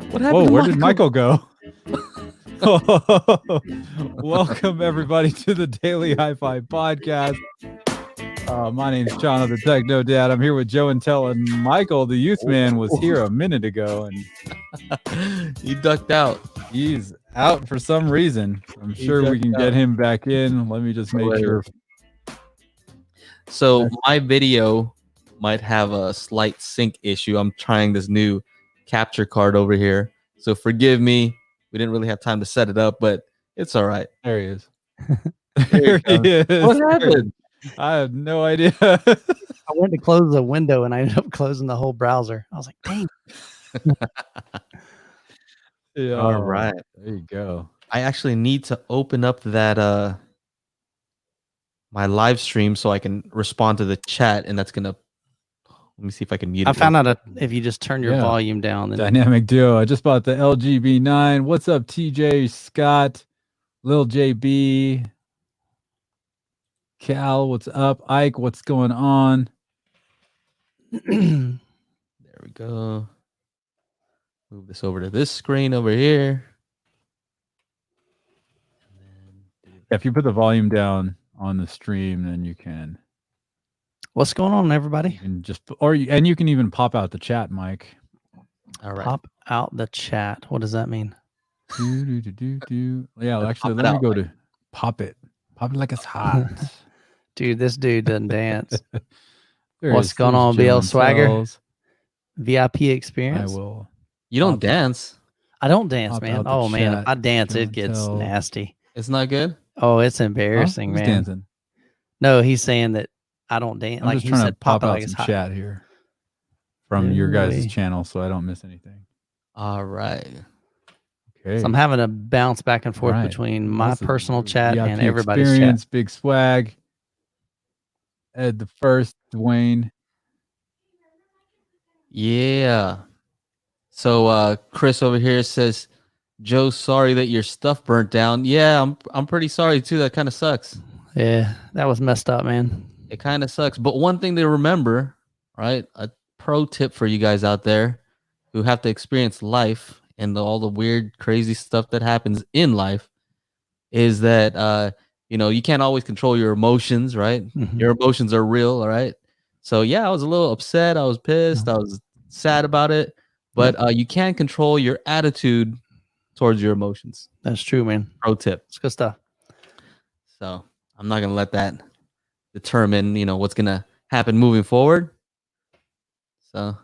What happened? Whoa, where did Michael go? Welcome everybody to the Daily Hi-Fi Podcast. My name's John, the Techno Dad. I'm here with Joe and Tell, and Michael, the Youth Man, was here a minute ago, and he ducked out. He's out for some reason. I'm sure we can get him back in. Let me just make sure. So my video might have a slight sync issue. I'm trying this new capture card over here, so forgive me. We didn't really have time to set it up, but it's all right. There he is. There he is. What happened? I have no idea. I went to close the window and I ended up closing the whole browser. I was like, dang. Yeah, all right. There you go. I actually need to open up that my live stream so I can respond to the chat, and that's gonna. Let me see if I can mute it. I found out if you just turn your volume down. Then dynamic duo. I just bought the LGB9. What's up, TJ, Scott, Lil JB, Cal? What's up, Ike? What's going on? There we go. Move this over to this screen over here. If you put the volume down on the stream, then you can. What's going on, everybody? And you can even pop out the chat, Mike. All right. Pop out the chat. What does that mean? Yeah, actually, let me go to pop it. Pop it like it's hot. Dude, this dude doesn't dance. What's going on, BL Swagger? VIP experience. I will. You don't dance. I don't dance, man. Oh, man. If I dance, it gets nasty. It's not good? Oh, it's embarrassing, man. Dancing? No, he's saying that I don't dance. I'm like just he trying said, to pop out like some it's hot. chat here from your guys' channel so I don't miss anything. All right. Okay. So I'm having to bounce back and forth between my personal chat and everybody's chat. Big Swag. Ed the First, Dwayne. Yeah. So Chris over here says, Joe, sorry that your stuff burnt down. Yeah, I'm pretty sorry too. That kind of sucks. Yeah, that was messed up, man. It kind of sucks. But one thing to remember, right? A pro tip for you guys out there who have to experience life and all the weird, crazy stuff that happens in life is that, you can't always control your emotions, right? Mm-hmm. Your emotions are real, all right? So, yeah, I was a little upset. I was pissed. I was sad about it. But you can control your attitude towards your emotions. That's true, man. Pro tip. It's good stuff. So I'm not going to let that determine, what's going to happen moving forward. So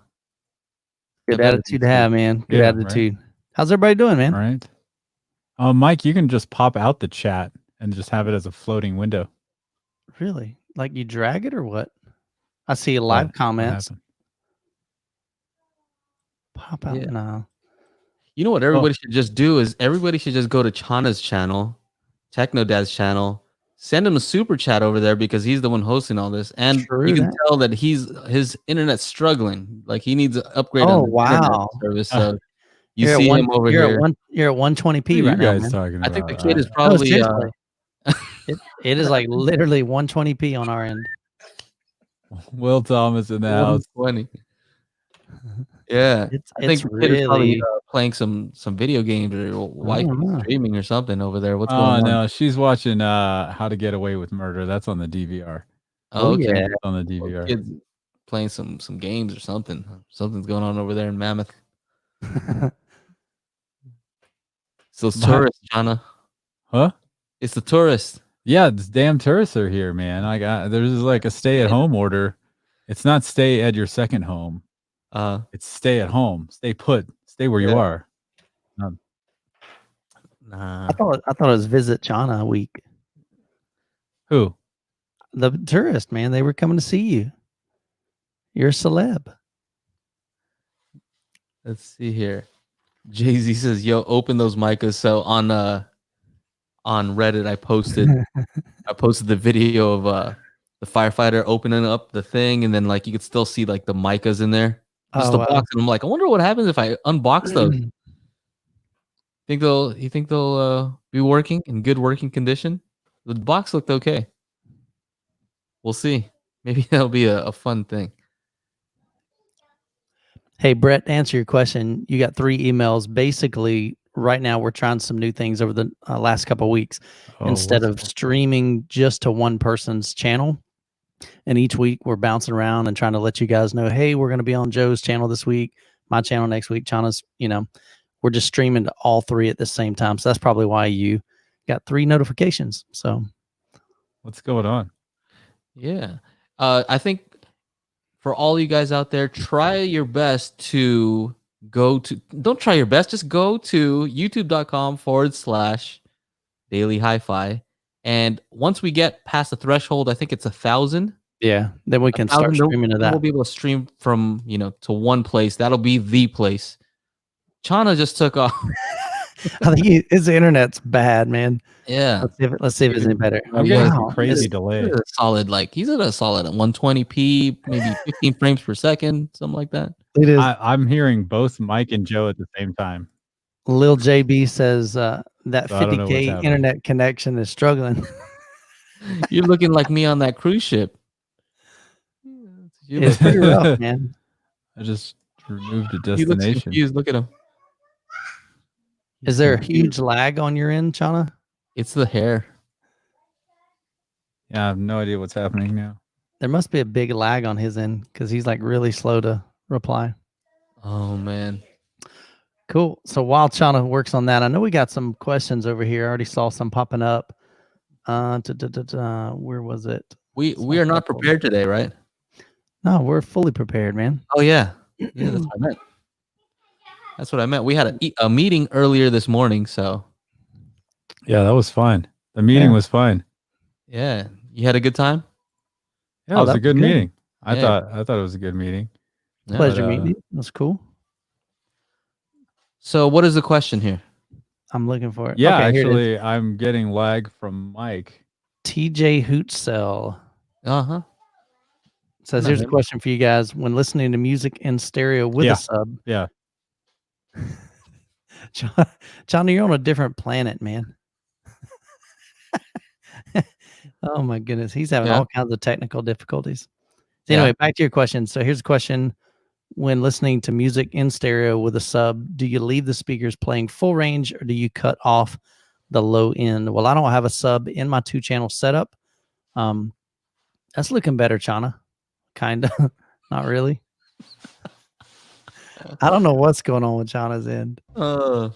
good attitude to have, man. Good attitude. Right. How's everybody doing, man? Right. Mike, you can just pop out the chat and just have it as a floating window. Really? Like you drag it or what? I see live comments. Pop out now. You know what everybody should just do is everybody should just go to Chana's channel, Techno Dad's channel, send him a super chat over there because he's the one hosting all this. And you can tell that his internet's struggling. Like he needs an upgrade on the internet service. So you see him over here. You're at 120p right now, man. I think the kid is probably it is like literally 120p on our end. Will Thomas in the house. 20. Yeah, I think the kid is probably playing some video games or wife streaming or something over there. What's going on? No, she's watching How to Get Away with Murder. That's on the DVR. Oh, okay. That's on the DVR. Well, kids playing some games or something. Something's going on over there in Mammoth. So it's tourists, Jana. Huh? It's the tourists. Yeah, the damn tourists are here, man. There's like a stay-at-home order. It's not stay at your second home. It's stay at home, stay put, stay where you are. Nah. I thought it was visit Chana week. Who? The tourist, man. They were coming to see you. You're a celeb. Let's see here. Jay-Z says, "Yo, open those micas." So on Reddit, I posted the video of the firefighter opening up the thing, and then like you could still see like the micas in there. Just the box, and I'm like, I wonder what happens if I unbox those. You think they'll be working in good working condition? The box looked okay. We'll see. Maybe that'll be a fun thing. Hey, Brett, to answer your question, you got 3 emails. Basically, right now we're trying some new things over the last couple of weeks. Instead of streaming just to one person's channel, and each week we're bouncing around and trying to let you guys know, hey, we're going to be on Joe's channel this week, my channel next week, Chana's, we're just streaming to all 3 at the same time. So that's probably why you got 3 notifications. So what's going on? Yeah. I think for all you guys out there, try your best to don't try your best, just go to youtube.com/daily hi-fi. And once we get past the threshold, I think it's 1,000. yeah, then we can start streaming to that. We'll be able to stream from, to one place. That'll be the place. Chana just took off. I think his internet's bad, man. Yeah. Let's see if it's any better. I'm getting some crazy delay. He's at a solid 120p, maybe 15 frames per second, something like that. It is. I'm hearing both Mike and Joe at the same time. Lil JB says that 50K internet connection is struggling. You're looking like me on that cruise ship. It's pretty rough, man. I just removed the destination. He looks confused. Look at him. Is there a huge lag on your end, Chana? It's the hair. Yeah, I have no idea what's happening now. There must be a big lag on his end because he's like really slow to reply. Oh, man. Cool. So while Chana works on that, I know we got some questions over here. I already saw some popping up. Where was it? We are not prepared today, right? No, we're fully prepared, man. Oh, yeah. Yeah, that's what I meant. That's what I meant. We had a meeting earlier this morning, so. Yeah, that was fun. The meeting was fun. Yeah. You had a good time? Yeah, it was a good meeting. I thought it was a good meeting. Yeah, pleasure meeting you. That's cool. So what is the question here? I'm looking for it. Yeah, okay, actually, I'm getting lag from Mike. TJ Hootcell. Uh-huh. Says, here's a question for you guys. When listening to music in stereo with a sub. Yeah. Johnny, you're on a different planet, man. Oh my goodness. He's having all kinds of technical difficulties. So anyway, back to your question. So here's a question. When listening to music in stereo with a sub, do you leave the speakers playing full range or do you cut off the low end? Well, I don't have a sub in my 2-channel setup. That's looking better, Chana. Kind of. Not really. I don't know what's going on with Chana's end. No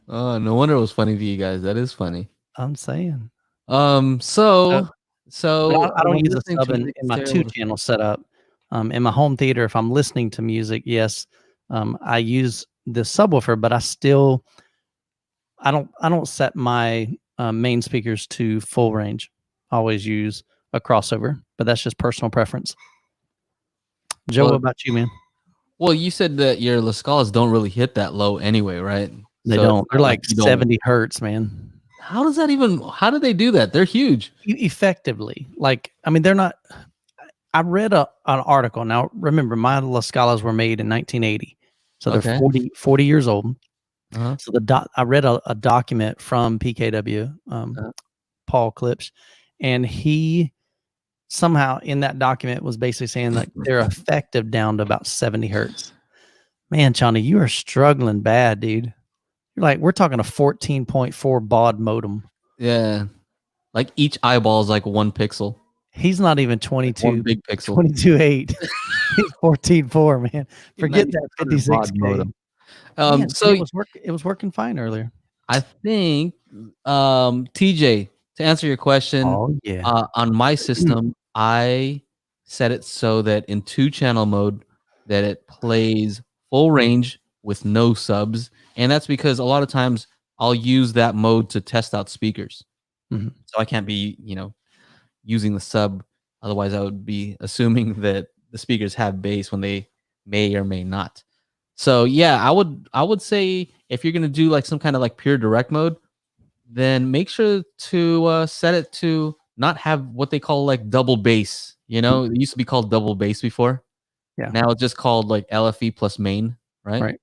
wonder it was funny to you guys. That is funny. I'm saying. So I don't use a sub in my 2-channel setup. In my home theater, if I'm listening to music, yes, I use the subwoofer, but I don't set my main speakers to full range. I always use a crossover, but that's just personal preference. Joe, what about you, man? Well, you said that your La Scalas don't really hit that low anyway, right? They don't. They're like 70 hertz, man. How do they do that? They're huge. Effectively. They're not. I read an article. Now, remember, my La Scalas were made in 1980. So they're 40 years old. Uh-huh. So I read a document from PKW, Paul Klipsch, and he somehow in that document was basically saying that they're effective down to about 70 hertz. Man, Chana, you are struggling bad, dude. We're talking a 14.4 baud modem. Yeah. Like each eyeball is like 1 pixel. He's not even 22. One big pixel. 22.8. He's 14.4, man. Forget that 56K. Modem. Man, so it was working fine earlier. I think TJ, to answer your question, on my system, I set it so that in 2-channel mode that it plays full range with no subs. And that's because a lot of times I'll use that mode to test out speakers. Mm-hmm. So I can't be, using the sub. Otherwise, I would be assuming that the speakers have bass when they may or may not. So yeah, I would say if you're gonna do like some kind of like pure direct mode, then make sure to set it to not have what they call like double bass. It used to be called double bass before. Yeah. Now it's just called like LFE plus main, right? Right.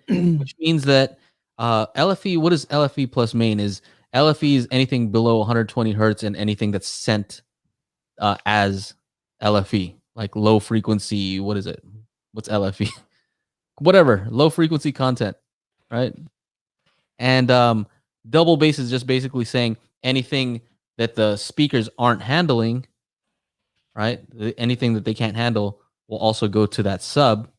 Which means that LFE. What is LFE plus main? Is LFE is anything below 120 hertz and anything that's sent as LFE, like low frequency. What is it? what's LFE? Whatever, low frequency content, right? And double bass is just basically saying anything that the speakers aren't handling, right? Anything that they can't handle will also go to that sub.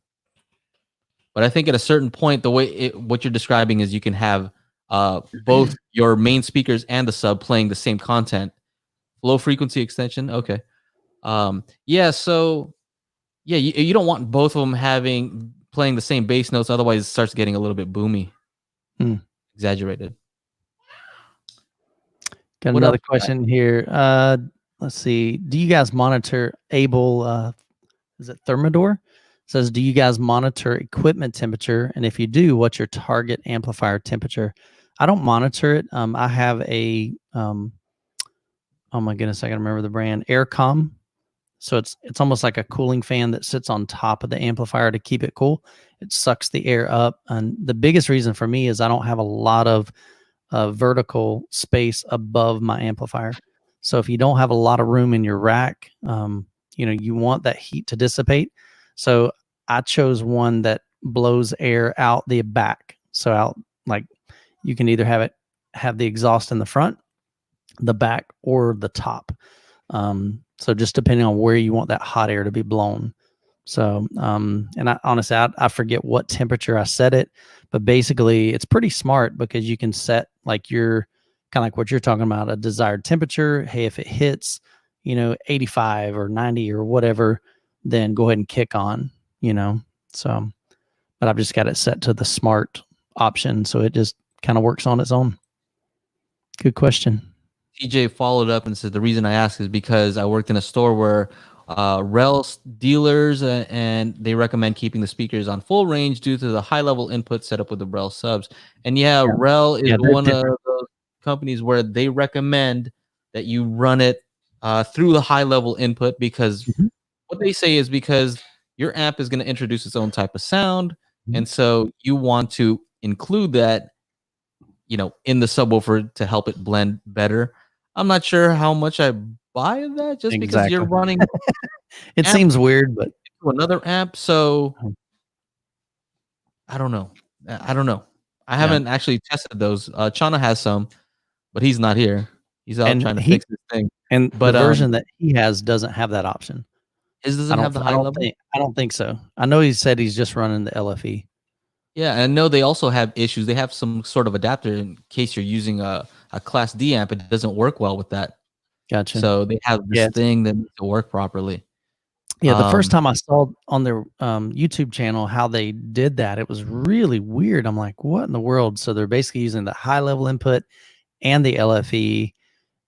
But I think at a certain point, the way what you're describing is you can have both your main speakers and the sub playing the same content. Low frequency extension, okay. Yeah, so yeah, you don't want both of them playing the same bass notes, otherwise it starts getting a little bit boomy, exaggerated. Got What another else? question here. Let's see. Do you guys monitor Able? Is it Thermador? Says, do you guys monitor equipment temperature? And if you do, what's your target amplifier temperature? I don't monitor it. I have a oh my goodness, I gotta remember the brand, Aircom. So it's almost like a cooling fan that sits on top of the amplifier to keep it cool. It sucks the air up. And the biggest reason for me is I don't have a lot of vertical space above my amplifier. So if you don't have a lot of room in your rack, you want that heat to dissipate. So I chose one that blows air out the back. So out, like, you can either have the exhaust in the front, the back, or the top. So just depending on where you want that hot air to be blown. So, and I honestly, I forget what temperature I set it, but basically it's pretty smart because you can set like your kind of like what you're talking about, a desired temperature. Hey, if it hits, 85 or 90 or whatever, then go ahead and kick on, so, but I've just got it set to the smart option. So it just kind of works on its own. Good question. TJ followed up and said, the reason I ask is because I worked in a store where REL dealers and they recommend keeping the speakers on full range due to the high level input set up with the REL subs. And REL is one of those companies where they recommend that you run it through the high level input because what they say is because your amp is going to introduce its own type of sound. And so you want to include that, in the subwoofer to help it blend better. I'm not sure how much I buy that just because you're running. It seems weird, but to another amp. So I don't know. I haven't actually tested those. Chana has some, but he's not here. He's out trying to fix this thing. And the version that he has doesn't have that option. His doesn't have the high level? I don't think so. I know he said he's just running the LFE. Yeah, and I know they also have issues. They have some sort of adapter in case you're using a Class D amp. It doesn't work well with that. Gotcha. So they have this thing that needs to work properly. Yeah, the first time I saw on their YouTube channel how they did that, it was really weird. I'm like, what in the world? So they're basically using the high level input and the LFE,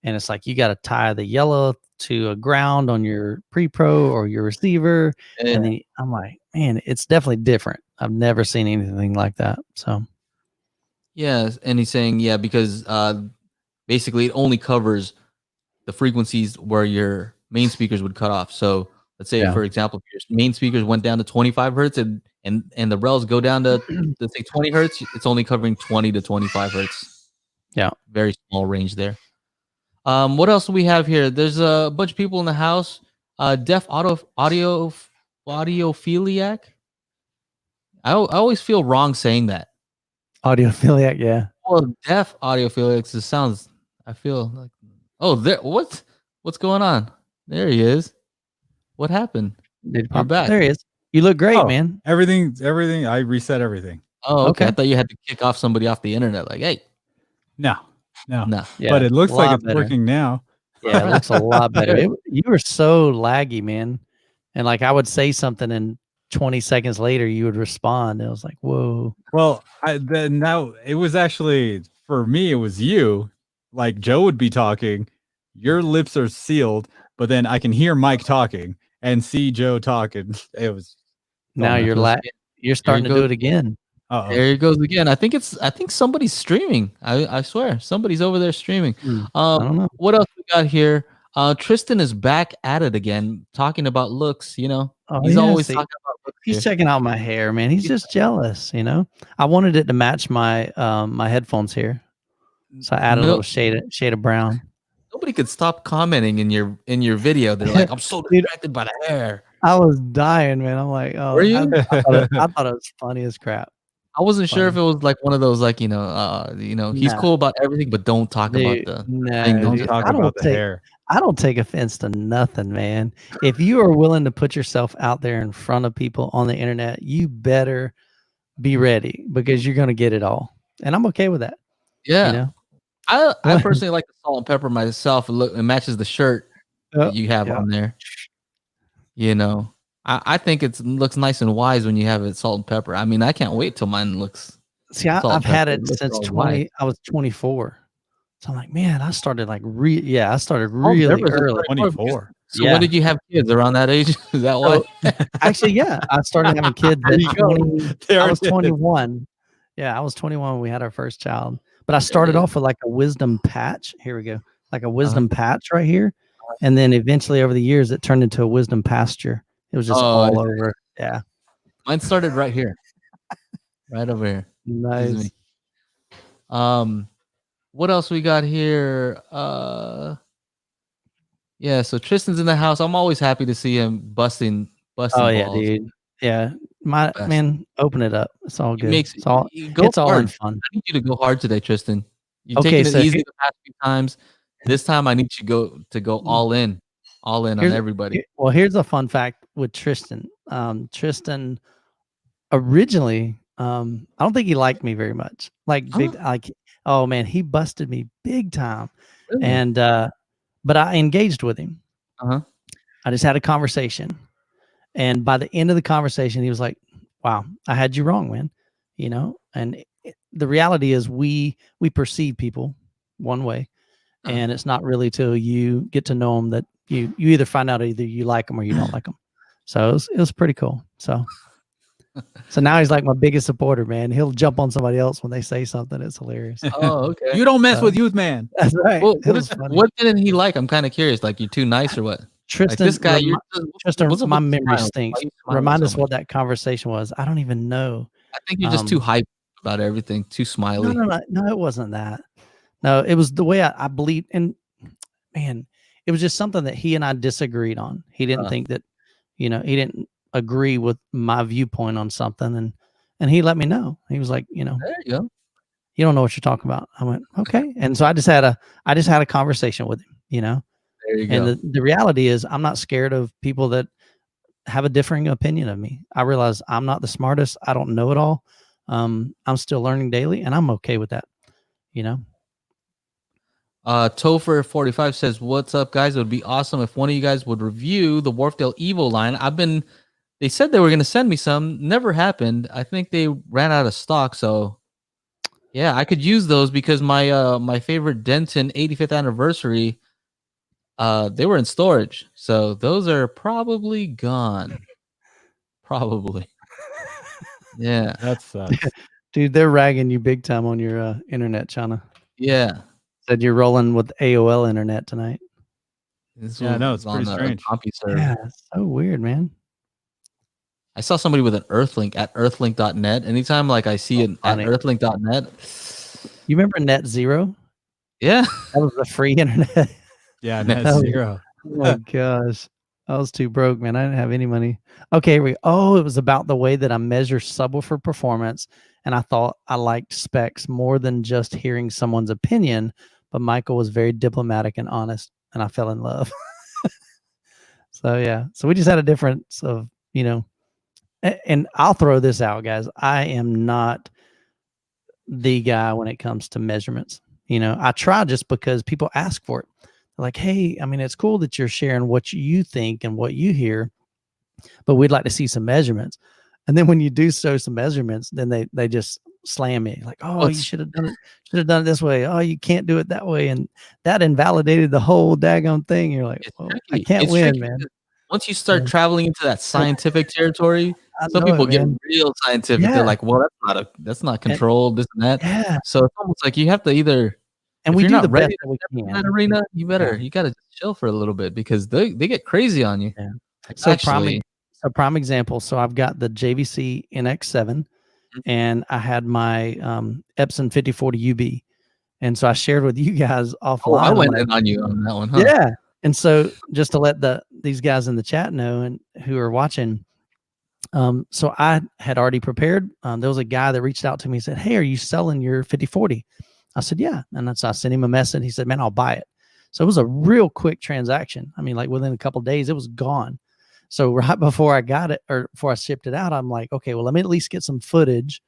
and it's like you got to tie the yellow to a ground on your pre-pro or your receiver, and then I'm like, man, it's definitely different. I've never seen anything like that. So, yeah, and he's saying because basically it only covers the frequencies where your main speakers would cut off. So let's say, for example, if your main speakers went down to 25 hertz and the RELs go down to let's say 20 hertz, it's only covering 20 to 25 hertz. Yeah, very small range there. What else do we have here? There's a bunch of people in the house. Deaf audiophiliac. I always feel wrong saying that. Audiophiliac, yeah. Well, deaf audiophiliacs. It sounds. I feel like. Oh, there. What's going on? There he is. What happened? You're back. There he is. You look great, man. Everything. I reset everything. Oh, okay. I thought you had to kick off somebody off the internet. Like, hey. No. Yeah, but it looks like it's working now. Yeah, it looks a lot better. You were so laggy, man. And like I would say something and 20 seconds later you would respond. And I was like, whoa. Well, now it was actually, for me, it was you. Like Joe would be talking, your lips are sealed, but then I can hear Mike talking and see Joe talking. It was. Now you're starting to do it again. There he goes again. I think somebody's streaming. I swear somebody's over there streaming. I don't know. What else we got here? Tristan is back at it again, talking about looks. He's always talking about looks. He's checking out my hair, man. He's just jealous. I wanted it to match my my headphones here, so I added a little shade of brown. Nobody could stop commenting in your video. They're like, I'm so distracted by the hair. I was dying, man. I'm like, oh, Were you? I thought it was funny as crap. I wasn't sure if Funny. it was like one of those, like, he's Nah, cool about everything, but don't talk about dude, the thing no, that Don't dude. talk about the hair. I don't take offense to nothing, man. If you are willing to put yourself out there in front of people on the internet, you better be ready because you're gonna get it all. And I'm okay with that. Yeah. You know? I personally like the salt and pepper myself. It matches the shirt that you have on there. You know, I think it looks nice and wise when you have it salt and pepper. I mean, I can't wait till mine looks. See, I've had it since I was 24. So I'm like, man, I started like I started really early. 24. So when did you have kids? Around that age? Is that why? Actually, yeah, I started having kids at 20. I was 21. Yeah, I was 21 when we had our first child. But I started off with like a wisdom patch. Here we go. Like a wisdom patch right here. And then eventually over the years, it turned into a wisdom pasture. It was just all over. Yeah. Mine started right here. Right over here. Nice. What else we got here? Yeah, so Tristan's in the house. I'm always happy to see him busting Oh yeah, balls. dude. Yeah. My man, open it up. It's all good. It's all in fun. I need you to go hard today, Tristan. You've Okay, taken it easy the past few times. This time I need you to go all in on everybody. Well, here's a fun fact with Tristan. Tristan originally, I don't think he liked me very much. Oh man, he busted me big time. Really? And but I engaged with him. I just had a conversation. And by the end of the conversation, he was like, wow, I had you wrong, man. You know, and the reality is we perceive people one way, and it's not really till you get to know them that you either find out either you like them or you don't like them. So it was pretty cool. So now he's like my biggest supporter, man. He'll jump on somebody else when they say something. It's hilarious. Oh, okay. You don't mess with youth, man. That's right. Well, what didn't he like? I'm kind of curious. Like, you're too nice or what? Tristan, like this guy, Tristan, my memory stinks. Remind us what that conversation was. I don't even know. I think you're just too hyped about everything, too smiley. No, it wasn't that. No, it was the way I believed. And man, it was just something that he and I disagreed on. He didn't think that, he didn't agree with my viewpoint on something. And he let me know. He was like, there you go. You don't know what you're talking about. I went, okay. And so I just had a conversation with him, There you go. And the reality is I'm not scared of people that have a differing opinion of me. I realize I'm not the smartest. I don't know it all. I'm still learning daily, and I'm okay with that. Topher 45 says, "What's up, guys? It would be awesome if one of you guys would review the Wharfdale Evo line. They said they were going to send me some. Never happened. I think they ran out of stock. So, yeah, I could use those because my favorite Denton 85th anniversary, they were in storage. So those are probably gone. Probably. Yeah, that sucks, dude. They're ragging you big time on your internet, Chana. Yeah, said you're rolling with AOL internet tonight. No, it's pretty strange. Yeah, it's so weird, man. I saw somebody with an Earthlink at earthlink.net. Anytime like I see it at earthlink.net. You remember Net Zero? Yeah. That was the free internet. Yeah, Net Zero. Oh my gosh. I was too broke, man. I didn't have any money. Okay, it was about the way that I measure subwoofer performance. And I thought I liked specs more than just hearing someone's opinion. But Michael was very diplomatic and honest, and I fell in love. So, yeah. So we just had a difference of, and I'll throw this out, guys. I am not the guy when it comes to measurements. I try just because people ask for it. They're like, hey, I mean, it's cool that you're sharing what you think and what you hear, but we'd like to see some measurements. And then when you do show some measurements, then they just slam me like, oh, you should have done it this way. Oh, you can't do it that way. And that invalidated the whole daggone thing. You're like, oh, I can't win, man. Once you start traveling into that scientific territory, some people get real scientific. They're like, well, that's not controlled, this and that. Yeah. So it's almost like you have to either, and we do the best that we can in that arena, you got to chill for a little bit because they get crazy on you. Yeah. So prime example. So I've got the JVC NX7 and I had my Epson 5040 UB. And so I shared with you guys offline. I went in on you on that one, huh? Yeah. And so just to let these guys in the chat know and who are watching, so I had already prepared. There was a guy that reached out to me and said, "Hey, are you selling your 5040?" I said, "Yeah." And so I sent him a message. He said, "Man, I'll buy it." So it was a real quick transaction. I mean, like within a couple of days, it was gone. So right before I got it or before I shipped it out, I'm like, okay, well, let me at least get some footage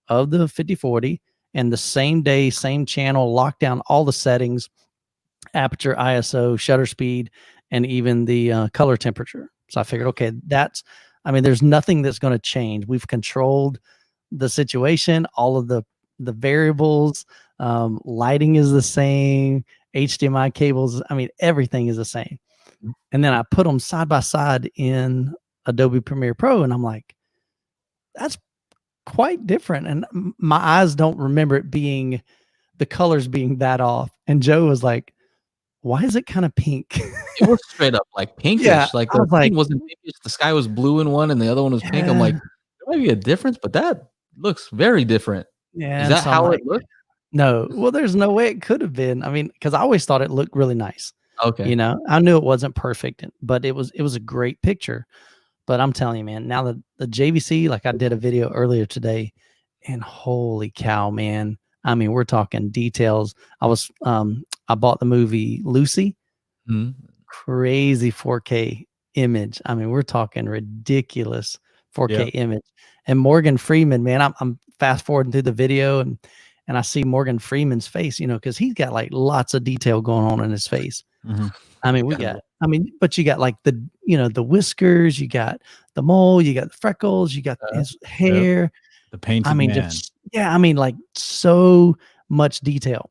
of the 5040, and the same day, same channel, lock down all the settings, aperture, ISO, shutter speed, and even the color temperature. So I figured, okay, there's nothing that's going to change. We've controlled the situation, all of the variables, lighting is the same, HDMI cables. I mean, everything is the same. And then I put them side by side in Adobe Premiere Pro, and I'm like, that's quite different. And my eyes don't remember it being the colors being that off. And Joe was like, "Why is it kind of pink?" It was straight up like pinkish. Yeah, Like I the was like, thing wasn't pinkish. The sky was blue in one, and the other one was pink. I'm like, yeah, there might be a difference, but that looks very different. yeah. Is And that so I'm how like, it looked? no, well, there's no way it could have been. I mean, because I always thought it looked really nice. Okay. You know, I knew it wasn't perfect, but it was a great picture. But I'm telling you, man, now the JVC, like I did a video earlier today, and holy cow, man. I mean, we're talking details. I bought the movie Lucy, Mhm. crazy 4K image. I mean, we're talking ridiculous 4K image. And Morgan Freeman, man, I'm fast forwarding through the video, and I see Morgan Freeman's face, you know, because he's got like lots of detail going on in his face. Mhm. I mean, but you got like the whiskers, you got the mole, you got the freckles, you got his hair. The painted I mean, man. like so much detail,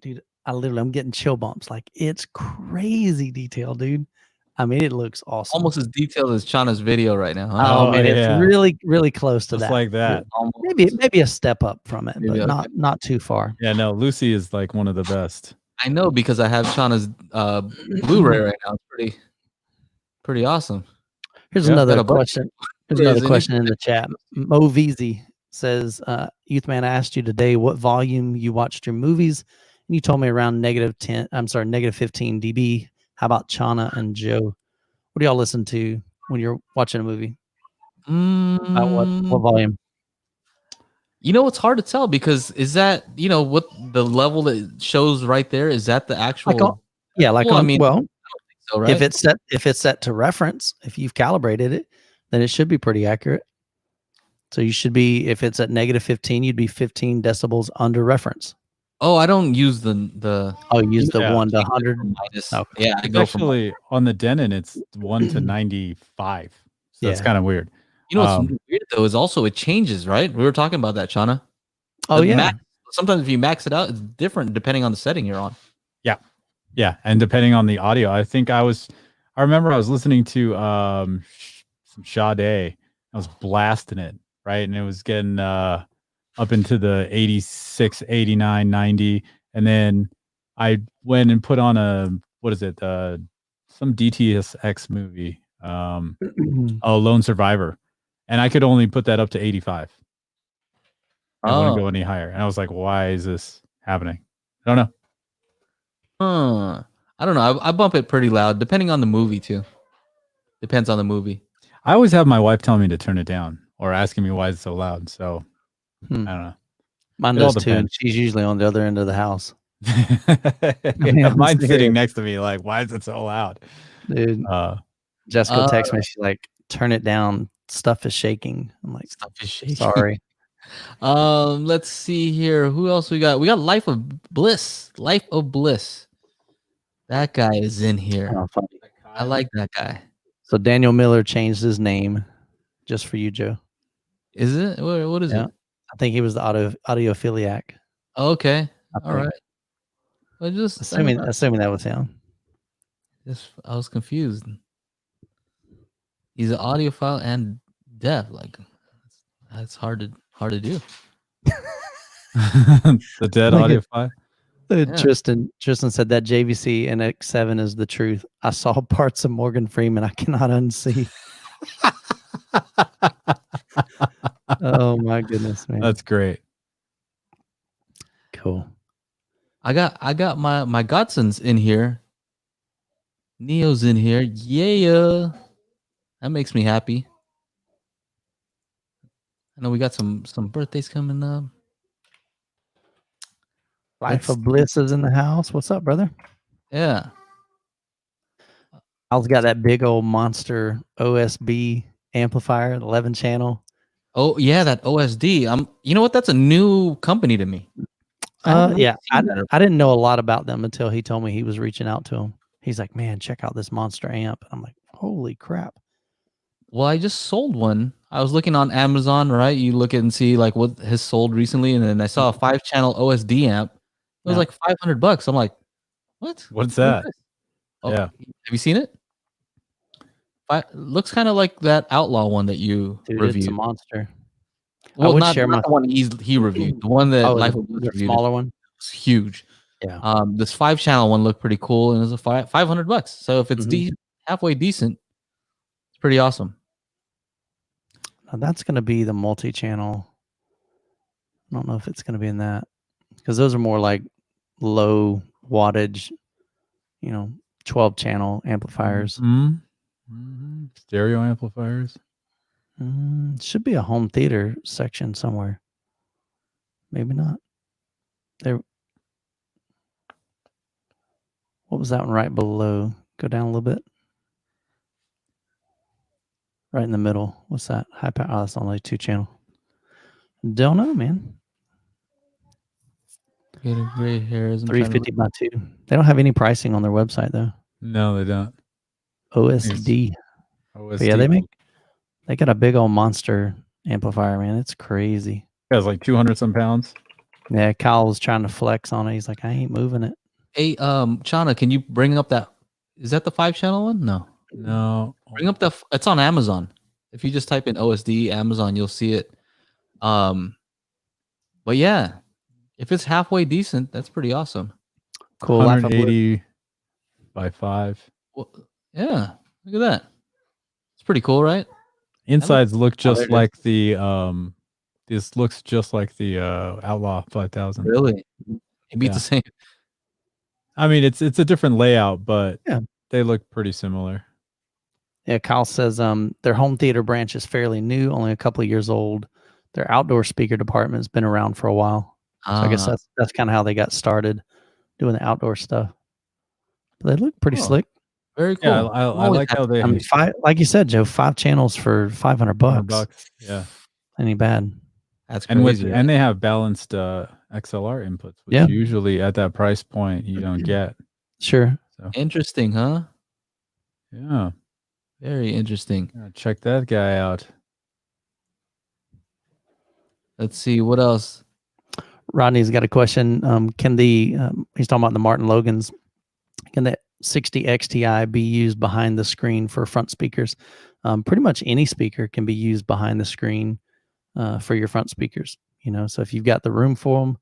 dude. I'm getting chill bumps. Like it's crazy detail, dude. I mean, it looks awesome. Almost as detailed as Chana's video right now, huh? Oh, Oh, man, it's yeah. really, really close to Just that. like that. Almost. Maybe a step up from it, Maybe, but okay. not too far. Yeah, no, Lucy is like one of the best. I know because I have Chana's Blu-ray right now. It's pretty awesome. Here's Yeah. another Got a bunch question. There's Blu-rays another question in the chat. Mo VZ says, Youth Man, I asked you today what volume you watched your movies, and you told me around negative 15 dB. How about Chana and Joe? What do y'all listen to when you're watching a movie? About what volume? You know, it's hard to tell because is that, you know, what the level that shows right there? Is that the actual? So, right? If it's set to reference, if you've calibrated it, then it should be pretty accurate. So you should be, if it's at negative 15, you'd be 15 decibels under reference. Oh, I don't use the. Oh, use the 1 to 100. Okay. Yeah, I It's go actually on the Denon. It's 1 to 95. So it's kind of weird. You know what's weird though is also it changes, right? We were talking about that, Chana. Oh yeah. Sometimes if you max it out, it's different depending on the setting you're on. Yeah, and depending on the audio, I remember I was listening to some Sade. I was blasting it, right? And it was getting up into the 86, 89, 90. And then I went and put on some DTSX movie, Lone Survivor. And I could only put that up to 85. I wouldn't go any higher. And I was like, why is this happening? I don't know. I don't know. I bump it pretty loud, depending on the movie too. Depends on the movie. I always have my wife telling me to turn it down or asking me why it's so loud. So I don't know. Mine does too. And she's usually on the other end of the house. Mine's sitting next to me. Like, why is it so loud, dude? Jessica texts me. She's like, "Turn it down. Stuff is shaking." I'm like, "Stuff is shaking." Sorry. Let's see here. Who else we got? We got Life of Bliss. Life of Bliss. That guy is in here. Oh, funny. I like that guy. So Daniel Miller changed his name just for you, Joe. Is it? What is it? I think he was the audiophiliac. Okay. All right. Well, just assuming that was him. I was confused. He's an audiophile and deaf. Like that's hard to do. The dead audiophile. Tristan said that JVC and X7 is the truth. I saw parts of Morgan Freeman I cannot unsee. Oh my goodness, man. That's great. Cool. I got my godsons in here. Neo's in here. Yeah. That makes me happy. I know we got some birthdays coming up. Life of Bliss is in the house. What's up, brother? Yeah. Al's got that big old monster OSB amplifier, 11 channel. Oh yeah, that OSD. You know what? That's a new company to me. Yeah, I didn't know a lot about them until he told me he was reaching out to them. He's like, man, check out this monster amp. I'm like, holy crap. Well, I just sold one. I was looking on Amazon, right? You look at and see like what has sold recently, and then I saw a 5-channel OSD amp. It was like $500. I'm like, what? What's that? Oh, yeah. Have you seen it? Looks kind of like that Outlaw one that you reviewed. It's a monster. Well, not the one he reviewed. The one that Life of Bliss the reviewed. Smaller one. It's huge. Yeah. This 5-channel one looked pretty cool, and it was $500. So if it's halfway decent, it's pretty awesome. Now that's going to be the multi-channel. I don't know if it's going to be in that, because those are more like low wattage, 12-channel amplifiers. Stereo amplifiers. Should be a home theater section somewhere. Maybe not. There. What was that one right below? Go down a little bit. Right in the middle. What's that? High power. Oh, that's only 2-channel. Don't know, man. Getting gray hairs. 350 by 2. They don't have any pricing on their website though. No, they don't. OSD. But yeah, they got a big old monster amplifier, man. It's crazy. It has like 200 some pounds. Yeah, Kyle was trying to flex on it. He's like, I ain't moving it. Hey, Chana, can you bring up that? Is that the 5-channel one? No. Bring up it's on Amazon. If you just type in OSD Amazon, you'll see it. But yeah, if it's halfway decent, that's pretty awesome. Cool. 180 by 5. Well, yeah, look at that. It's pretty cool, right? Insides look just like the this looks just like the Outlaw 5000. Really? It beats the same. I mean, it's a different layout, but they look pretty similar. Yeah, Kyle says their home theater branch is fairly new, only a couple of years old. Their outdoor speaker department has been around for a while. So I guess that's kind of how they got started doing the outdoor stuff. But they look pretty slick. Very cool. Yeah, I like how they. I mean, like you said, Joe, 5 channels for $500. Yeah, ain't bad. That's crazy. And they have balanced XLR inputs, which usually at that price point you don't get. Sure. So. Interesting, huh? Yeah. Very interesting. Check that guy out. Let's see what else. Rodney's got a question. Can he's talking about the Martin Logans. Can the 60 XTI be used behind the screen for front speakers? Pretty much any speaker can be used behind the screen for your front speakers. So if you've got the room for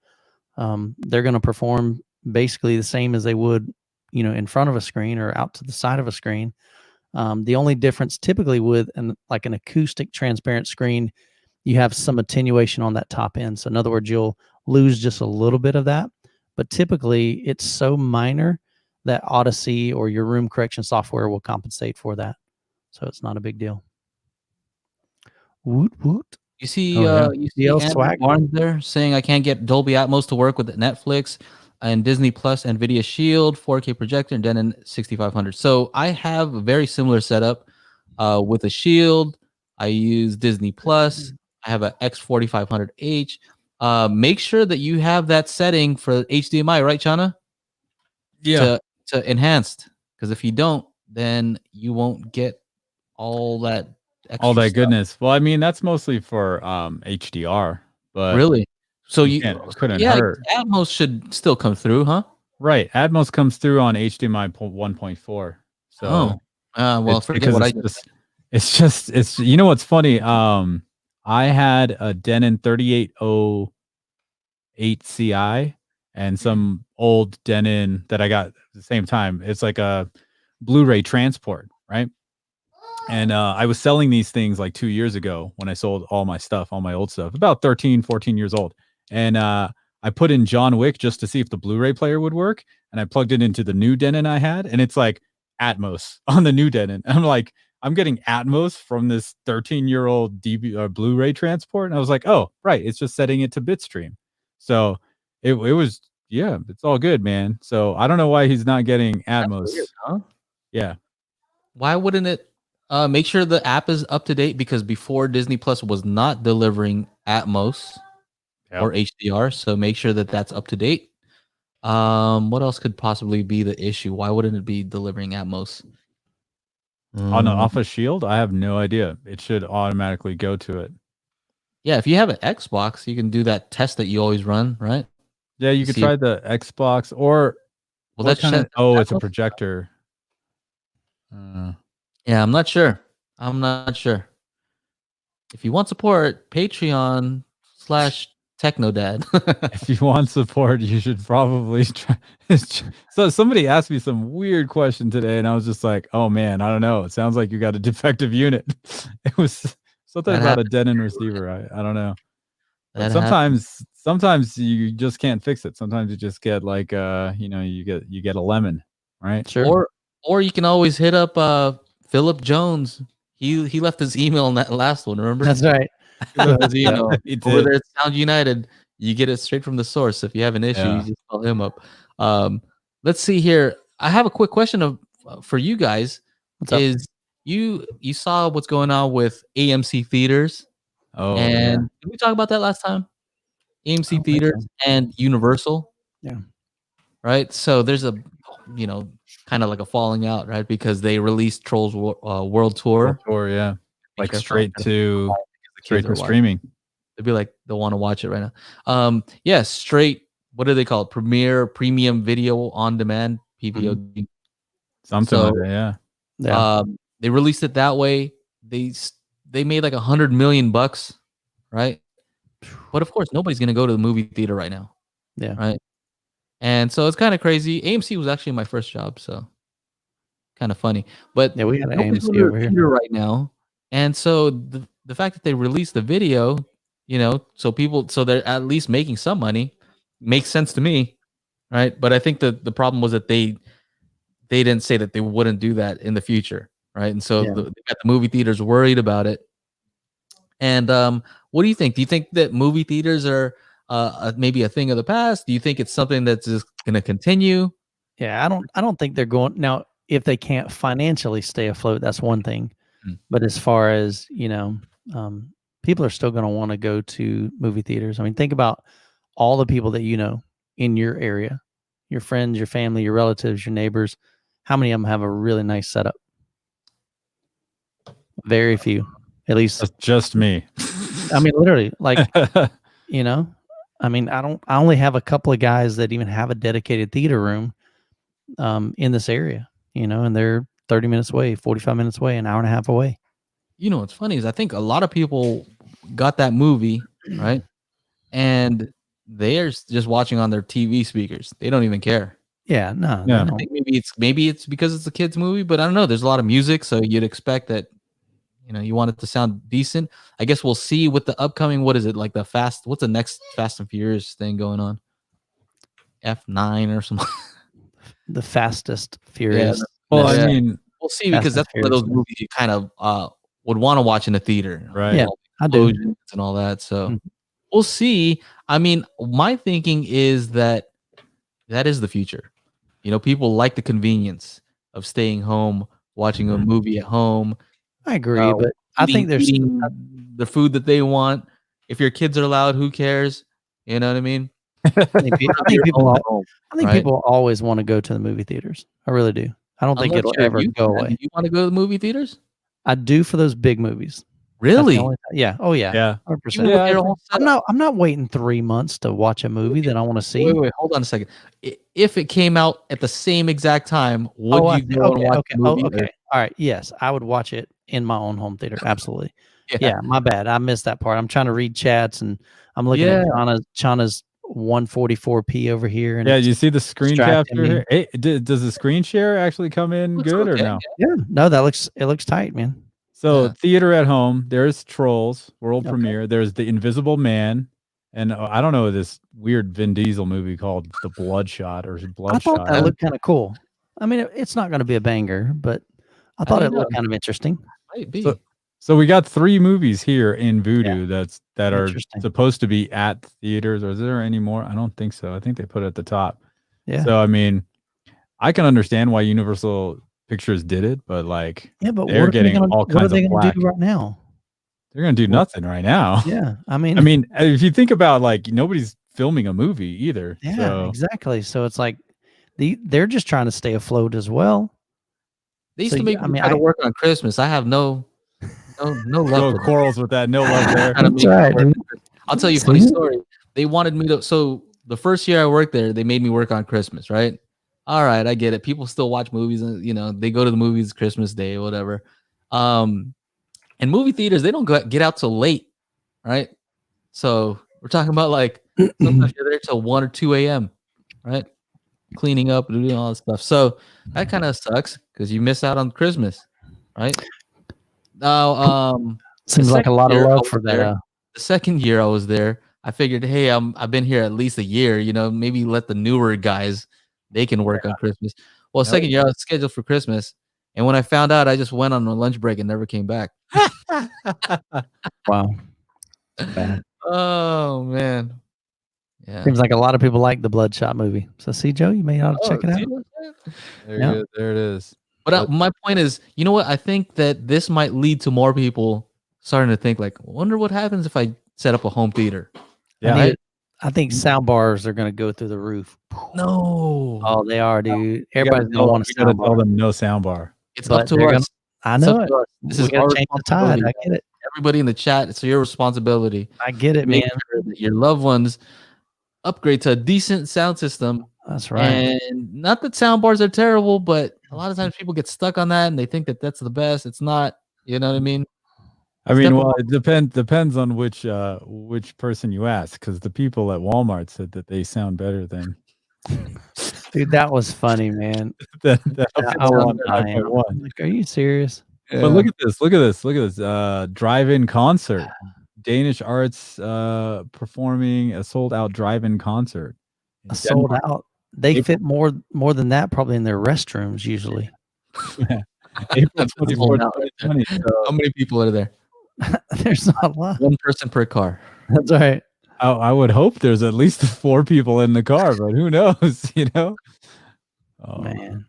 them, they're going to perform basically the same as they would, in front of a screen or out to the side of a screen. The only difference typically with an acoustic transparent screen, you have some attenuation on that top end. So in other words, you'll lose just a little bit of that, but typically it's so minor that Odyssey or your room correction software will compensate for that. So it's not a big deal. Woot woot. You see, you see Andrew Barnes there saying I can't get Dolby Atmos to work with Netflix and Disney Plus, NVIDIA Shield, 4K projector, and Denon 6500. So I have a very similar setup with a Shield. I use Disney Plus. I have an X4500H. Make sure that you have that setting for HDMI, right, Chana? Yeah. To enhanced, because if you don't, then you won't get all that goodness. Well, I mean, that's mostly for HDR, but really, so you couldn't hurt. Atmos should still come through, huh? Right, Atmos comes through on HDMI 1.4. So, well, forget what I just. It's just what's funny. I had a Denon 3808 Ci and some old Denon that I got at the same time. It's like a Blu-ray transport, right? And I was selling these things like 2 years ago when I sold all my old stuff, about 13, 14 years old. And I put in John Wick just to see if the Blu-ray player would work. And I plugged it into the new Denon I had. And it's like, Atmos on the new Denon. I'm like, I'm getting Atmos from this 13-year-old Blu-ray transport, and I was like, oh, right, it's just setting it to bitstream. So it was, yeah, it's all good, man. So I don't know why he's not getting Atmos. Weird, huh? Yeah. Why wouldn't it make sure the app is up to date? Because before Disney Plus was not delivering Atmos or HDR, so make sure that that's up to date. What else could possibly be the issue? Why wouldn't it be delivering Atmos? On off a Shield? I have no idea. It should automatically go to it. Yeah, if you have an Xbox, you can do that test that you always run, right? Yeah, you could try the Xbox or well, that's kind of. Oh, it's a projector. Yeah, I'm not sure. If you want support, Patreon/TechnoDad. If you want support, you should probably try. So somebody asked me some weird question today, and I was just like, "Oh man, I don't know. It sounds like you got a defective unit." It was something about a Denon receiver. I don't know. But sometimes you just can't fix it. Sometimes you just get like you get a lemon, right? Sure. Or you can always hit up Philip Jones. He left his email in that last one, remember? That's right. Over there at Sound United, you get it straight from the source. If you have an issue, you just call him up. Let's see here. I have a quick question for you guys. What's up? You saw what's going on with AMC theaters? Oh, and did we talk about that last time? AMC theaters and Universal. Yeah. Right. So there's a, kind of like a falling out, right? Because they released Trolls World Tour. Yeah. Like straight for streaming. They'd be like, they'll want to watch it right now. Yeah, straight. What do they call it? Premium Video on Demand, PVOD. Something like that, yeah. They released it that way. They made like $100 million, right? But of course, nobody's gonna go to the movie theater right now. Yeah. Right. And so it's kind of crazy. AMC was actually my first job, so kind of funny. But yeah, we got an AMC over here right now. And so the fact that they released the video, so they're at least making some money, makes sense to me, right? But I think the problem was that they didn't say that they wouldn't do that in the future, right? And so they got the movie theaters worried about it. And what do you think? Do you think that movie theaters are maybe a thing of the past? Do you think it's something that's just going to continue? Yeah, I don't think they're going now. If they can't financially stay afloat, that's one thing. But as far as people are still going to want to go to movie theaters. I mean, think about all the people that in your area, your friends, your family, your relatives, your neighbors. How many of them have a really nice setup? Very few. At least that's just me. I mean, literally, like, I mean, I only have a couple of guys that even have a dedicated theater room in this area, and they're 30 minutes away, 45 minutes away, an hour and a half away. What's funny is I think a lot of people got that movie, right? And they're just watching on their TV speakers. They don't even care. Yeah, no. I think maybe it's because it's a kid's movie, but I don't know. There's a lot of music, so you'd expect that you want it to sound decent. I guess we'll see with the upcoming, what is it, like what's the next Fast and Furious thing going on? F9 or something. The Fastest Furious. Yeah. Well, I mean, we'll see, because that's one of those movies you kind of would want to watch in the theater. Right. Yeah, I do. And all that. So we'll see. I mean, my thinking is that is the future. People like the convenience of staying home, watching a movie at home. I agree, but I think there's the food that they want. If your kids are allowed, who cares? You know what I mean? I think people always want to go to the movie theaters. I really do. I don't think it'll ever go away. Do you want to go to the movie theaters? I do for those big movies. Really? Yeah. Oh yeah. Yeah. 100%. Yeah, I'm not waiting 3 months to watch a movie that I want to see. Wait, hold on a second. If it came out at the same exact time, would you go and watch the movie? Okay. All right. Yes, I would watch it in my own home theater. Absolutely. Yeah. My bad. I missed that part. I'm trying to read chats and I'm looking at Chana's 144p over here. And you see the screen capture here? Hey, does the screen share actually come in good or no? Yeah. No, it looks tight, man. So theater at home, there's Trolls world premiere. There's The Invisible Man, and I don't know this weird Vin Diesel movie called The Bloodshot or Bloodshot. I thought that looked kind of cool. I mean, it's not going to be a banger, but I thought don't it looked know. kind of interesting. Might be. So we got 3 movies here in Voodoo that are Interesting. supposed to be at theaters. Or is there any more? I don't think so. I think they put it at the top. Yeah. So I mean, I can understand why Universal Pictures did it, but like, Yeah, but they're getting all what are kinds they of going to flack. do right now? They're gonna do nothing right now. Yeah, I I mean, mean, if you think about like nobody's filming a movie either. yeah, So exactly. So it's like they're just trying to stay afloat as well. They used So, to make I me mean, try to work on Christmas. I have no love no for that. quarrels with that. No love there. Try to That's make me right, work. dude. I'll tell you a funny story. They wanted me to. So the first year I worked there, they made me work on Christmas, right? All right, I get it. People still watch movies, and they go to the movies Christmas Day, whatever. And movie theaters, they don't get out till late, right? So we're talking about like sometimes you're there till 1 or 2 a.m., right? Cleaning up and doing all that stuff. So that kind of sucks because you miss out on Christmas, right? Now, Seems like a lot of love for there, that. the second year I was there, I figured, hey, I've been here at least a year, maybe let the newer guys, they can work on Christmas. Well, Nope. second year I was scheduled for Christmas, and when I found out, I just went on a lunch break and never came back. Wow. Bad. Oh man, yeah. Seems like a lot of people like the Bloodshot movie. So see, Joe, you may ought to check it out. See what I'm saying? There it is. But my point is, you know what? I think that this might lead to more people starting to think like, wonder what happens if I set up a home theater. Yeah. I think sound bars are going to go through the roof. No. Oh, they are, dude. Everybody's going to want a We gotta sound tell bar. them no sound bar. It's But up to they're us. I It's know up it. to us. This We is got our to change the tide. responsibility. I get it. Everybody in the chat, it's your responsibility. I get it, to make man. sure that your loved ones upgrade to a decent sound system. That's right. And not that sound bars are terrible, but a lot of times people get stuck on that and they think that that's the best. It's not. You know what I mean? I mean, well, it depends on which person you ask, because the people at Walmart said that they sound better than. Dude, that was funny, man. that I was dying. Like, are you serious? Yeah. But look at this. Drive-in concert. Danish arts performing a sold-out drive-in concert. Sold out. They fit more than that probably in their restrooms usually. April 24th, 2020. How many people are there? There's not a lot. One person per car. That's right. I would hope there's at least 4 people in the car, but who knows, Oh, man.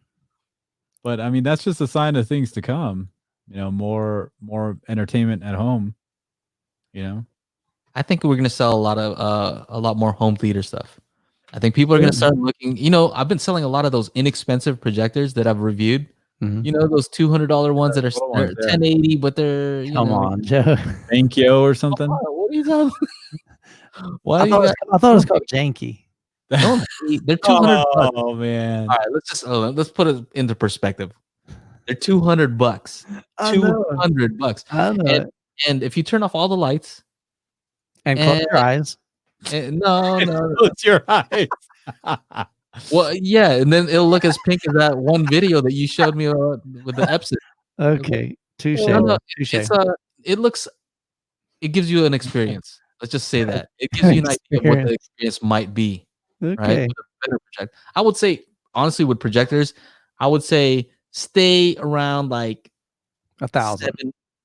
But I mean, that's just a sign of things to come. More entertainment at home. I think we're gonna sell a lot more home theater stuff. I think people are gonna start looking. I've been selling a lot of those inexpensive projectors that I've reviewed. Mm-hmm. Those $200 ones that are 1080, but they're come on, Joe. Thankyo or something. What are you talking? Why? I thought it was called janky. No, they're $200. Oh man! All right, let's put it into perspective. They're $200. $200. I know. And if you turn off all the lights and close your eyes. No. Close your eyes. Well, yeah, and then it'll look as pink as that one video that you showed me with the Epson. Okay, touche. It gives you an experience. Let's just say that it gives you an idea of what the experience might be. Okay. Right? With a better projector. I would say, honestly, with projectors, I would say stay around like 1,000.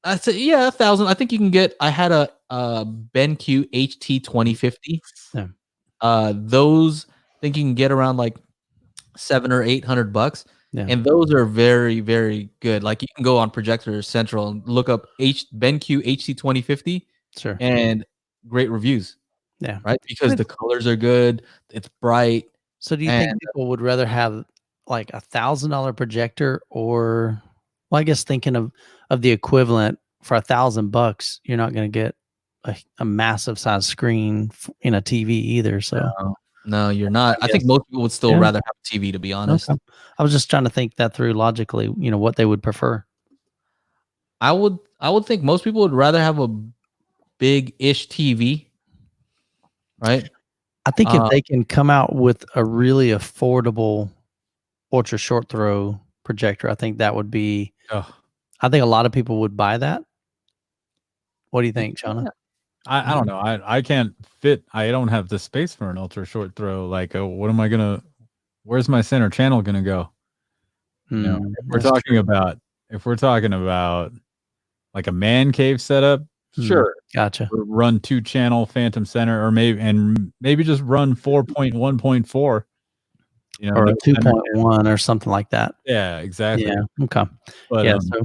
I'd say 1,000. I think you can get. I had a BenQ HT 2050. Yeah. Those I think you can get around like $700 or $800. Yeah. And those are very, very good. Like you can go on Projectors Central and look up BenQ HT 2050. Sure. And great reviews. Yeah. Right? Because the colors are good. It's bright. So do you think people would rather have like $1,000 projector or, well, I guess thinking of the equivalent for $1,000, you're not going to get a massive size screen in a TV either. So no, you're not. I think most people would still rather have a TV, to be honest. Okay. I was just trying to think that through logically, what they would prefer. I would think most people would rather have a big-ish TV, right? I think if they can come out with a really affordable ultra short throw projector, I think that would be. I think a lot of people would buy that. What do you think, Shauna? I don't know. I can't fit. I don't have the space for an ultra short throw. Like, what am I gonna? Where's my center channel gonna go? If we're talking about like a man cave setup, sure, gotcha. run 2-channel Phantom Center, or maybe just run 4.1.4, or a 2.1 or something like that. Yeah, exactly. Yeah. Okay. But yeah. So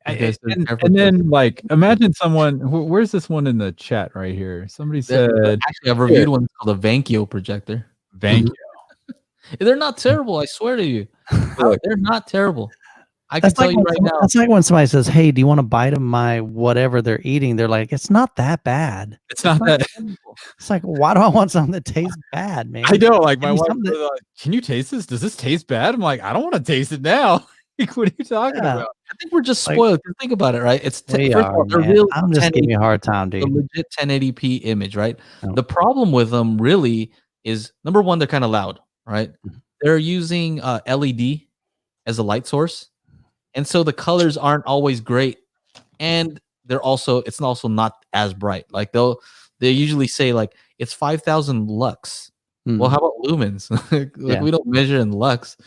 and then like imagine someone. Where's this one in the chat right here? Somebody said actually I've reviewed one called a Vankyo projector. Vankyo. They're not terrible, I swear to you. They're not terrible. I can that's tell like you right now. That's like when somebody says, "Hey, do you want a bite of my whatever they're eating?" They're like, "It's not that bad." It's not that. It's like, why do I want something that tastes bad, man? I know. Like my Give me wife something was like, "Can you taste this? Does this taste bad?" I'm like, "I don't want to taste it now." Like, what are you talking about? I think we're just spoiled. Think about it, right? It's We first of all, are, they're man. real I'm just giving you a hard time, the dude. legit 1080p image, right? No. The problem with them really is number one, they're kind of loud, right? They're using LED as a light source, and so the colors aren't always great, and it's also not as bright. Like they usually say like it's 5,000 lux. Well, how about lumens? Like we don't measure in lux,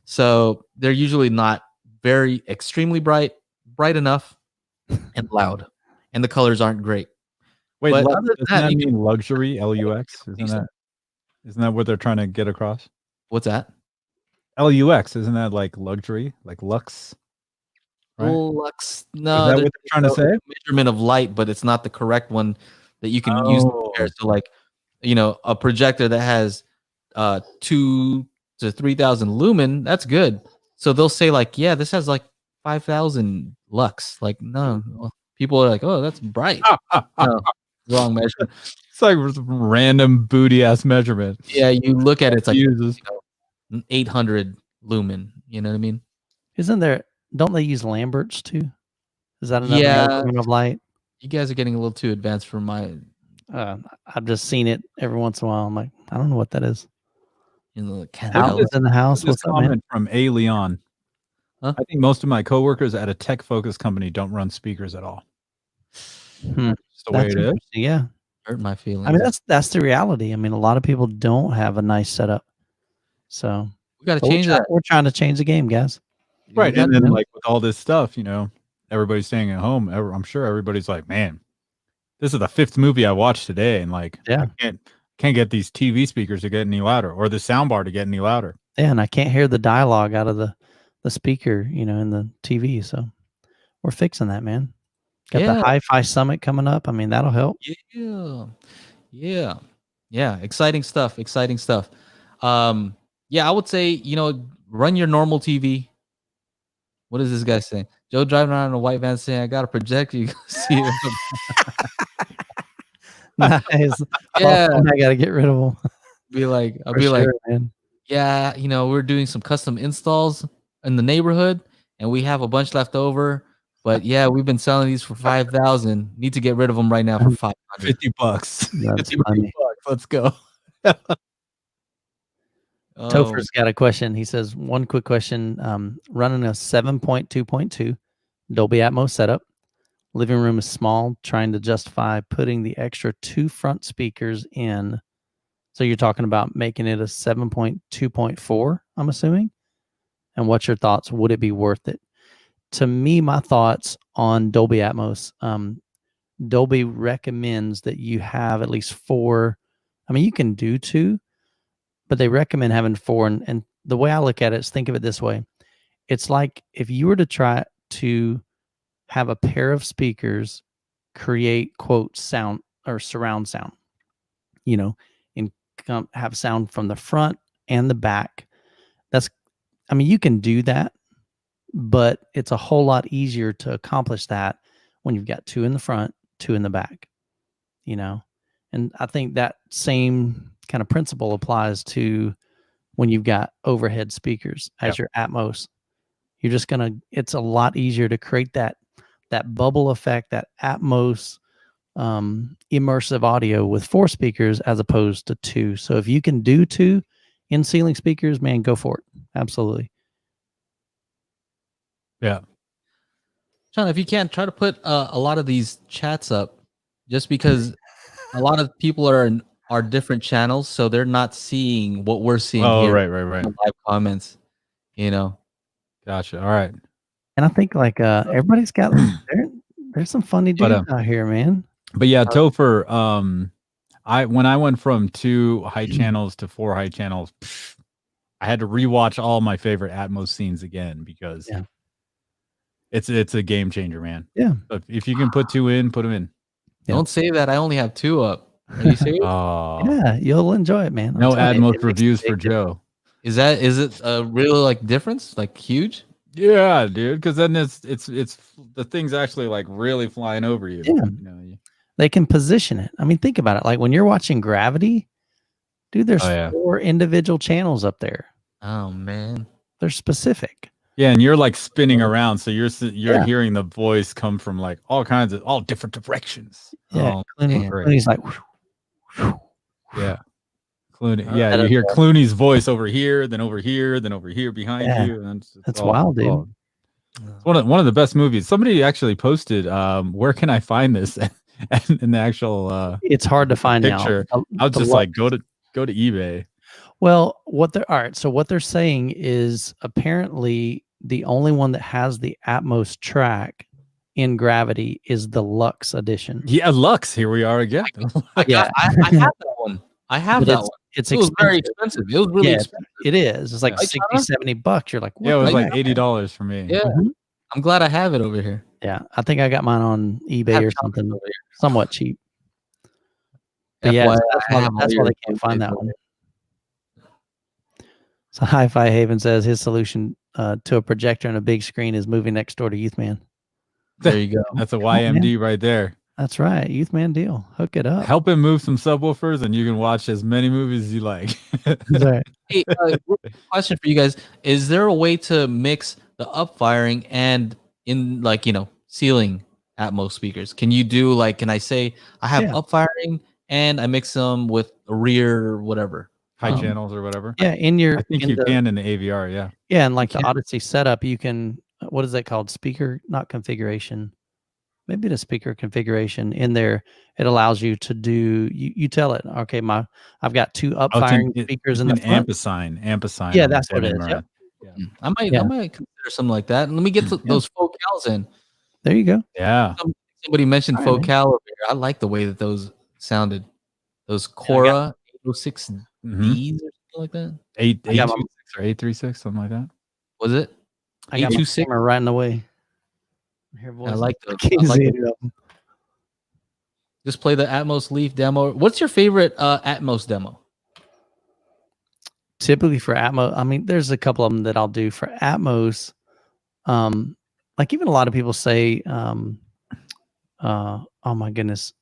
so they're usually not very extremely bright enough, and loud, and the colors aren't great. Wait, But doesn't that mean luxury? LUX? Isn't that what they're trying to get across? What's that? LUX, isn't that like luxury, like lux? Right? Lux. No, is that what they're trying to say? Measurement of light, but it's not the correct one that you can use to compare. So, like, a projector that has 2 to 3,000 lumen, that's good. So they'll say like, yeah, this has like 5,000 lux. Like, no, people are like, oh, that's bright. No, wrong measurement. It's like random booty ass measurement. Yeah, you look at it, it's like 800 lumen. You know what I mean? Don't they use Lamberts too? Is that another measurement of light? You guys are getting a little too advanced for my. I've just seen it every once in a while. I'm like, I don't know what that is. Outlets in the house. What's that, comment from A. Leon? Huh? I think most of my coworkers at a tech focused company don't run speakers at all. That's the way it is. Yeah. Hurt my feelings. I mean, that's the reality. I mean, a lot of people don't have a nice setup. So we got to change that. We're trying to change the game, guys. Right. And then like with all this stuff, everybody's staying at home. I'm sure everybody's like, man, this is the 5th movie I watched today. And like, I can't get these TV speakers to get any louder, or the soundbar to get any louder. Yeah. And I can't hear the dialogue out of the speaker, in the TV. So we're fixing that, man. Got the Hi-Fi Summit coming up. I mean, that'll help. Yeah. Exciting stuff. Yeah, I would say, run your normal TV. What is this guy saying? Joe driving around in a white van saying, I got a projector. You see him. Nice. Yeah. I got to get rid of them. I'll be like, man. Yeah, we're doing some custom installs in the neighborhood and we have a bunch left over. But yeah, we've been selling these for 5,000. Need to get rid of them right now for $500. $50. That's funny. Let's go. Topher's got a question. He says, one quick question. Running a 7.2.2 Dolby Atmos setup. Living room is small, trying to justify putting the extra 2 front speakers in. So you're talking about making it a 7.2.4, I'm assuming? And what's your thoughts? Would it be worth it? To me, my thoughts on Dolby Atmos, Dolby recommends that you have at least 4. I mean, you can do 2, but they recommend having 4. And the way I look at it is, think of it this way. It's like if you were to try to have a pair of speakers create, quote, sound or surround sound, and have sound from the front and the back. You can do that, but it's a whole lot easier to accomplish that when you've got 2 in the front, 2 in the back, and I think that same kind of principle applies to when you've got overhead speakers as your Atmos. You're just it's a lot easier to create that bubble effect, that Atmos immersive audio with 4 speakers as opposed to 2. So if you can do 2 in ceiling speakers, man, go for it. Absolutely. Yeah. John, if you can't, try to put a lot of these chats up, just because a lot of people are different channels, so they're not seeing what we're seeing here. Right. Live comments, Gotcha. Gotcha. All right. And I think like everybody's got there's some funny dudes out here, man. But yeah, Topher, when I went from 2 high channels to 4 high channels, I had to rewatch all my favorite Atmos scenes again because it's a game changer, man. Yeah. So if you can put 2 in, put them in. Yeah. Don't say that. I only have 2 up. Are you serious? Yeah, you'll enjoy it, man. No Atmos reviews for Joe. Is it a real like difference? Like huge? Yeah, dude. Because then it's the thing's actually like really flying over you. Yeah. You know, they can position it. I mean, think about it. Like when you're watching Gravity, dude, there's 4 individual channels up there. Oh man, they're specific. Yeah, and you're like spinning around, so you're hearing the voice come from like all different directions. Yeah, Clooney's like, yeah, Clooney. Yeah, you hear Clooney's voice over here, then over here, then over here behind you. And that's wild, dude. It's one of the best movies. Somebody actually posted, where can I find this? in the actual it's hard to find picture. I'll just like go to eBay. Well, so what they're saying is apparently the only one that has the Atmos track in Gravity is the Lux edition. Yeah, Lux. Here we are again. I have that one. I have that one. It was very expensive. It was really expensive. It is. It's like $60-$70. You're like, what? Yeah, it was like $80 for me. Yeah. I'm glad I have it over here. Yeah, I think I got mine on eBay or something, somewhat cheap. But yeah, that's why they can't find that one. So Hi-Fi Haven says his solution to a projector and a big screen is moving next door to Youthman. There you go. That's a YMD right there. That's right. Youthman deal. Hook it up. Help him move some subwoofers and you can watch as many movies as you like. Right. Hey, question for you guys. Is there a way to mix the upfiring and in like, ceiling Atmos speakers? Can you do like, can I say I have upfiring and I mix them with a rear whatever? High channels or whatever. Yeah, I think you can in the AVR, yeah. Yeah, and like the Odyssey setup, you can, what is that called? Speaker, not configuration. Maybe the speaker configuration in there. It allows you to do, you tell it, okay, I've got 2 upfiring speakers in the front. Ampesign. Yeah, that's what it is. Yep. Yeah. I might consider something like that. And let me get those focals in. There you go. Yeah. Somebody mentioned focal over here. I like the way that those sounded. Those Cora 806 Ds or something like that. 826 or 836, something like that. Was it? I got my camera right in the way. I like those. Just play the Atmos Leaf demo. What's your favorite Atmos demo? Typically for Atmos, I mean, there's a couple of them that I'll do for Atmos. Like even a lot of people say, oh my goodness,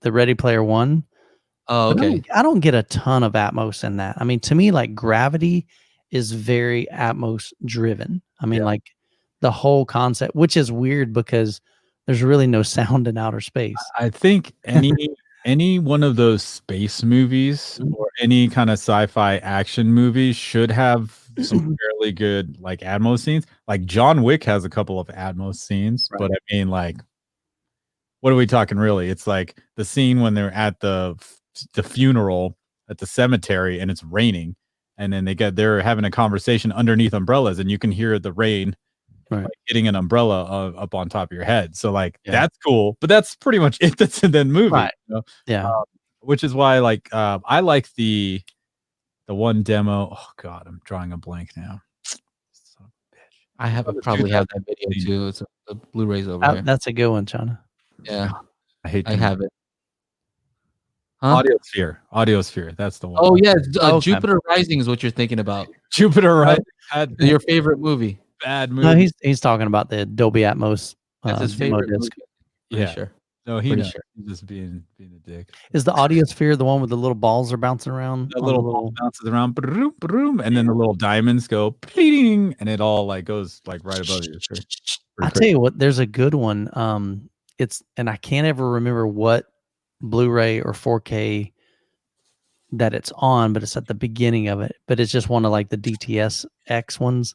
the Ready Player One. Oh, okay. I don't get a ton of Atmos in that. I mean, to me, like Gravity is very Atmos driven. I mean, like the whole concept, which is weird because there's really no sound in outer space. I think any one of those space movies or any kind of sci-fi action movie should have some fairly good like Atmos scenes. Like John Wick has a couple of Atmos scenes, but I mean, like, what are we talking really? It's like the scene when they're at the funeral at the cemetery and it's raining, and then they're having a conversation underneath umbrellas, and you can hear the rain like hitting an umbrella up on top of your head. So like that's cool, but that's pretty much it that's in that movie. Right. Yeah. Which is why like I like the one demo. Oh god, I'm drawing a blank now. I probably have that video too. It's the Blu-rays over here. That's a good one, Chana. Yeah. I have it. Huh? Audiosphere. That's the one. Oh yeah, Jupiter Rising is what you're thinking about. Jupiter Rising. Your favorite movie. Bad movie. No, he's talking about the Dolby Atmos. That's his favorite disc. Yeah, sure. No, he's just being a dick. Is the Audiosphere the one with the little balls are bouncing around? The little ball bounces around, broom, broom, and then the little diamonds go pleating, and it all like goes like right above you. I tell you what, there's a good one. And I can't ever remember what Blu-ray or 4K that it's on, but it's at the beginning of it. But it's just one of like the DTS X ones.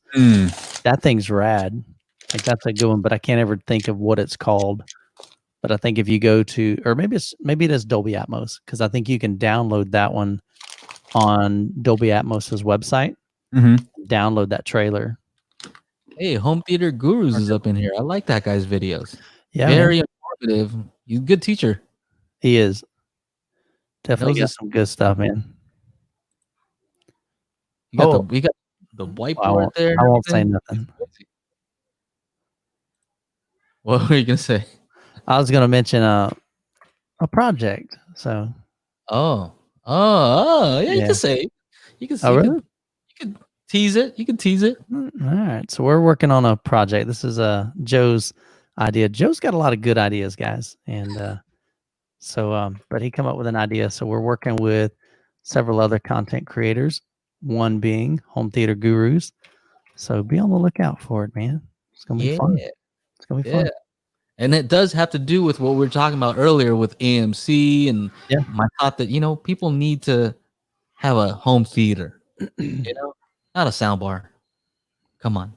That thing's rad. Like that's a good one, but I can't ever think of what it's called. But I think if you go to, or maybe it is Dolby Atmos, because I think you can download that one on Dolby Atmos's website. Download that trailer, Hey, Home Theater Gurus is up in here. I like that guy's videos. Yeah, Very man, informative. He's a good teacher. he is definitely Knows got his. some good stuff, man. He got Oh, the I whiteboard won't. there. I And won't say everything. nothing. What were you gonna say? I was gonna mention a project. So Oh, yeah. You yeah. can say. Oh, really? You could tease it. You can tease it. All right. So we're working on a project. This is Joe's idea. Joe's got a lot of good ideas, guys, and but he come up with an idea. So we're working with several other content creators. One being Home Theater Gurus. So be on the lookout for it, man. It's gonna be fun. It's gonna be Yeah. fun. And it does have to do with what we were talking about earlier with AMC and Yeah. my thought that people need to have a home theater, not a sound bar. Come on.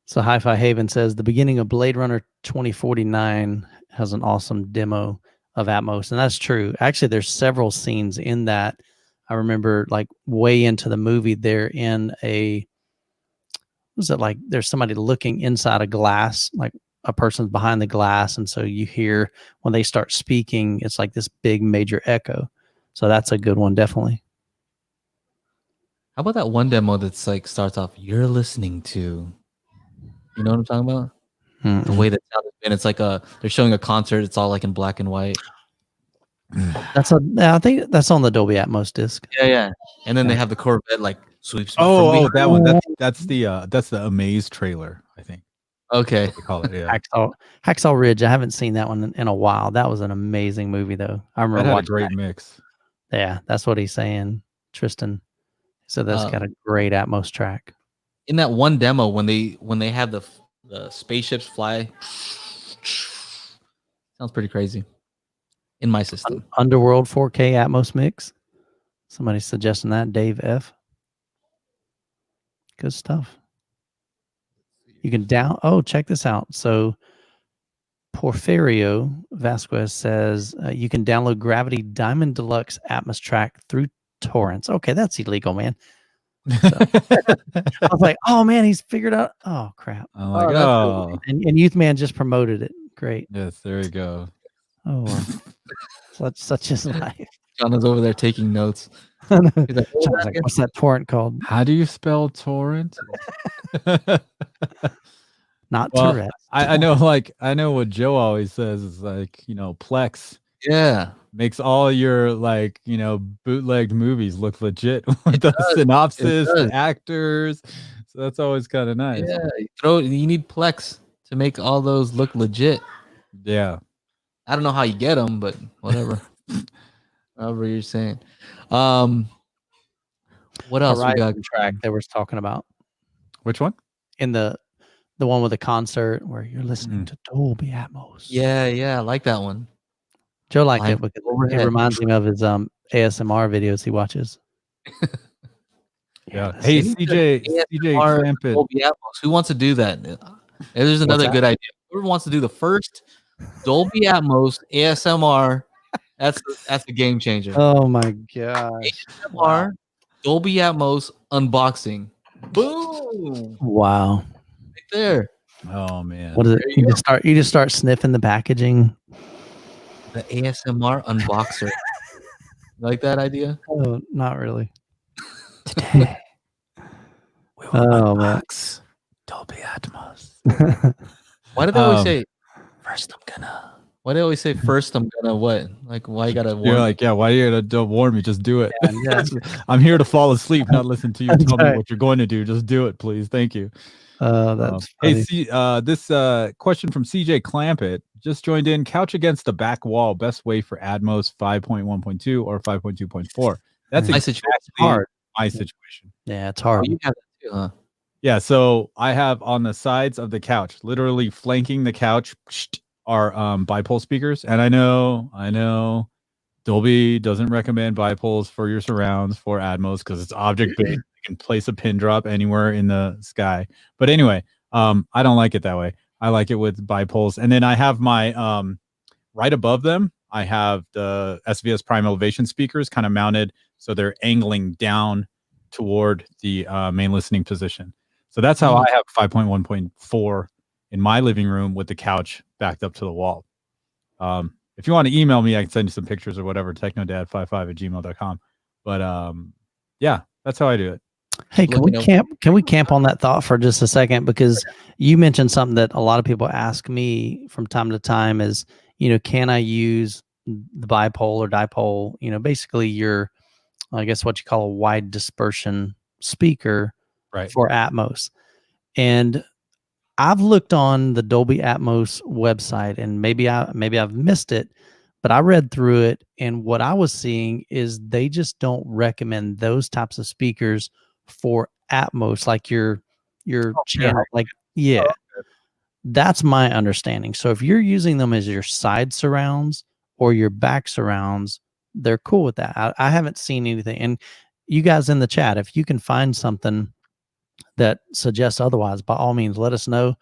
So Hi-Fi Haven says the beginning of Blade Runner 2049 has an awesome demo of Atmos, and that's true. Actually, there's several scenes in that. I remember like way into the movie, they're in was it like there's somebody looking inside a glass, like a person's behind the glass, and so you hear when they start speaking, it's like this big major echo. So that's a good one, definitely. How about that one demo that's like starts off, you're listening to, you know what I'm talking about? The way that sound, and it's like they're showing a concert. It's all like in black and white. I think that's on the Dolby Atmos disc. Yeah. And then they Yeah. have the Corvette like sweeps. Oh, that one. That's the Amaze trailer, I think. Okay. What we call it. Yeah. Hacksaw Ridge. I haven't seen that one in a while. That was an amazing movie, though. I remember That had a watching great mix. Yeah, that's what he's saying, Tristan. So that's got a great Atmos track. In that one demo, when they have the spaceships fly, sounds pretty crazy. In my system, Underworld 4K Atmos mix. Somebody's suggesting that. Dave F. Good stuff. You can check this out. So Porfirio Vasquez says you can download Gravity Diamond Deluxe Atmos track through torrents. Okay, that's illegal, man. So, I was like, oh man, he's figured out. Oh crap. I'm like, oh. And Youth Man just promoted it. Great. Yes, there you go. Oh, such is life. John is over there taking notes. He's like, what's that torrent called? How do you spell torrent? Not Tourette's. I know what Joe always says is like, Plex. Yeah. Makes all your bootlegged movies look legit with the synopsis, the actors. So that's always kind of nice. Yeah, you need Plex to make all those look legit. Yeah. I don't know how you get them, but whatever. However you're saying. What else we got? Track they were talking about. Which one? In the one with the concert where you're listening to Dolby Atmos. Yeah, I like that one. Joe liked it because it reminds him of his ASMR videos he watches. Yeah. Hey, CJ Clampett. Dolby Atmos. Who wants to do that? There's another good idea. Whoever wants to do the first Dolby Atmos ASMR, that's a game changer. Oh my gosh. ASMR Dolby Atmos unboxing. Boom. Wow. Right there. Oh man. What is it? You just start sniffing the packaging. The ASMR unboxer. You like that idea? Oh, not really. Today we will unbox Dolby Atmos. Why do they always say first I'm gonna? Why do they always say first I'm gonna what? Like why you gotta warn You're me? like, yeah, why you gotta warn me? Just do it. Yeah. I'm here to fall asleep, not listen to you tell me what you're going to do. Just do it, please. Thank you. That's funny. Hey, this question from CJ Clampett just joined in. Couch against the back wall. Best way for Atmos 5.1.2 or 5.2.4. That's exactly my situation. Yeah, it's hard. You have that too, huh? Yeah, so I have on the sides of the couch, literally flanking the couch, are bipole speakers, and I know Dolby doesn't recommend bipoles for your surrounds for Atmos because it's object based. You can place a pin drop anywhere in the sky. But anyway, I don't like it that way. I like it with bipoles. And then I have my right above them, I have the SVS prime elevation speakers kind of mounted so they're angling down toward the main listening position. So that's how I have 5.1.4 in my living room with the couch backed up to the wall. If you want to email me, I can send you some pictures or whatever, technodad55@gmail.com. But yeah, that's how I do it. Hey, can we camp on that thought for just a second? Because you mentioned something that a lot of people ask me from time to time is, can I use the bipole or dipole, basically your, I guess what you call a wide dispersion speaker for Atmos. And I've looked on the Dolby Atmos website, and maybe I've missed it, but I read through it, and what I was seeing is they just don't recommend those types of speakers for Atmos, like your channel. Like, that's my understanding. So if you're using them as your side surrounds or your back surrounds, they're cool with that. I haven't seen anything. And you guys in the chat, if you can find something that suggests otherwise, by all means, let us know.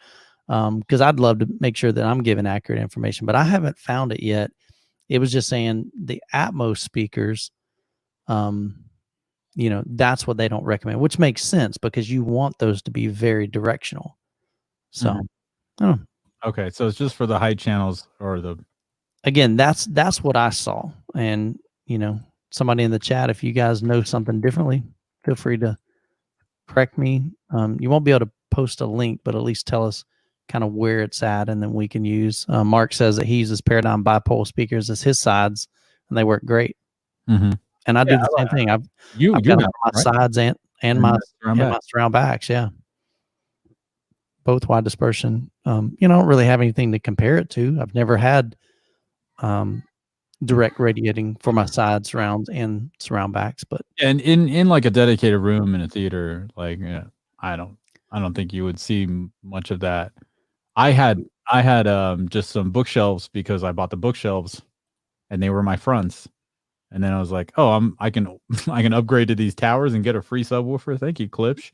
Because I'd love to make sure that I'm giving accurate information, but I haven't found it yet. It was just saying the Atmos speakers, that's what they don't recommend, which makes sense because you want those to be very directional. So, I don't know. Okay, so it's just for the high channels or the. Again, that's what I saw, and somebody in the chat, if you guys know something differently, feel free to correct me. You won't be able to post a link, but at least tell us kind of where it's at, and then we can use. Mark says that he uses Paradigm bipole speakers as his sides, and they work great. And I do the same thing. I've got my sides and my surround backs. Yeah, both wide dispersion. I don't really have anything to compare it to. I've never had direct radiating for my side surrounds and surround backs, but in like a dedicated room in a theater, like I don't think you would see much of that. I had just some bookshelves because I bought the bookshelves and they were my fronts. And then I was like, oh, I can upgrade to these towers and get a free subwoofer. Thank you, Klipsch.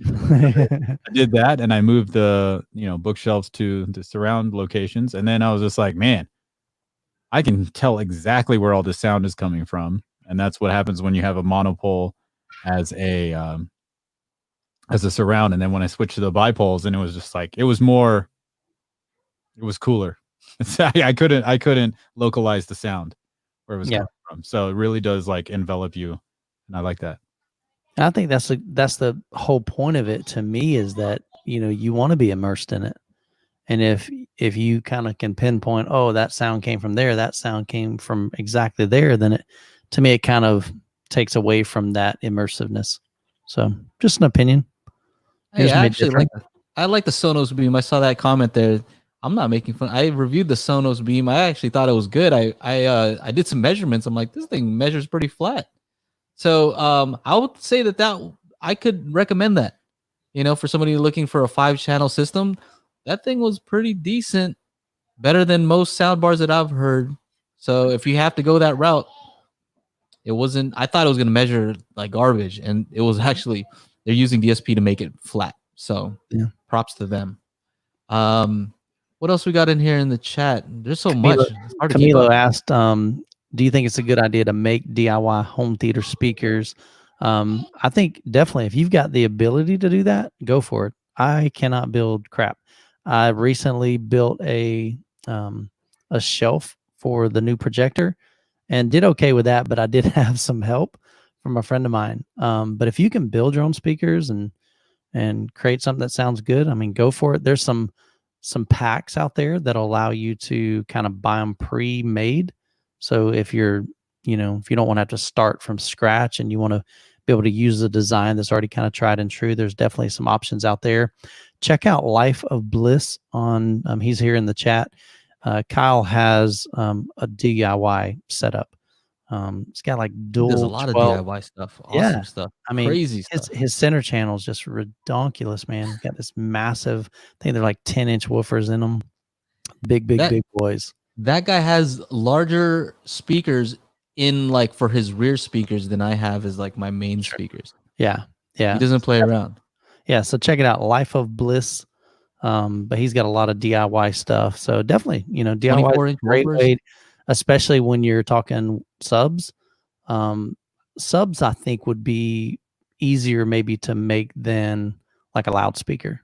I did that, and I moved the bookshelves to the surround locations. And then I was just like, man, I can tell exactly where all the sound is coming from. And that's what happens when you have a monopole as a surround. And then when I switched to the bipoles, and it was just like it was cooler. I couldn't localize the sound where it was coming from. So it really does like envelop you, and I like that. I think that's the whole point of it to me, is that you want to be immersed in it, and if you kind of can pinpoint, oh, that sound came from there, that sound came from exactly there, then to me it kind of takes away from that immersiveness. So just an opinion. Hey, I like the Sonos Beam. I saw that comment there. I'm not making fun. I reviewed the Sonos Beam. I actually thought it was good. I did some measurements. I'm like, this thing measures pretty flat. So I would say that I could recommend that. For somebody looking for a 5-channel system, that thing was pretty decent, better than most soundbars that I've heard. So if you have to go that route, it wasn't. I thought it was going to measure like garbage, and it was actually they're using DSP to make it flat. So props to them. What else we got in here in the chat? There's so much. It's hard to keep up. Camilo asked, do you think it's a good idea to make DIY home theater speakers? I think definitely if you've got the ability to do that, go for it. I cannot build crap. I recently built a shelf for the new projector and did okay with that, but I did have some help from a friend of mine. But if you can build your own speakers and create something that sounds good, I mean, go for it. There's some packs out there that'll allow you to kind of buy them pre-made. So if you're, if you don't want to have to start from scratch and you want to be able to use a design that's already kind of tried and true, there's definitely some options out there. Check out Life of Bliss on, he's here in the chat. Kyle has a DIY setup. It's got like dual. There's a lot of DIY stuff. Awesome stuff. I mean, crazy stuff. His center channel is just redonkulous, man. Got this massive, I think they're like 10-inch woofers in them. Big boys. That guy has larger speakers in like for his rear speakers than I have as like my main speakers. Yeah. He doesn't play around. Yeah. So check it out. Life of Bliss. But he's got a lot of DIY stuff. So definitely, DIY is a great way, especially when you're talking subs. Subs, I think, would be easier maybe to make than like a loudspeaker.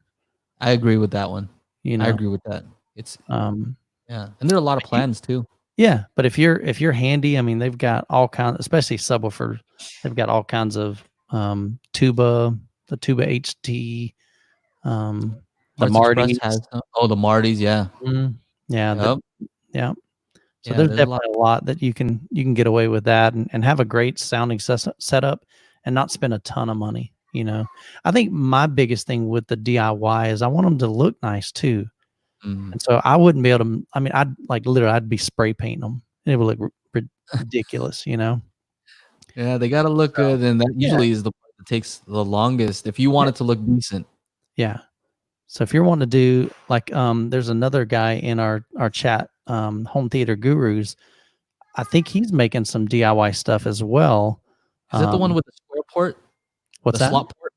I agree with that one. You know, I agree with that. It's um, yeah, and there are a lot of plans too. yeah. But if you're handy, I mean, they've got all kinds, especially subwoofer. They've got all kinds of tuba, the tuba HT, the Arts Express Marty. has the Martys, yeah. Yeah, Yep. yeah. So Yeah, there's there's a lot. definitely a lot that you can get away with that and have a great sounding setup and not spend a ton of money. You know, I think my biggest thing with the DIY is I want them to look nice too. Mhm. And so I wouldn't be able to. I mean, I'd like literally, I'd be spray painting them. And it would look ridiculous. You know. Yeah, they gotta look So, good, and that yeah, usually is the part that takes the longest if you yeah, want it to look decent. yeah. So if you're wanting to do like, there's another guy in our chat, Home Theater Gurus. I think he's making some DIY stuff as well. Is that the one with the square port? What's The that? slot port?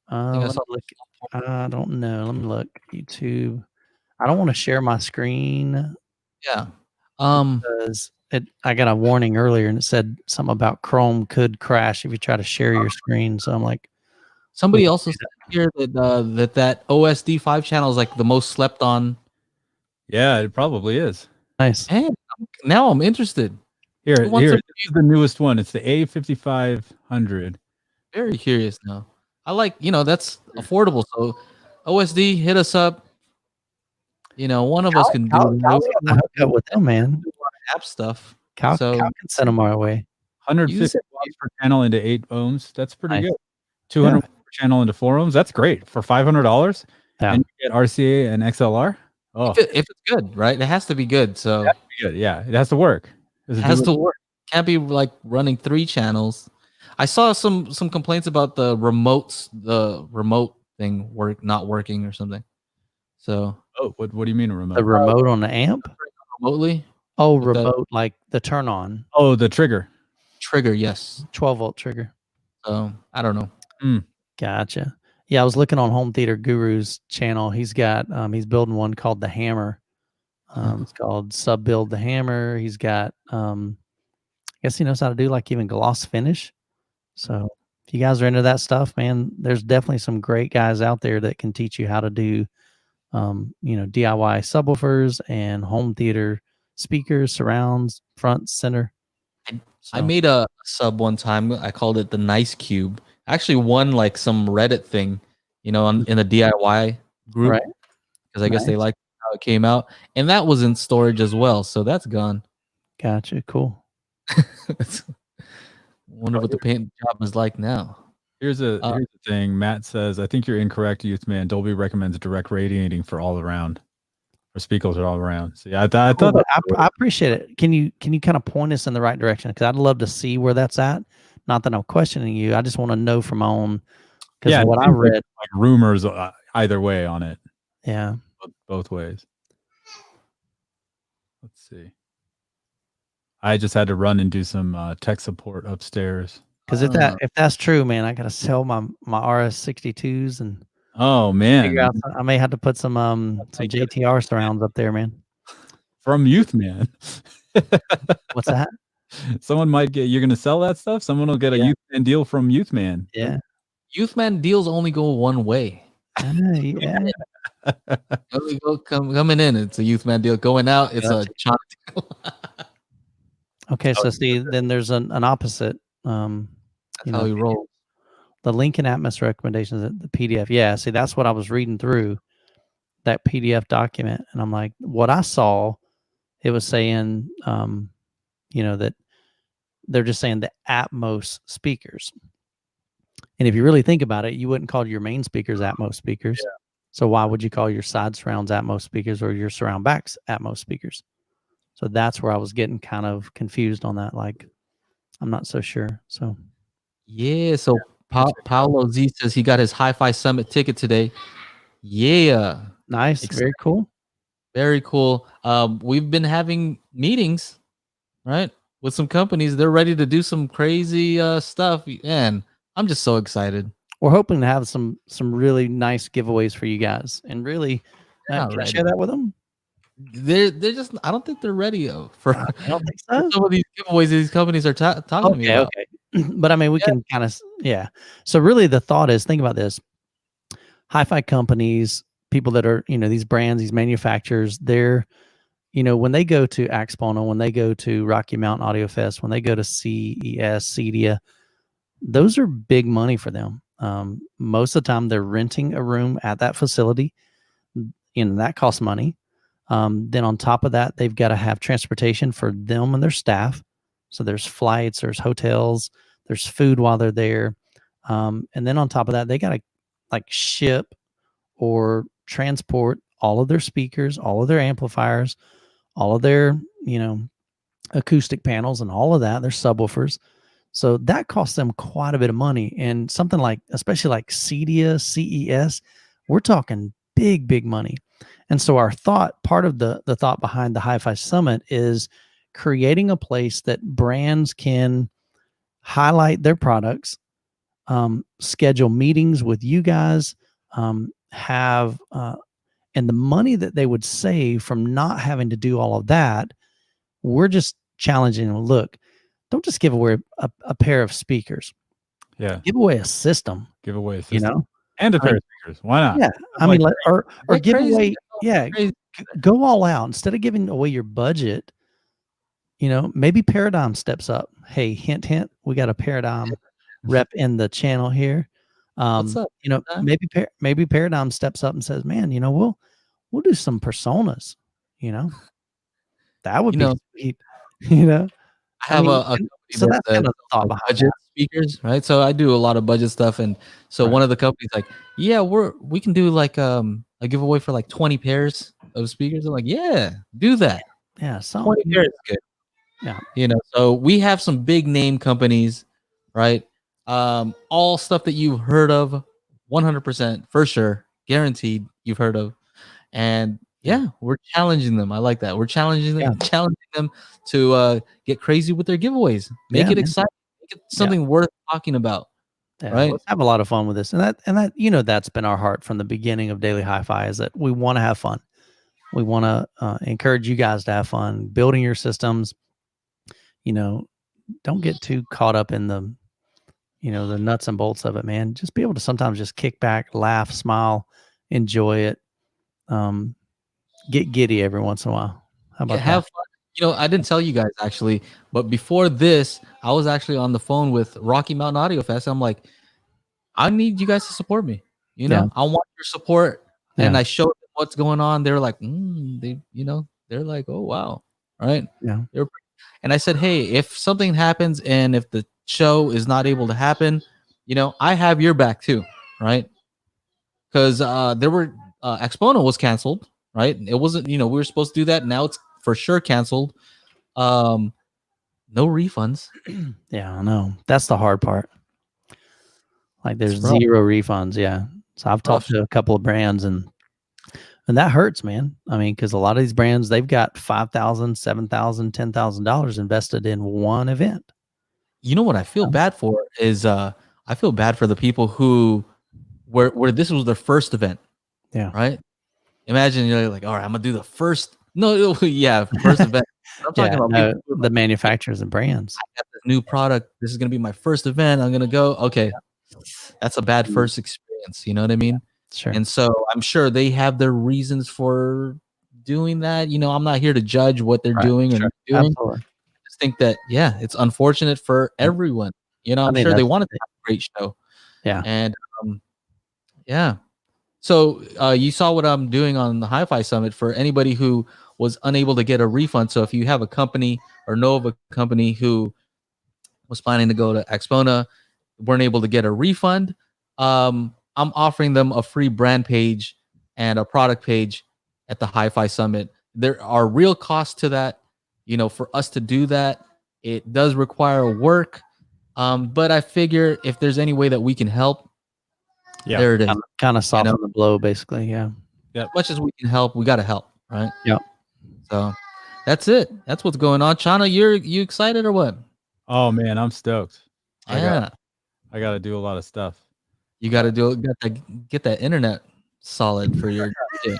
I think I Let saw me look. I don't know. Let me look. YouTube. I don't want to share my screen yeah. because I got a warning earlier and it said something about Chrome could crash if you try to share your screen. So I'm like, we Somebody don't also do said here that OSD 5 channel is like the most slept on. Yeah, it probably is. nice. Hey, now I'm interested. Here, Who wants here. to- This is the newest one. It's the A5500. Very curious now. I like, that's affordable. So OSD, hit us up. One of us can do Kyle's got the hookup with them, man. app stuff. Kyle So can send them our way. 150 Use it. watts per channel into 8 ohms. That's pretty Nice. good. 200 watts per channel into 4 ohms. That's great for $500. Yeah. And you get RCA and XLR. Oh, if it's good, right? It has to be good. So good. Yeah, it has to work. it has to work. Can't be like running 3 channels. I saw some complaints about the remote thing not working or something. So what do you mean a remote? The remote on the amp? remotely? Oh, with that- remote, like the turn on, Oh, the trigger. Trigger, yes. 12-volt trigger. So I don't know. Gotcha. Yeah, I was looking on Home Theater Guru's channel. He's got he's building one called the Hammer. It's called Sub Build the Hammer. He's got I guess he knows how to do like even gloss finish. So if you guys are into that stuff, man, there's definitely some great guys out there that can teach you how to do DIY subwoofers and home theater speakers, surrounds, front, center. I made a sub one time. I called it the Nice Cube. I actually won like some Reddit thing, in the DIY group, Right. because I guess they Nice. liked how it came out, and that was in storage as well. So that's gone. Gotcha. Cool. Wonder what the paint job is like now. Here's the thing. Matt says, I think you're incorrect, youth man. Dolby recommends direct radiating for all around. Or speakers are all around. So yeah, I thought I appreciate it. Can you kind of point us in the right direction? Because I'd love to see where that's at. Not that I'm questioning you. I just want to know from my own. Because what I read, like rumors either way on it. Yeah. Both ways. Let's see. I just had to run and do some tech support upstairs. Because if that's true, man, I gotta sell my RS62s and oh man, figure out. I may have to put some JTR surrounds up there, man. From Youth Man. What's that? Someone might get. You're gonna sell that stuff. Someone will get a Youth Man deal from Youth Man. Yeah. Youth Man deals only go one way. Yeah. Only go coming in, it's a Youth Man deal. Going out, it's a China deal. Okay, so see, then there's an opposite. That's how he rolls. The Lincoln Atmos recommendations, the PDF. Yeah, see, that's what I was reading through, that PDF document, and I'm like, what I saw, it was saying, that they're just saying the Atmos speakers. And if you really think about it, you wouldn't call your main speakers Atmos speakers. Yeah. So why would you call your side surrounds Atmos speakers or your surround backs Atmos speakers? So that's where I was getting kind of confused on that. Like, I'm not so sure. So yeah. So Paolo Z says he got his Hi-Fi Summit ticket today. Yeah. Nice. Very cool. Very cool. We've been having meetings, right, with some companies. They're ready to do some crazy stuff, and I'm just so excited. We're hoping to have some really nice giveaways for you guys, and really, can I share that with them? They're just. I don't think they're ready for. I don't think so. Some of these giveaways these companies are talking to me about. Okay. But I mean, we can kind of, yeah. So really, the thought is, think about this. hi-fi companies, people that are, these brands, these manufacturers, they're, when they go to Axpona, when they go to Rocky Mountain Audio Fest, when they go to CES, CEDIA, those are big money for them. Most of the time they're renting a room at that facility. That costs money. Then on top of that, they've got to have transportation for them and their staff. So there's flights, there's hotels, there's food while they're there. And then on top of that, they got to like ship or transport all of their speakers, all of their amplifiers, all of their, acoustic panels and all of that, their subwoofers. So that costs them quite a bit of money. And something like, especially like CEDIA, CES, we're talking big, big money. And so our thought, part of the thought behind the Hi-Fi Summit is creating a place that brands can highlight their products, schedule meetings with you guys, have, and the money that they would save from not having to do all of that, we're just challenging them. Look, don't just give away a pair of speakers. Yeah. Give away a system. Give away a system. You and a pair of speakers. Why not? Yeah. I mean, or give crazy. away, go all out. Instead of giving away your budget, maybe Paradigm steps up. Hey, hint, hint, we got a Paradigm rep in the channel here. What's up? Maybe Paradigm steps up and says, man, we'll do some personas, that would be sweet, I have a company so that's kind of the thought behind budget speakers, right? So I do a lot of budget stuff, and so one of the companies like, yeah, we can do like a giveaway for like 20 pairs of speakers. I'm like, yeah, do that. Yeah, 20 pairs is good. Yeah, so we have some big name companies, right? All stuff that you've heard of, 100% for sure, guaranteed you've heard of, and yeah, we're challenging them. I like that. We're challenging them to get crazy with their giveaways. Make it exciting. Make it something worth talking about. Yeah, right? Let's have a lot of fun with this. And that that's been our heart from the beginning of Daily Hi-Fi, is that we want to have fun. We want to encourage you guys to have fun building your systems. Don't get too caught up in the nuts and bolts of it, man. Just be able to sometimes just kick back, laugh, smile, enjoy it. Get giddy every once in a while. How about have fun? I didn't tell you guys actually, but before this, I was actually on the phone with Rocky Mountain Audio Fest. I'm like, I need you guys to support me. I want your support. And I showed them what's going on. They're like, they're like, oh wow, right? Yeah. And I said, hey, if something happens and if the show is not able to happen, I have your back too, right? Because there were Expono was canceled. Right? It wasn't, we were supposed to do that. Now it's for sure canceled. No refunds. Yeah, I know. That's the hard part. Like there's zero refunds. Yeah. So I've talked to a couple of brands and that hurts, man. I mean, because a lot of these brands, they've got $5,000, $7,000, $10,000 invested in one event. You know what I feel bad for is I feel bad for the people who where this was their first event. Yeah. Right? Imagine you're like, all right, I'm gonna do the first. No, first event. I'm talking about the manufacturers and brands. I got this new product. This is gonna be my first event. I'm gonna go. Okay, that's a bad first experience. You know what I mean? Sure. And so I'm sure they have their reasons for doing that. I'm not here to judge what they're doing or not doing. Absolutely. I just think that it's unfortunate for everyone. I'm sure they wanted to have a great show. Yeah. And So you saw what I'm doing on the Hi-Fi Summit for anybody who was unable to get a refund. So if you have a company or know of a company who was planning to go to Expona, weren't able to get a refund, I'm offering them a free brand page and a product page at the Hi-Fi Summit. There are real costs to that. For us to do that, it does require work. But I figure if there's any way that we can help, there it is. Kind of soften the blow, basically. Yeah. As much as we can help, we got to help, right? Yep. So that's it. That's what's going on. Chana, you excited or what? Oh man, I'm stoked. Yeah. I got to do a lot of stuff. You got to get that internet solid for your DJ.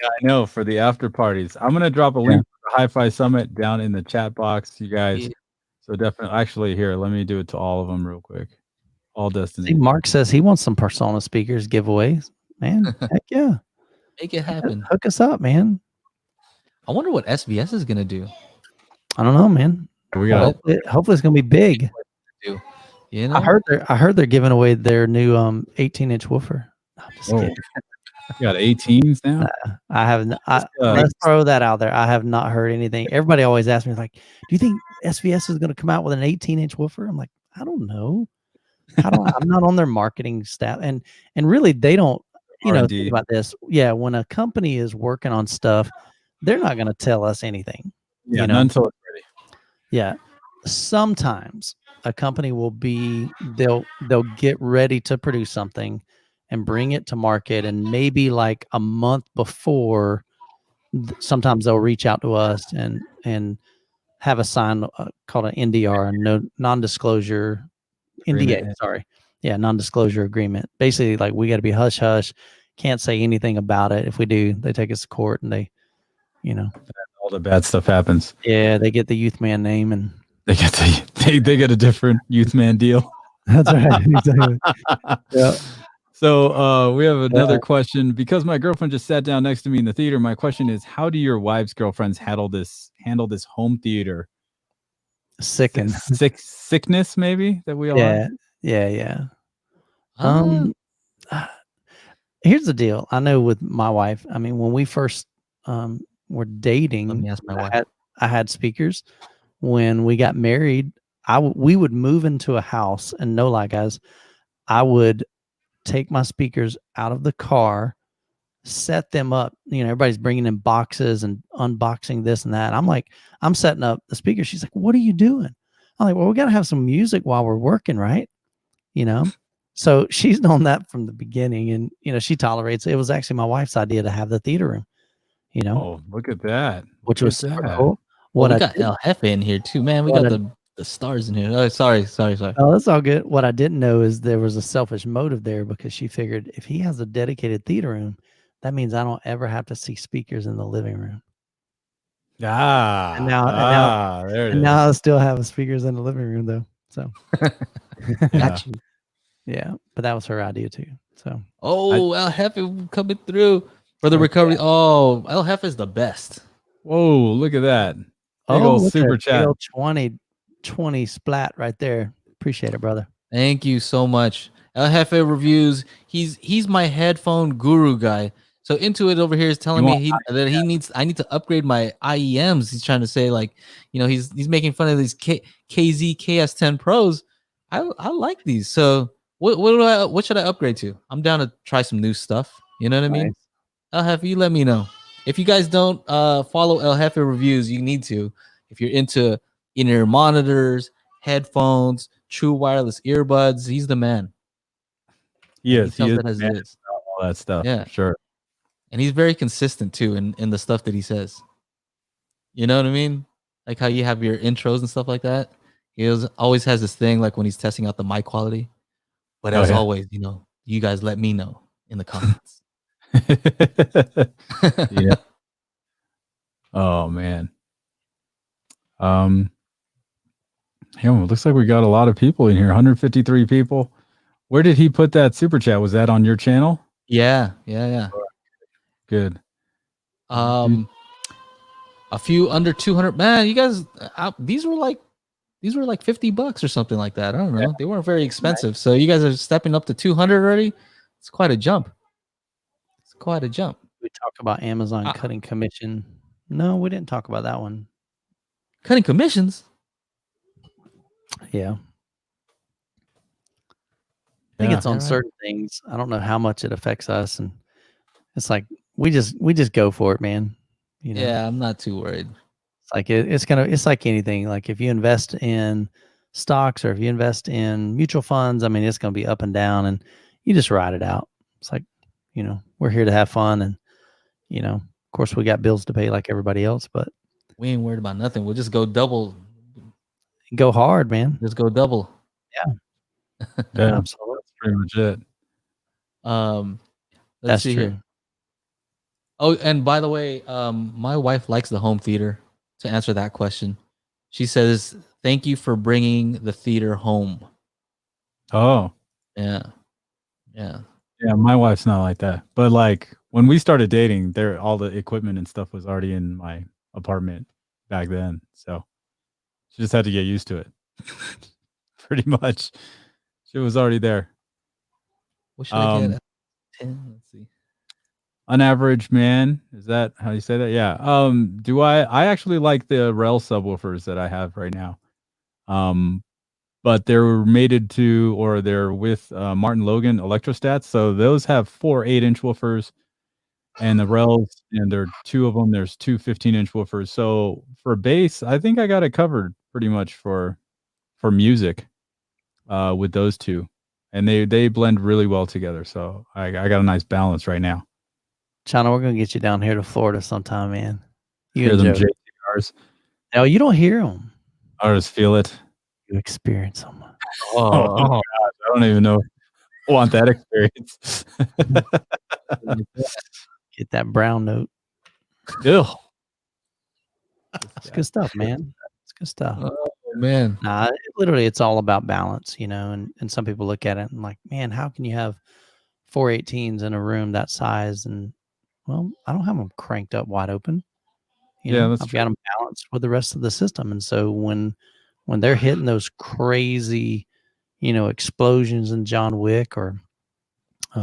Yeah, I know, for the after parties. I'm gonna drop a link to the Hi-Fi Summit down in the chat box, you guys. Yeah. So definitely, actually, here, let me do it to all of them real quick. All destiny. See, Mark says he wants some Persona speakers giveaways. man. Heck yeah. Make it happen. Hook us up, man. I wonder what SVS is gonna do. I don't know, man. We got Hopefully it's gonna be big. Do you I know? heard they're giving away their new 18-inch woofer. No, I'm just kidding. You got 18s now. I haven't. Let's throw that out there. I have not heard anything. Everybody always asks me like, "Do you think SVS is going to come out with an 18-inch woofer?" I'm like, I don't know. I'm not on their marketing staff, and really they don't. You know, think about this. Yeah, when a company is working on stuff, they're not going to tell us anything. Yeah, you know? not until it's ready. Yeah, sometimes a company will be they'll get ready to produce something and bring it to market, and maybe like a month before, sometimes they'll reach out to us and have a sign called an NDR, no non-disclosure NDA. Sorry, yeah, non-disclosure agreement. Basically, like we got to be hush hush, can't say anything about it. If we do, they take us to court, and they, all the bad stuff happens. Yeah, they get the youth man name, and they get a different youth man deal. That's right. Exactly. Yeah. So we have another question. Because my girlfriend just sat down next to me in the theater, my question is, how do your wives' girlfriends handle this home theater? Sickness, maybe, that we all have? Yeah. Here's the deal. I know with my wife, I mean, when we first were dating, Let me ask my wife. I had speakers. When we got married, we would move into a house, and no lie, guys, I would take my speakers out of the car, set them up. Everybody's bringing in boxes and unboxing this and that. I'm setting up the speakers. She's like, "What are you doing?" I'm like, "Well, we got to have some music while we're working, right?" So she's known that from the beginning, and she tolerates it. It was actually my wife's idea to have the theater room. Oh, look at that! Which was super cool. Well, we got El Jefe in here too, man. We got the stars in here. Oh, sorry. Oh, that's all good. What I didn't know is there was a selfish motive there, because she figured if he has a dedicated theater room, that means I don't ever have to see speakers in the living room. And now I still have speakers in the living room though. So got you. Yeah, but that was her idea too. So El Jefe coming through for the recovery. Yeah. Oh, El Jefe is the best. Whoa, look at that. Big old super chat. 20 splat right there. Appreciate it, brother. Thank you so much. El Jefe reviews. He's my headphone guru guy. So Intuit over here is telling me that I need to upgrade my IEMs. He's trying to say, like, he's making fun of these KZ KS10 Pros. I like these. So what should I upgrade to? I'm down to try some new stuff. You know what I mean? El Jefe, you let me know. If you guys don't follow El Jefe reviews, you need to. If you're into in-ear monitors, headphones, true wireless earbuds, he's the man. He is all that stuff. Yeah, sure. And he's very consistent too in the stuff that he says. You know what I mean? Like how you have your intros and stuff like that. He always has this thing like when he's testing out the mic quality. But as always, you guys let me know in the comments. Yeah. Oh man. It looks like we got a lot of people in here. 153 people. Where did he put that super chat? Was that on your channel? Yeah. Good. A few under 200. Man, you guys, these were like $50 or something like that. I don't know. Yeah. They weren't very expensive. Nice. So you guys are stepping up to 200 already. It's quite a jump. We talked about Amazon cutting commission. No, we didn't talk about that one. Cutting commissions? Yeah. I think it's on certain things. I don't know how much it affects us, and it's like we just go for it, man. Yeah, I'm not too worried. It's like it's like anything. Like if you invest in stocks or if you invest in mutual funds, I mean, it's gonna be up and down, and you just ride it out. It's like, we're here to have fun, and of course we got bills to pay like everybody else, but we ain't worried about nothing. We'll just go double. Go hard, man. Just go double. Yeah. Yeah, absolutely. That's pretty much it. That's true. Here. Oh, and by the way, my wife likes the home theater. To answer that question, she says, "Thank you for bringing the theater home." Oh, yeah. Yeah, my wife's not like that. But like when we started dating, all the equipment and stuff was already in my apartment back then. So she just had to get used to it. Pretty much. She was already there. What should I get? 10. Let's see. On average, man, is that how you say that? Yeah. Do I actually like the Rel subwoofers that I have right now. But they're mated to, or they're with Martin Logan electrostats. So those have 4 8-inch woofers and the Rels, and there are 2 of them. There's 2 15-inch woofers. So for bass, I think I got it covered pretty much for music with those 2. And they blend really well together. So I got a nice balance right now. China, we're gonna get you down here to Florida sometime, man. You Hear and them Joe. JTRs. No, you don't hear them. I just feel it. You experience them. Oh, gosh, I don't even know. I want that experience. Get that brown note. Ew. It's good stuff, man. It's good stuff. Oh man. Nah, literally, it's all about balance, you know. And some people look at it and like, man, how can you have 4 18s in a room that size? And well, I don't have them cranked up wide open. You know, that's I've true. got them balanced with the rest of the system. And so when they're hitting those crazy, you know, explosions in John Wick or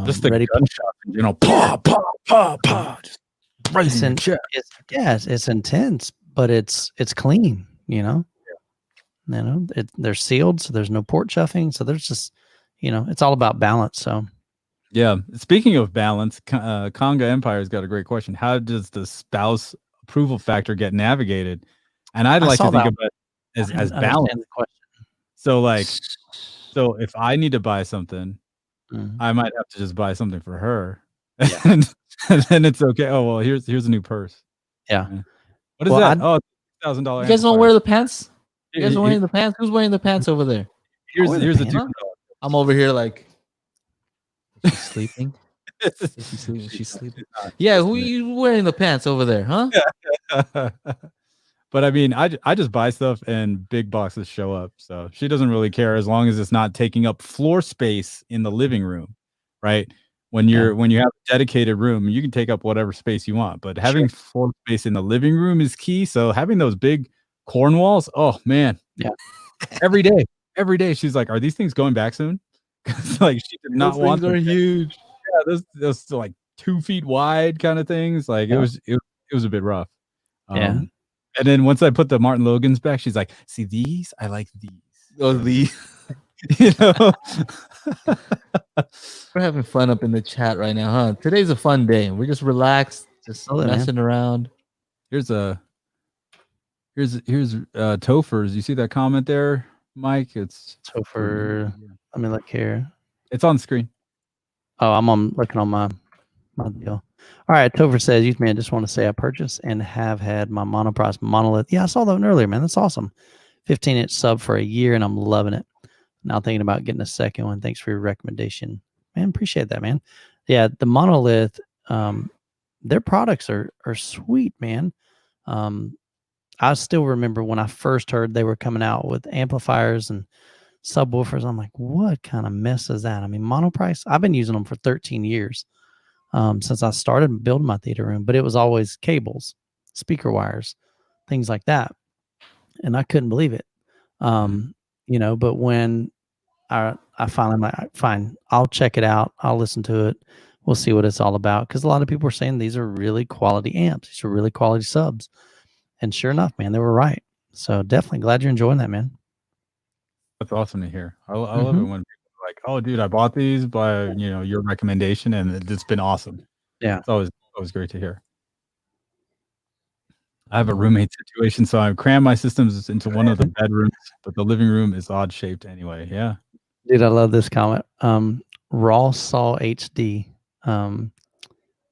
Just the Ready gunshots, you know, pa pa pa pa, just right in your chest. it's intense, but it's clean, you know. You know, they're sealed, so there's no port chuffing. So there's just, you know, it's all about balance. So Yeah. Speaking of balance, Conga Empire's got a great question. How does the spouse approval factor get navigated? And I'd like to think of it as balance. The question. So like, so if I need to buy something, I might have to just buy something for her. Yeah. and then it's okay. Oh well, here's a new purse. Yeah. What is that? Oh, $1,000. You guys don't wear the pants? You guys are wearing the pants? Who's wearing the pants over there? Here's the $2. I'm over here like, is she sleeping? She's sleeping. Yeah, who are you wearing the pants over there, huh? But I mean, I just buy stuff and big boxes show up. So she doesn't really care as long as it's not taking up floor space in the living room, right? When you have a dedicated room, you can take up whatever space you want. But having floor space in the living room is key. So having those big corn walls, oh man, yeah. Every day she's like, "Are these things going back soon?" Because like she did not want them. They're huge. Yeah, those like 2 feet wide kind of things. Like it was a bit rough. Yeah. And then once I put the Martin Logans back, she's like, "See these? I like these." Oh, these. You know, we're having fun up in the chat right now, huh? Today's a fun day. We're just relaxed, just messing around. Here's Topher's. You see that comment there, Mike? It's Topher. Let me look here. It's on screen. Oh, I'm looking on my deal. All right, Topher says, "Youth man, just want to say I purchased and have had my monoprice monolith." Yeah, I saw that one earlier, man. That's awesome. 15-inch sub for a year, and I'm loving it. Now thinking about getting a second one. Thanks for your recommendation, man. Appreciate that, man. Yeah, the monolith, their products are sweet, man. I still remember when I first heard they were coming out with amplifiers and subwoofers. I'm like, what kind of mess is that? I mean, monoprice, I've been using them for 13 years since I started building my theater room, but it was always cables, speaker wires, things like that. And I couldn't believe it. You know, but when I finally like, fine, I'll check it out. I'll listen to it. We'll see what it's all about. Because a lot of people are saying these are really quality amps. These are really quality subs. And sure enough, man, they were right. So definitely glad you're enjoying that, man. That's awesome to hear. I love it when people are like, "Oh, dude, I bought these by your recommendation, and it's been awesome." Yeah, it's always great to hear. I have a roommate situation, so I cram my systems into one of the bedrooms, but the living room is odd shaped anyway. Yeah, dude, I love this comment. Raw Saw HD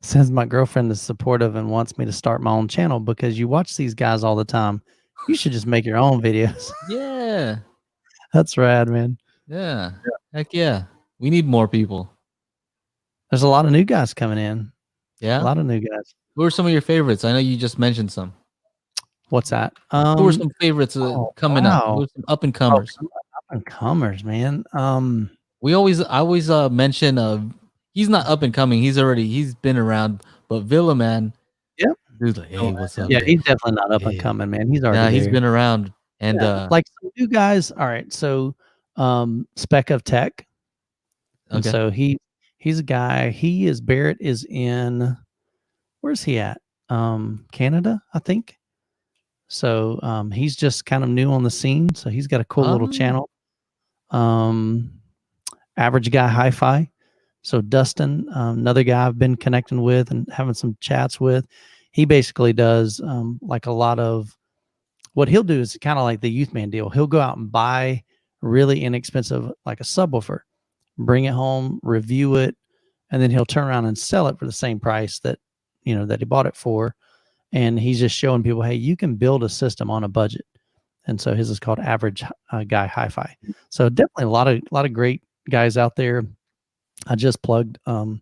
says my girlfriend is supportive and wants me to start my own channel because you watch these guys all the time. You should just make your own videos. Yeah. That's rad, man. Yeah. Heck yeah. We need more people. There's a lot of new guys coming in. Yeah. A lot of new guys. Who are some of your favorites? I know you just mentioned some. What's that? Who are some favorites coming up? Who are some up and comers? Up and comers, man. I always mention he's not up and coming. He's been around. But Villa man, Yep. dude's like, hey, what's up? Yeah, Dave? he's definitely not up and Hey. coming, man. He's already Yeah, he's there. been around. And like some new guys. All right, so Spec of Tech, and okay. so he's a guy. Barrett is in, where's he at? Canada, I think. So he's just kind of new on the scene. So he's got a cool little channel. Average Guy Hi-Fi. So Dustin, another guy I've been connecting with and having some chats with, he basically does like a lot of, what he'll do is kind of like the Youth Man deal. He'll go out and buy really inexpensive, like a subwoofer, bring it home, review it, and then he'll turn around and sell it for the same price that, that he bought it for. And he's just showing people, hey, you can build a system on a budget. And so his is called Average Guy Hi-Fi. So definitely a lot of great guys out there. I just plugged a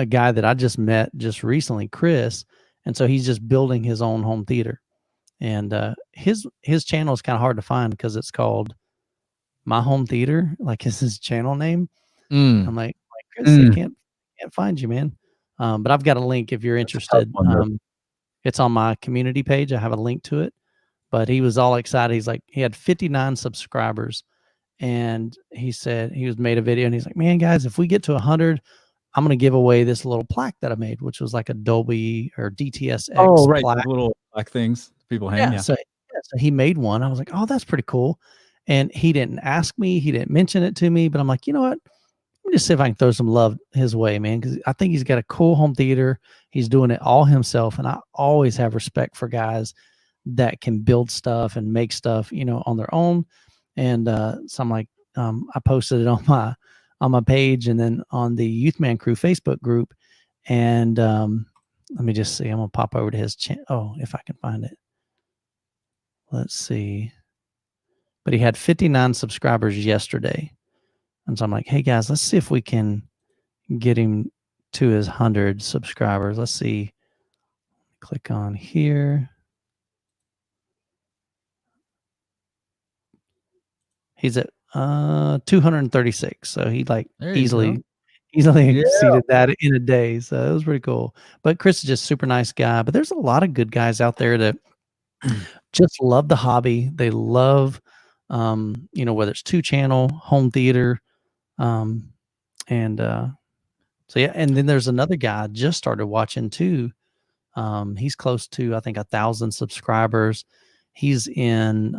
guy that I just met just recently, Chris, and so he's just building his own home theater. And his channel is kind of hard to find because it's called My Home Theater, like is his channel name. I'm like Chris, I can't find you, man. But I've got a link if you're interested. It's on my community page. I have a link to it. But he was all excited. He's like, he had 59 subscribers, and he said he was made a video, and he's like, man, guys, if we get to 100, I'm going to give away this little plaque that I made, which was like a Dolby or DTSX. Oh, right. Plaque. Little black things people hang. Yeah. So he made one. I was like, oh, that's pretty cool. And he didn't ask me. He didn't mention it to me. But I'm like, you know what? Let me just see if I can throw some love his way, man. Because I think he's got a cool home theater. He's doing it all himself. And I always have respect for guys that can build stuff and make stuff, on their own. And so I'm like, I posted it on my page and then on the Youth Man Crew Facebook group. And let me just see. I'm gonna pop over to his channel. Oh, if I can find it. Let's see. But he had 59 subscribers yesterday. And so I'm like, hey guys, let's see if we can get him to his 100 subscribers. Let's see. Click on here. He's at 236. So he easily exceeded that in a day. So it was pretty cool. But Chris is just super nice guy. But there's a lot of good guys out there that just love the hobby. They love, whether it's 2-channel, home theater. So yeah. And then there's another guy I just started watching too. He's close to, I think, 1,000 subscribers. He's in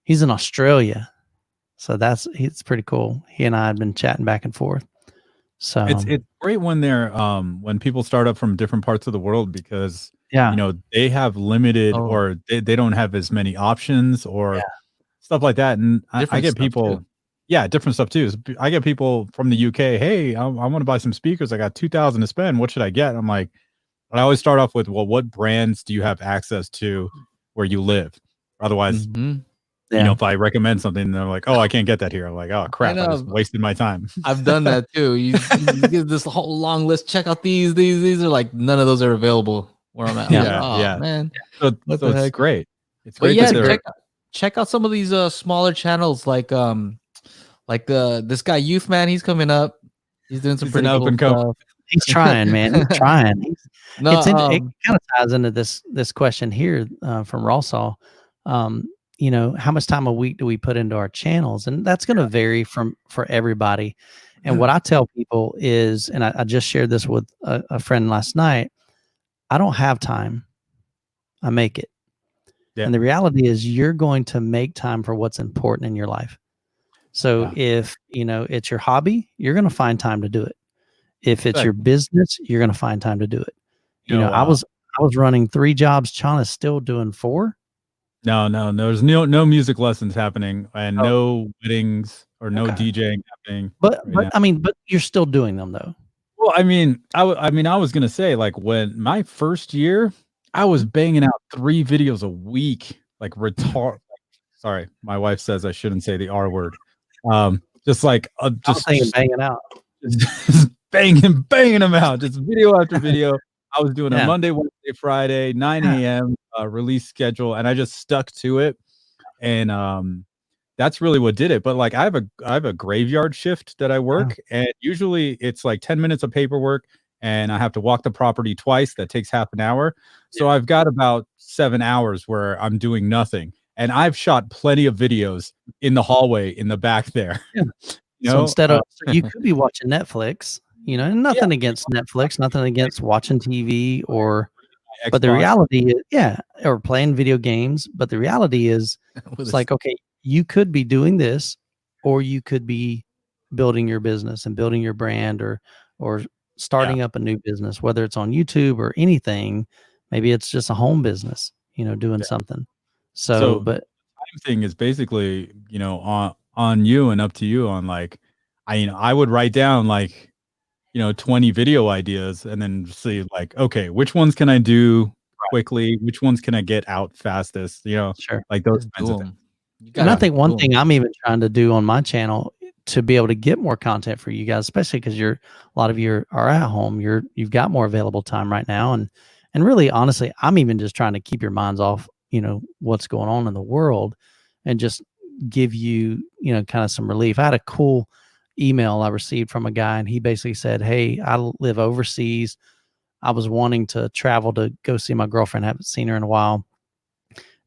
Australia. So it's pretty cool. He and I had been chatting back and forth. So it's great when they're when people start up from different parts of the world because they have limited or they don't have as many options or stuff like that. And I get people, different stuff too. I get people from the UK. Hey, I want to buy some speakers. I got 2,000 to spend. What should I get? I'm like, I always start off with, well, what brands do you have access to where you live? Otherwise, if I recommend something, they're like, oh, I can't get that here. I'm like, oh crap, I just wasted my time. I've done that too. You give this whole long list. Check out these are like none of those are available where I'm at. Man. So it's great. It's great. Check out some of these smaller channels like this guy Youth Man. He's coming up. He's doing some pretty cool stuff. He's trying, man. He's trying. It kind of ties into this question here from Rawsaw. How much time a week do we put into our channels? And that's going to vary for everybody. And what I tell people is, and I just shared this with a friend last night, I don't have time. I make it. Yeah. And the reality is you're going to make time for what's important in your life. So if, it's your hobby, you're going to find time to do it. If it's your business, you're going to find time to do it. I was running 3 jobs. Chana's still doing 4. No. There's no music lessons happening and no weddings or no DJing happening. But you're still doing them though. Well, I was gonna say, like, when my first year, I was banging out 3 videos a week, like retard. Sorry, my wife says I shouldn't say the R word. Just banging out, just banging them out, just video after video. I was doing a Monday, Wednesday, Friday, 9 a.m. Release schedule, and I just stuck to it. And that's really what did it. But like I have a graveyard shift that I work, and usually it's like 10 minutes of paperwork, and I have to walk the property twice. That takes half an hour. So I've got about 7 hours where I'm doing nothing. And I've shot plenty of videos in the hallway in the back there. Yeah. You So know, instead of so you could be watching Netflix, and nothing against Netflix, nothing against watching TV but the Xbox. reality is, or playing video games. But the reality is, it's like, okay, you could be doing this, or you could be building your business and building your brand, or starting up a new business, whether it's on YouTube or anything. Maybe it's just a home business, doing something. So, but time thing is basically, on you and up to you on like, I would write down like, 20 video ideas and then see like, okay, which ones can I do quickly? Which ones can I get out fastest? sure. Like those kinds of things. And I think one thing I'm even trying to do on my channel to be able to get more content for you guys, especially because a lot of you are at home, you've got more available time right now. And really, honestly, I'm even just trying to keep your minds off, what's going on in the world, and just give you, kind of some relief. I had a cool email I received from a guy, and he basically said, "Hey, I live overseas. I was wanting to travel to go see my girlfriend. I haven't seen her in a while."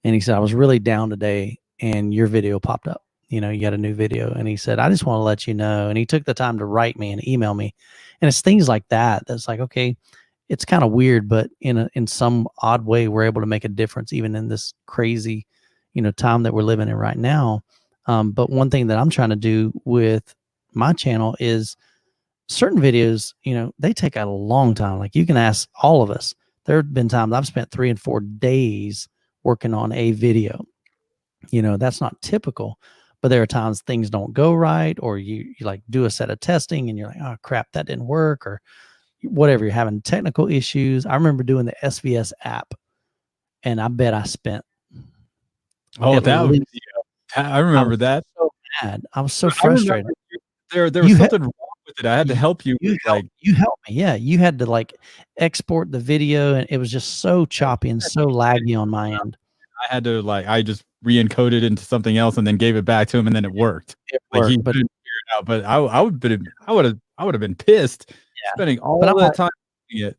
And he said, "I was really down today, and your video popped up. You got a new video." And he said, "I just want to let you know." And he took the time to write me and email me. And it's things like that that's like, okay, it's kind of weird, but in some odd way, we're able to make a difference even in this crazy, time that we're living in right now. But one thing that I'm trying to do with my channel is certain videos, they take a long time. Like you can ask all of us. There have been times I've spent 3 and 4 days working on a video. That's not typical, but there are times things don't go right, or you like do a set of testing and you're like, oh crap, that didn't work, or whatever. You're having technical issues. I remember doing the SVS app, and I bet I spent. I remember that. So mad. I was so frustrated. There was something wrong with it. I had to help you. You helped me. Yeah, you had to like export the video, and it was just so choppy and so laggy on my end. I had to I just re-encoded into something else and then gave it back to him, and then it worked. He couldn't figure it out. But I would have been pissed spending all that time doing it.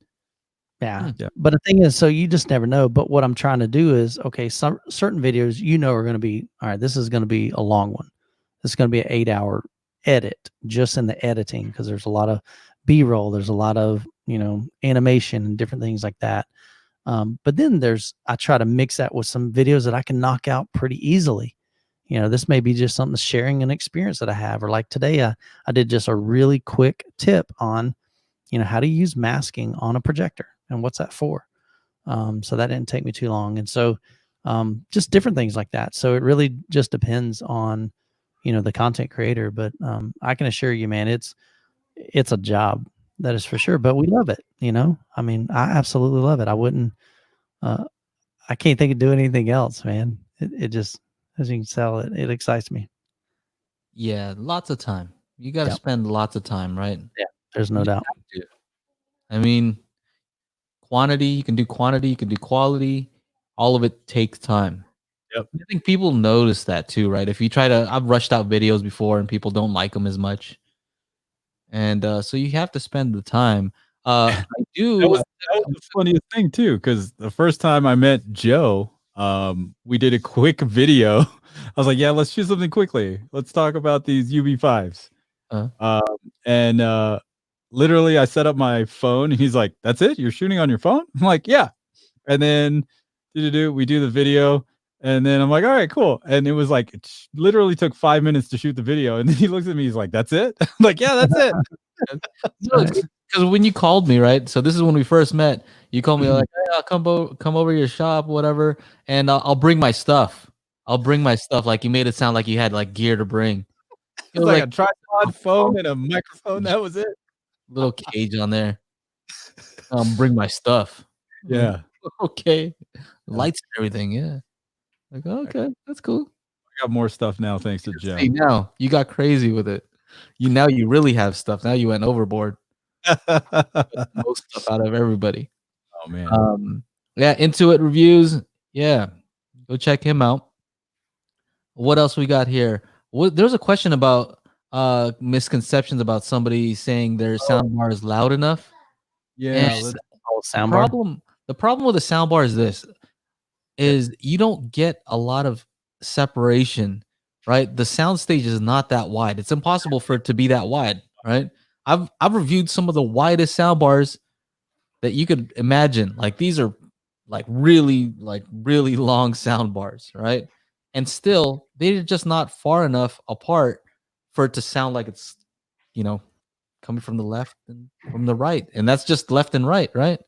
Yeah. But the thing is, so you just never know. But what I'm trying to do is, okay, some certain videos, are going to be, all right, this is going to be a long one. This is going to be an 8-hour edit just in the editing, because there's a lot of B-roll. There's a lot of, animation and different things like that. But then I try to mix that with some videos that I can knock out pretty easily. This may be just something sharing an experience that I have, or like today, I did just a really quick tip on, how to use masking on a projector and what's that for. So that didn't take me too long. And so, just different things like that. So it really just depends on, the content creator, but, I can assure you, man, it's a job, that is for sure, but we love it. I mean, I absolutely love it. I wouldn't, I can't think of doing anything else, man. It just, as you can tell, it excites me. Yeah. Lots of time. You got to spend lots of time, right? Yeah. There's no doubt. I mean, quantity, you can do quality. All of it takes time. Yep. I think people notice that too, right? If you I've rushed out videos before and people don't like them as much. And so you have to spend the time. I do. That was the funniest thing too, because the first time I met Joe, we did a quick video. I was like, yeah, let's shoot something quickly. Let's talk about these UV5s. And literally I set up my phone and he's like, that's it? You're shooting on your phone? I'm like, yeah. And then we do the video. And then I'm like, all right, cool. And it was like, it literally took 5 minutes to shoot the video. And then he looks at me, he's like, that's it? I'm like, yeah, that's it. Because when you called me, right? So this is when we first met. You called me like, hey, I'll come over to your shop, whatever. And I'll bring my stuff. Like you made it sound like you had like gear to bring. It was like a tripod, phone, and a microphone. That was it. Little cage on there. Bring my stuff. Yeah. Okay. Lights and everything. Yeah. Like, okay, that's cool. I got more stuff now thanks to Joe. See, now you got crazy with it. You really have stuff. Now you went overboard. Most stuff out of everybody. Oh man. Yeah, Into It Reviews. Yeah. Go check him out. What else we got here? There's a question about misconceptions about somebody saying their sound bar is loud enough. And Yeah, Oh, the soundbar. problem with a sound bar is this: is you don't get a lot of separation, right? The sound stage is not that wide. It's impossible for it to be that wide, right? I've reviewed some of the widest sound bars that you could imagine. Like these are really long sound bars, right? And still they're just not far enough apart for it to sound like it's, you know, coming from the left and from the right. And that's just left and right, right?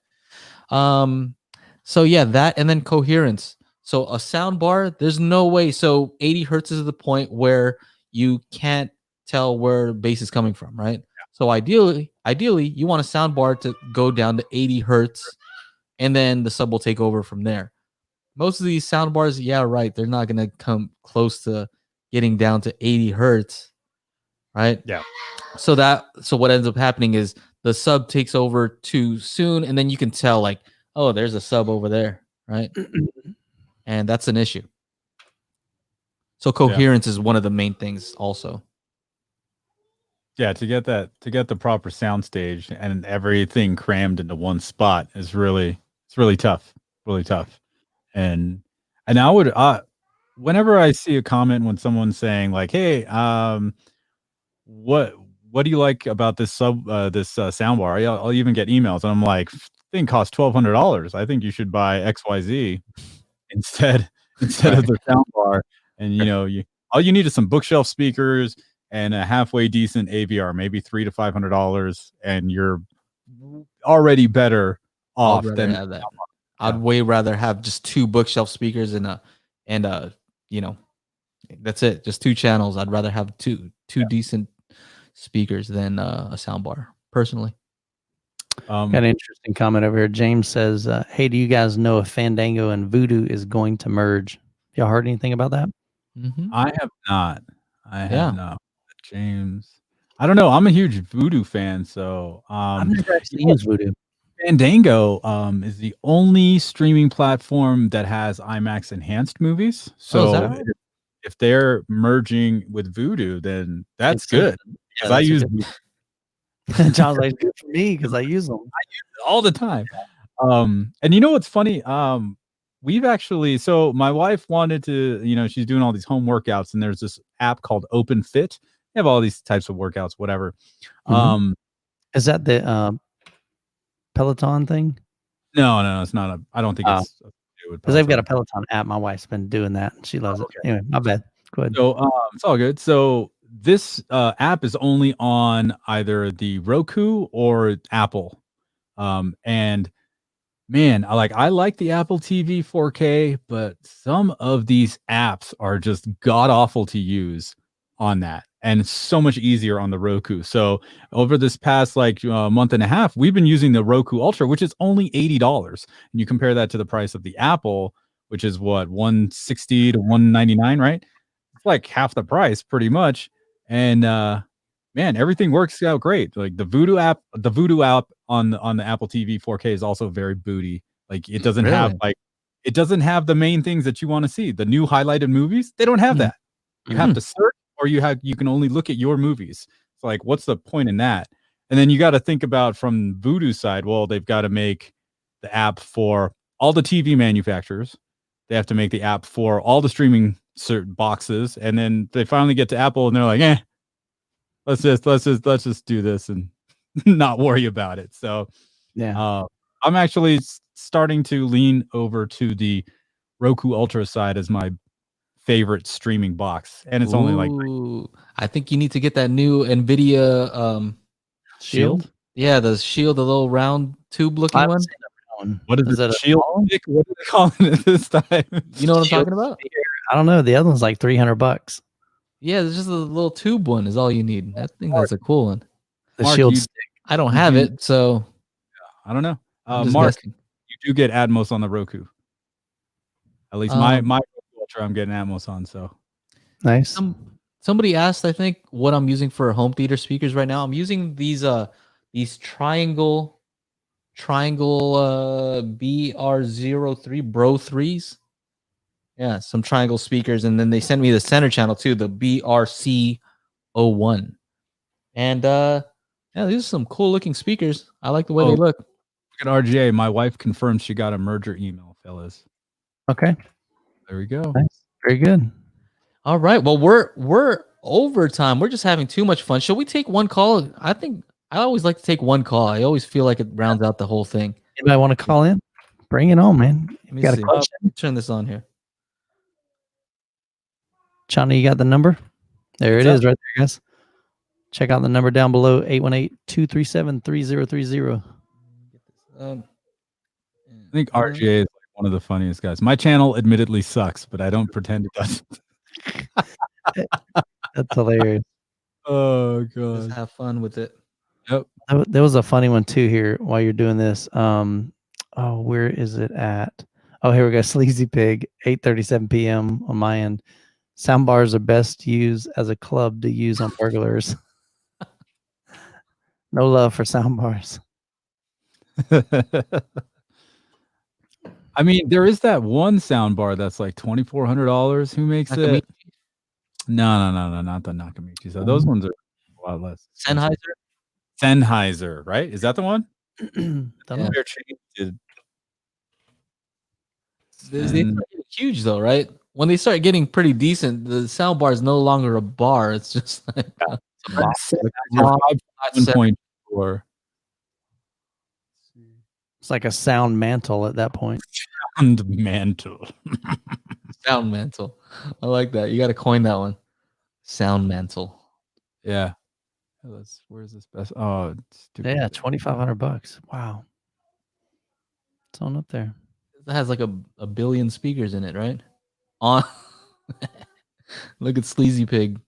So yeah, that and then coherence. So a sound bar, there's no way. So 80 hertz is the point where you can't tell where bass is coming from, right? So ideally, you want a sound bar to go down to 80 hertz, and then the sub will take over from there. Most of these sound bars, yeah, right, they're not gonna come close to getting down to 80 hertz, right? Yeah. So what ends up happening is the sub takes over too soon, and then you can tell like, oh, there's a sub over there, right? And that's an issue. So coherence is one of the main things also. Yeah, to get the proper sound stage and everything crammed into one spot is really tough, really tough. And I would whenever I see a comment when someone's saying like, "Hey, what do you like about this soundbar?" I'll even get emails, and I'm like, "Thing costs $1,200. I think you should buy XYZ instead of the soundbar." And all you need is some bookshelf speakers and a halfway decent AVR, maybe $300 to $500, and you're already better off I'd rather than have that. I'd way rather have just two bookshelf speakers and that's it, just two channels. I'd rather have two decent speakers than a soundbar, personally. Got an interesting comment over here. James says, "Hey, do you guys know if Fandango and Voodoo is going to merge? Y'all heard anything about that?" I have not. Yeah. James, I don't know. I'm a huge Voodoo fan, so I've never actually used Voodoo. Fandango is the only streaming platform that has IMAX enhanced movies. So if they're merging with Voodoo, then that's good. Because I use John's like, good for me because I use them. I use it all the time. And you know what's funny? We've actually, so my wife wanted to, she's doing all these home workouts, and there's this app called Open Fit. They have all these types of workouts, whatever. Is that the Peloton thing? No, it's not I don't think it's because they've got a Peloton app. My wife's been doing that, and she loves it. Anyway, my bad. Go ahead. So it's all good. So this app is only on either the Roku or Apple. And man, I like the Apple TV 4K, but some of these apps are just god awful to use on that, and it's so much easier on the Roku. So over this past month and a half, we've been using the Roku Ultra, which is only $80, and you compare that to the price of the Apple, which is what, $160 to $199, right? It's like half the price, pretty much. And man, everything works out great. Like the Voodoo app on the Apple TV 4K is also very booty. Like it doesn't have the main things that you want to see. The new highlighted movies, they don't have that. You have to search, or you can only look at your movies. It's like, what's the point in that? And then you got to think about from Voodoo side, well, they've got to make the app for all the TV manufacturers. They have to make the app for all the streaming boxes, and then they finally get to Apple, and they're like, let's just do this and not worry about it. So yeah, I'm actually starting to lean over to the Roku Ultra side as my favorite streaming box, and it's only like, I think you need to get that new NVIDIA Shield. Yeah, the Shield, the little round tube looking one. What is it? Shield? What are they calling it this time? You know what I'm talking about? I don't know. The other one's like $300. Yeah, it's just a little tube one is all you need. I think that's a cool one. The Shield stick. I don't have it, so I don't know. Mark, you do get Atmos on the Roku. At least my Ultra, I'm getting Atmos on. So nice. Somebody asked, I think, what I'm using for home theater speakers right now. I'm using these triangle BR03 Bro 3s. Yeah, some triangle speakers, and then they sent me the center channel too, the BRC01. And yeah, these are some cool looking speakers. I like the way they look. Look at RGA. My wife confirmed she got a merger email, fellas. Okay. There we go. Nice. Very good. All right. Well, we're over time. We're just having too much fun. Should we take one call? I think I always like to take one call. I always feel like it rounds out the whole thing. Anybody want to call in? Bring it on, man. Let me Got a see. question? Turn this on here. Chana, you got the number? There it is right there, guys. Check out the number down below, 818-237-3030. I think RGA is like one of the funniest guys. My channel admittedly sucks, but I don't pretend it doesn't. That's hilarious. Oh, Just God. have fun with it. Yep. There was a funny one too here while you're doing this. Oh, where is it at? Oh, here we go. Sleazy Pig, 8:37 p.m. on my end. Sound bars are best used as a club to use on burglars. No love for sound bars. I mean, there is that one sound bar that's like $2,400. Who makes it? No, not the Nakamichi. So those ones are a lot less. Sennheiser, right? Is that the one? Yeah. Did They start getting huge though, right? When they start getting pretty decent, the sound bar is no longer a bar. It's just like a box. 1.4. It's like a sound mantle at that point. Sound mantle. Sound mantle. I like that. You got to coin that one. Sound mantle. Yeah. Where's this best? Oh, stupid. Yeah, $2,500. Wow. It's on up there. It has like a billion speakers in it, right? On. Look at Sleazy Pig.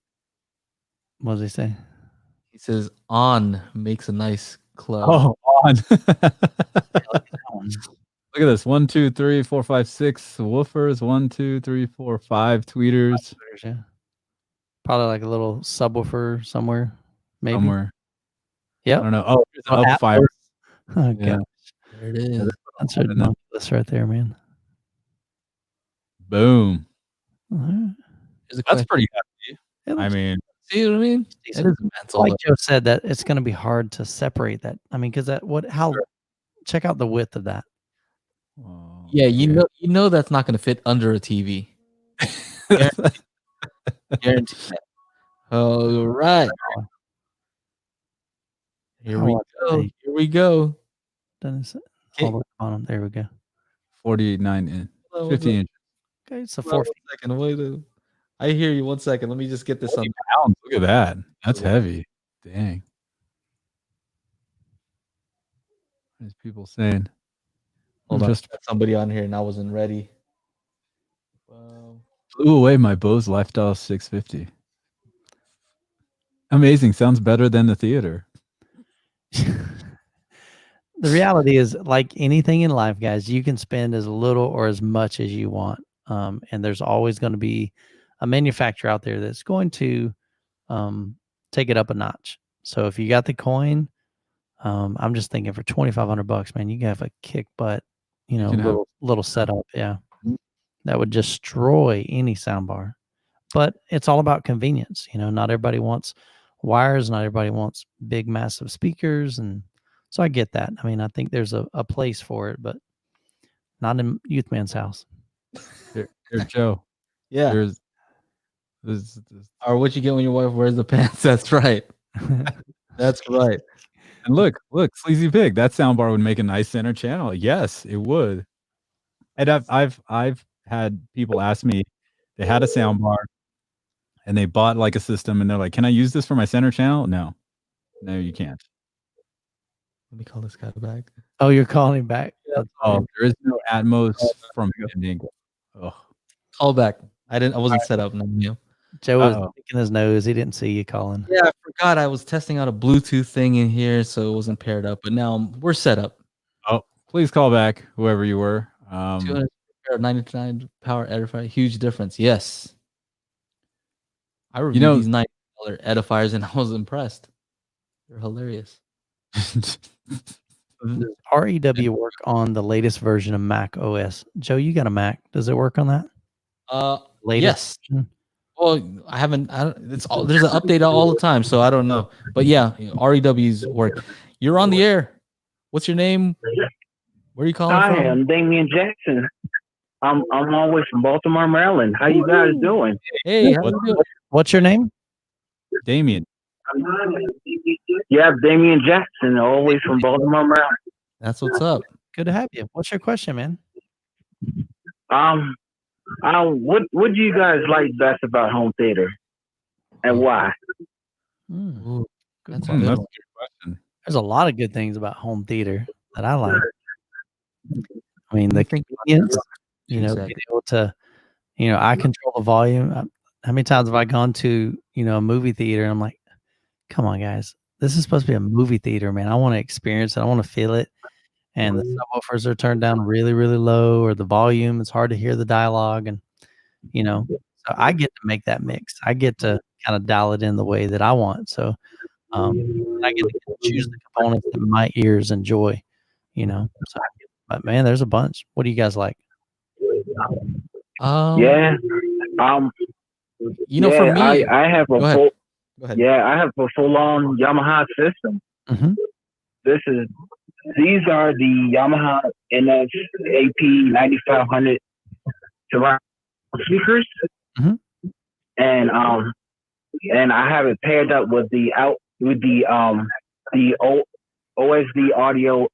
What does he say? He says, "On makes a nice club." Oh, on. Look at this. 1, 2, 3, 4, 5, 6 woofers. 1, 2, 3, 4, 5 tweeters. Yeah. Probably like a little subwoofer somewhere. Maybe. Somewhere. Yep. I don't know. Oh, there's an amplifier. Oh, Yeah. gosh. There it is. That's ridiculous right there, man. Boom. Right. That's pretty hefty. I mean, see what I mean? It is mental. Like Joe said, that it's going to be hard to separate that. I mean, because check out the width of that. Yeah, you know that's not going to fit under a TV. Guaranteed. All right. Here we go. Here we go. All the way on. There we go. 49 in 50 inches. Okay, it's a 4 second. Wait, I hear you. 1 second. Let me just get this on. Pounds. Look at that. That's heavy. Dang. What is people saying? Hold on. Just somebody on here and I wasn't ready. Blew away my Bose Lifestyle 650. Amazing. Sounds better than the theater. The reality is, like anything in life, guys, you can spend as little or as much as you want. And there's always going to be a manufacturer out there that's going to take it up a notch. So if you got the coin, I'm just thinking for $2,500, man, you can have a kick butt, little setup. Yeah. That would destroy any soundbar. But it's all about convenience. Not everybody wants wires, not everybody wants big, massive speakers. And so I get that. I mean, I think there's a place for it, but not in Youth Man's house. Here, Joe. Yeah. Or what you get when your wife wears the pants. That's right. That's right. And look, Sleazy Pig. That soundbar would make a nice center channel. Yes, it would. And I've had people ask me, they had a soundbar and they bought like a system and they're like, "Can I use this for my center channel?" No, you can't. Let me call this guy back. Oh, you're calling him back? Yeah. Oh, there is no Atmos from ending. Oh, call back. I wasn't set up. No. Joe was picking his nose. He didn't see you calling. Yeah, I forgot I was testing out a Bluetooth thing in here, so it wasn't paired up. But now we're set up. Oh, please call back, whoever you were. 299 power edifier, huge difference. Yes, I reviewed these $90 edifiers and I was impressed. They're hilarious. Does REW work on the latest version of Mac OS? Joe, you got a Mac. Does it work on that? Latest. Yes. Well, I haven't. It's all, there's an update all the time, so I don't know. But yeah, REW's work. You're on the air. What's your name? Where are you calling Hi, from? I'm Damian Jackson. I'm all the way from Baltimore, Maryland. How you guys doing? Hey, how you doing? What's your name? Damien. Yeah, Damian Jackson, all the way from Baltimore, Maryland. That's what's up. Good to have you. What's your question, man? What do you guys like best about home theater, and why? Ooh, that's a That's good a one. good question. There's a lot of good things about home theater that I like. I mean, the Let me think. convenience, being Exactly. able to, I control the volume. How many times have I gone to, a movie theater and I'm like, come on, guys, this is supposed to be a movie theater, man. I want to experience it. I want to feel it. And the subwoofers are turned down really, really low, or the volume, it's hard to hear the dialogue. And, so I get to make that mix. I get to kind of dial it in the way that I want. So I get to choose the components that my ears enjoy, So, but man, there's a bunch. What do you guys like? Yeah, for me, I have a go ahead. full, Go ahead. yeah, I have a full-on Yamaha system. Mm-hmm. These are the Yamaha NSAP 9500 surround speakers, and I have it paired up with the OSD audio.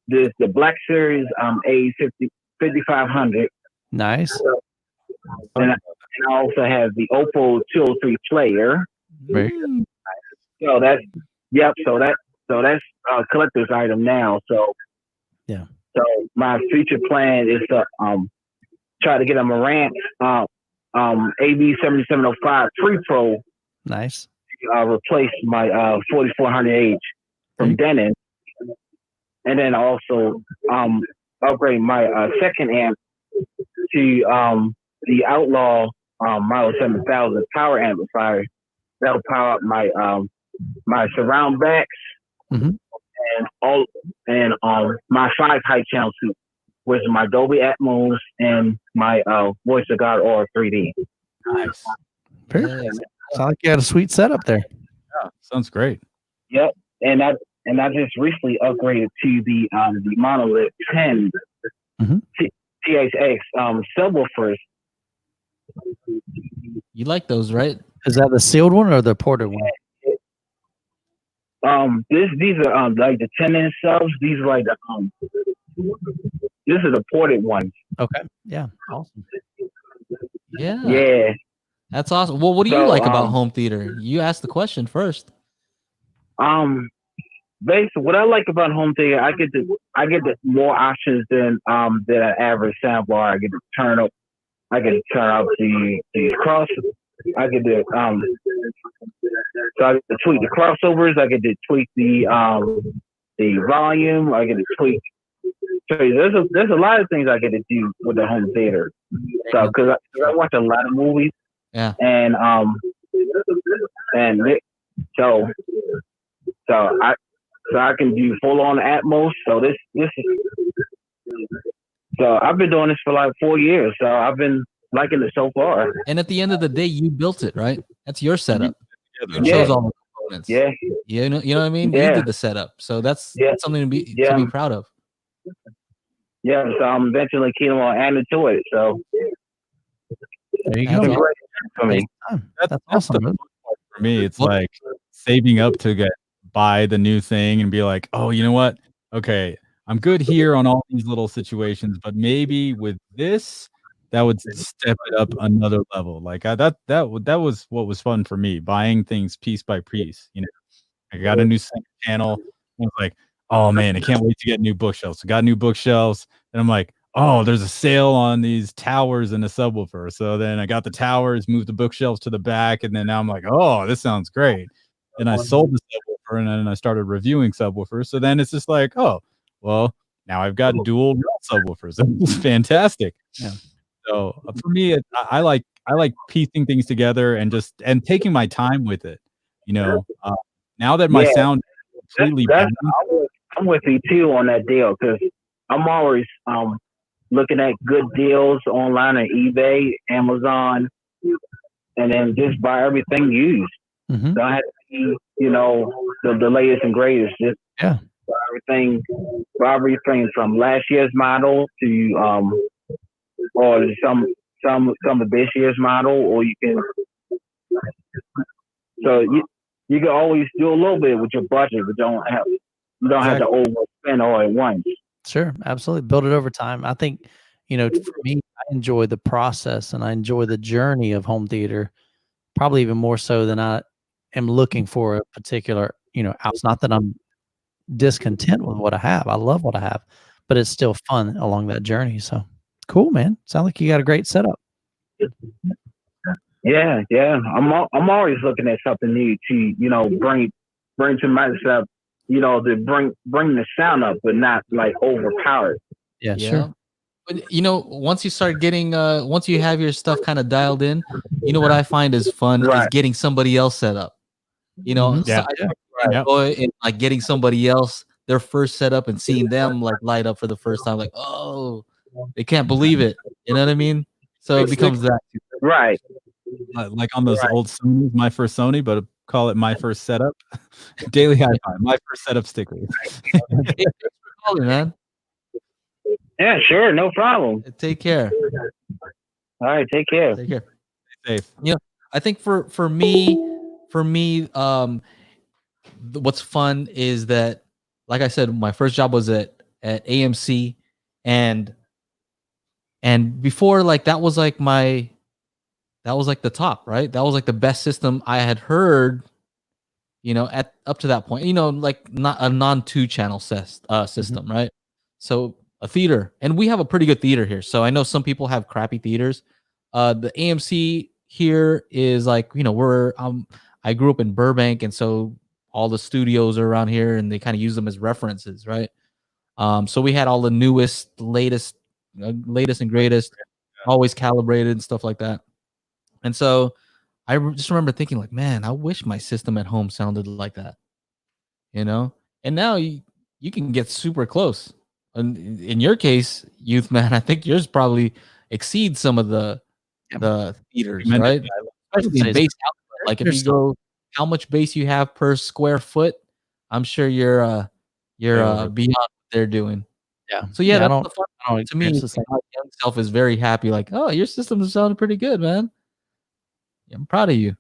There's the Black Series A5500. Nice. And I also have the Oppo 203 player. Very good. So that's So that's a collector's item now. So yeah. So my future plan is to try to get a Marantz AV 7705 Pre-Pro. Nice. Replace my 4400H from Denon, and then also upgrade my second amp to the Outlaw Model 7000 power amplifier. That'll power up my my surround backs and my 5 high channel suite, which is my Dolby Atmos and my Voice of God Aura 3D. Nice. Perfect. Sounds like you had a sweet setup there. Yeah, sounds great. Yep, and I just recently upgraded to the Monolith 10 THX subwoofers. You like those, right? Is that the sealed one or the ported one? These are like the 10-inch subs. These are like the this is the ported ones. Okay. Yeah. Awesome. Yeah. Yeah. That's awesome. Well, what do you like about home theater? You asked the question first. Basically, what I like about home theater, I get the more options than an average soundbar. I get to turn up the cross. I get to so I get to tweak the crossovers. I get to tweak the volume. I get to tweak. So there's a lot of things I get to do with the home theater. So because I watch a lot of movies. Yeah. And so I can do full on Atmos. So this is so I've been doing this for like 4 years. So I've been liking it so far. And at the end of the day, you built it, right? That's your setup. You Yeah. chose all the components. Yeah. You know what I mean? Yeah. You did the setup. So that's something to be proud of. Yeah, so I'm eventually keeping on adding to it. So there you That's go. great for me. That's awesome. The fun part for me. It's like saving up to buy the new thing and be like, oh, you know what? Okay, I'm good here on all these little situations, but maybe with this, that would step it up another level. Like that was what was fun for me, buying things piece by piece. You know, I got a new second panel. I was like, oh man, I can't wait to get new bookshelves. I got new bookshelves, and I'm like, oh, there's a sale on these towers and a subwoofer. So then I got the towers, moved the bookshelves to the back, and then now I'm like, oh, this sounds great. And I sold the subwoofer, and then I started reviewing subwoofers. So then it's just like, oh, well, now I've got dual subwoofers. It's fantastic. Yeah. So for me, I like piecing things together and taking my time with it. You know, now that my sound is completely I'm with you too on that deal because I'm always looking at good deals online on eBay, Amazon, and then just buy everything used. Mm-hmm. Don't have to be, the latest and greatest. Just Yeah. buy everything from last year's model to or some of this year's model, or you can. So you can always do a little bit with your budget, but you don't have to overspend all at once. Sure, absolutely. Build it over time. I think, for me, I enjoy the process and I enjoy the journey of home theater, probably even more so than I am looking for a particular, house. Not that I'm discontent with what I have. I love what I have, but it's still fun along that journey. So cool, man. Sound like you got a great setup. Yeah. I'm always looking at something new to bring to myself. To bring the sound up, but not like overpowered. Yeah, sure. But once you start getting, once you have your stuff kind of dialed in, what I find is fun is getting somebody else set up. Mhm. So I enjoy in like getting somebody else their first setup and seeing them like light up for the first time, like, oh, they can't believe it. You know what I mean? So it becomes that. Right. Like on those old Sonys, my first Sony, but call it my first setup. Daily high five, my first setup sticker. Hey, thanks for calling, man. Yeah, sure, no problem. Take care. All right, take care. Take care. Stay safe. I think for me, what's fun is that, like I said, my first job was at AMC, and before, like, that was like the top, right? That was like the best system I had heard, at up to that point, like not a non-2 channel system, right? So a theater, and we have a pretty good theater here. So I know some people have crappy theaters. The AMC here is like, I grew up in Burbank, and so all the studios are around here, and they kind of use them as references, right? So we had all the latest and greatest, always calibrated and stuff like that. And so I just remember thinking, like, man, I wish my system at home sounded like that, And now you can get super close. And in your case, youth man, I think yours probably exceeds some of the theaters, right? Especially in bass output. Like, if you go, how much bass you have per square foot, I'm sure you're beyond what they're doing. Yeah. So yeah, that's the fun. I don't To me, experience the same. my young self is very happy. Like, oh, your system is sounding pretty good, man. Yeah, I'm proud of you.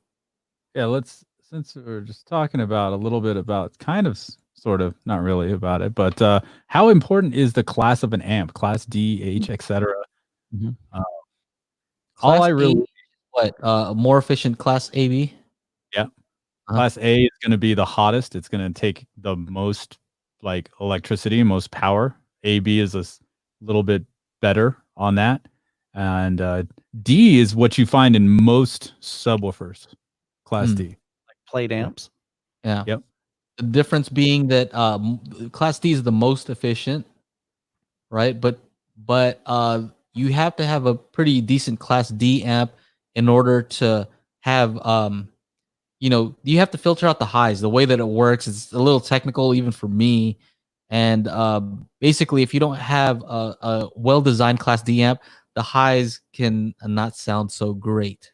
Yeah, since we're just talking about a little bit about kind of sort of not really about it, but how important is the class of an amp, class D, H, etc. All I really more efficient class AB. Yeah. Class A is going to be the hottest. It's going to take the most like electricity, most power. AB is a little bit better on that. And D is what you find in most subwoofers. Class D. Like plate amps. Yeah. Yep. The difference being that class D is the most efficient, right? But you have to have a pretty decent class D amp in order to have you have to filter out the highs. The way that it works is a little technical even for me. And basically, if you don't have a well-designed class D amp, the highs can not sound so great.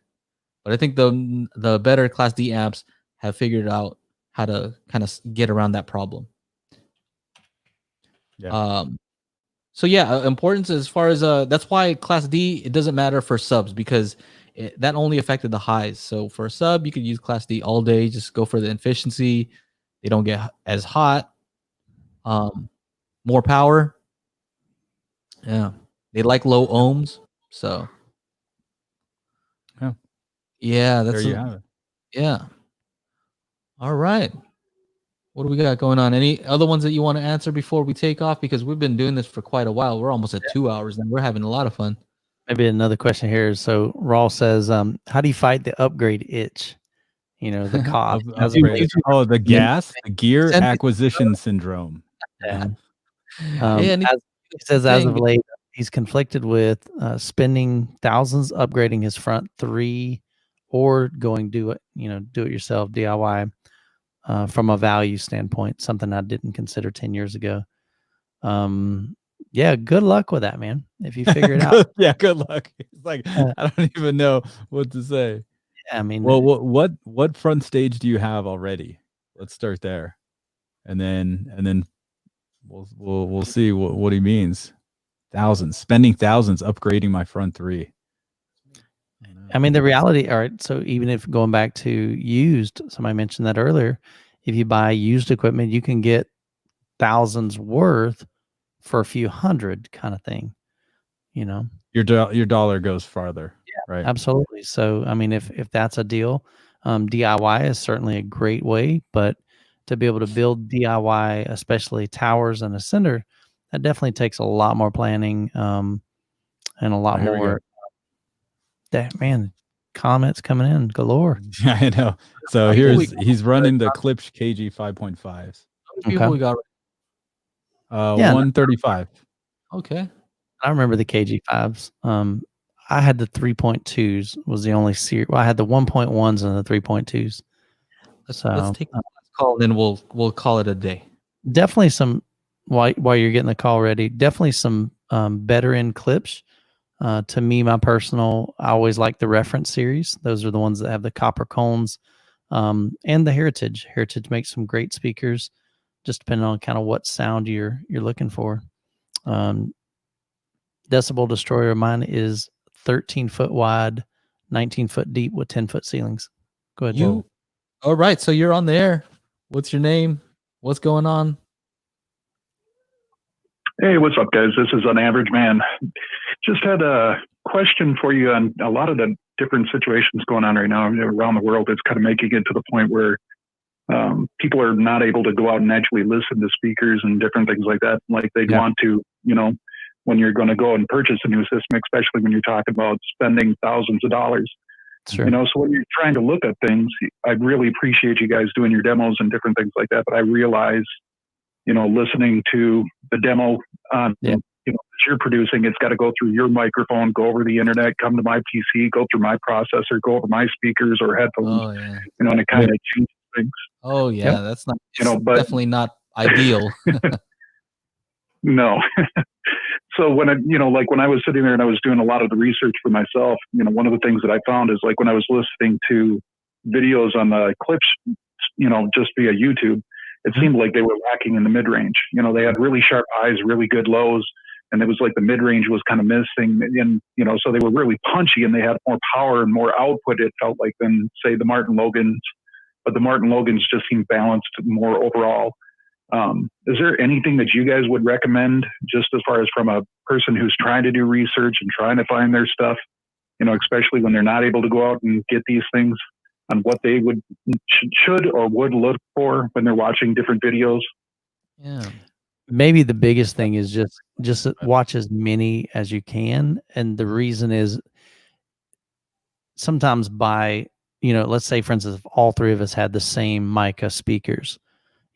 But I think the better class D amps have figured out how to kind of get around that problem. Yeah. So yeah, importance as far as that's why class D, it doesn't matter for subs, because that only affected the highs. So for a sub, you could use class D all day, just go for the efficiency. They don't get as hot. More power. Yeah. They like low ohms. So yeah, that's there you have it. Yeah. All right. What do we got going on? Any other ones that you want to answer before we take off? Because we've been doing this for quite a while. We're almost at 2 hours and we're having a lot of fun. Maybe another question here. So Raw says, how do you fight the upgrade itch? The cost. The gear acquisition syndrome. Yeah. He says, as of late, he's conflicted with spending thousands upgrading his front 3 or going do it yourself DIY from a value standpoint, something I didn't consider 10 years ago. yeah, good luck with that, man. If you figure it out. Yeah, good luck. It's like Uh, I don't even know what to say. yeah, I mean, Well, what front stage do you have already? Let's start there, and then we'll see what he means. Spending thousands upgrading my front three. I mean, the reality, all right, so even if going back to used, somebody mentioned that earlier, if you buy used equipment, you can get thousands worth for a few hundred kind of thing, you know? Your dollar goes farther, right? Absolutely. So, I mean, if that's a deal, DIY is certainly a great way, but to be able to build DIY, especially towers and a center, that definitely takes a lot more planning, and a lot Here we go. more. That man, comments coming in galore. Yeah, I know. So he's running the Klipsch KG 5.5s. How many people we got? Yeah, 135. Okay. I remember the KG5s. I had the 3.2s was the only series. Well, I had the 1.1s and the 3.2s. Let's take the last call, then we'll call it a day. Definitely some while you're getting the call ready. Definitely some better end clips. To me, my personal, I always like the reference series. Those are the ones that have the copper cones, and the Heritage. Heritage makes some great speakers, just depending on kind of what sound you're looking for. Decibel Destroyer, mine is 13 foot wide, 19 foot deep with 10 foot ceilings. Go ahead. All right. So you're on the air. What's your name? What's going on? Hey, what's up, guys? This is An Average Man. Just had a question for you on a lot of the different situations going on right now around the world. It's kind of making it to the point where people are not able to go out and actually listen to speakers and different things like that, like they'd want to, when you're going to go and purchase a new system, especially when you're talking about spending thousands of dollars. Sure. So when you're trying to look at things, I really appreciate you guys doing your demos and different things like that. But I realize, listening to the demo on, that you're producing, it's got to go through your microphone, go over the internet, come to my PC, go through my processor, go over my speakers or headphones, Oh yeah. And it kind of changes things. Oh yeah, that's not, but definitely not ideal. No. So when when I was sitting there and I was doing a lot of the research for myself, one of the things that I found is like when I was listening to videos on the clips, just via YouTube, it seemed like they were lacking in the mid range. They had really sharp highs, really good lows, and it was like the mid range was kind of missing. And so they were really punchy and they had more power and more output. It felt like than say the Martin Logans, but the Martin Logans just seemed balanced more overall. Is there anything that you guys would recommend just as far as from a person who's trying to do research and trying to find their stuff, especially when they're not able to go out and get these things, on what they should or would look for when they're watching different videos? Yeah. Maybe the biggest thing is just watch as many as you can. And the reason is sometimes let's say for instance, if all three of us had the same mica speakers,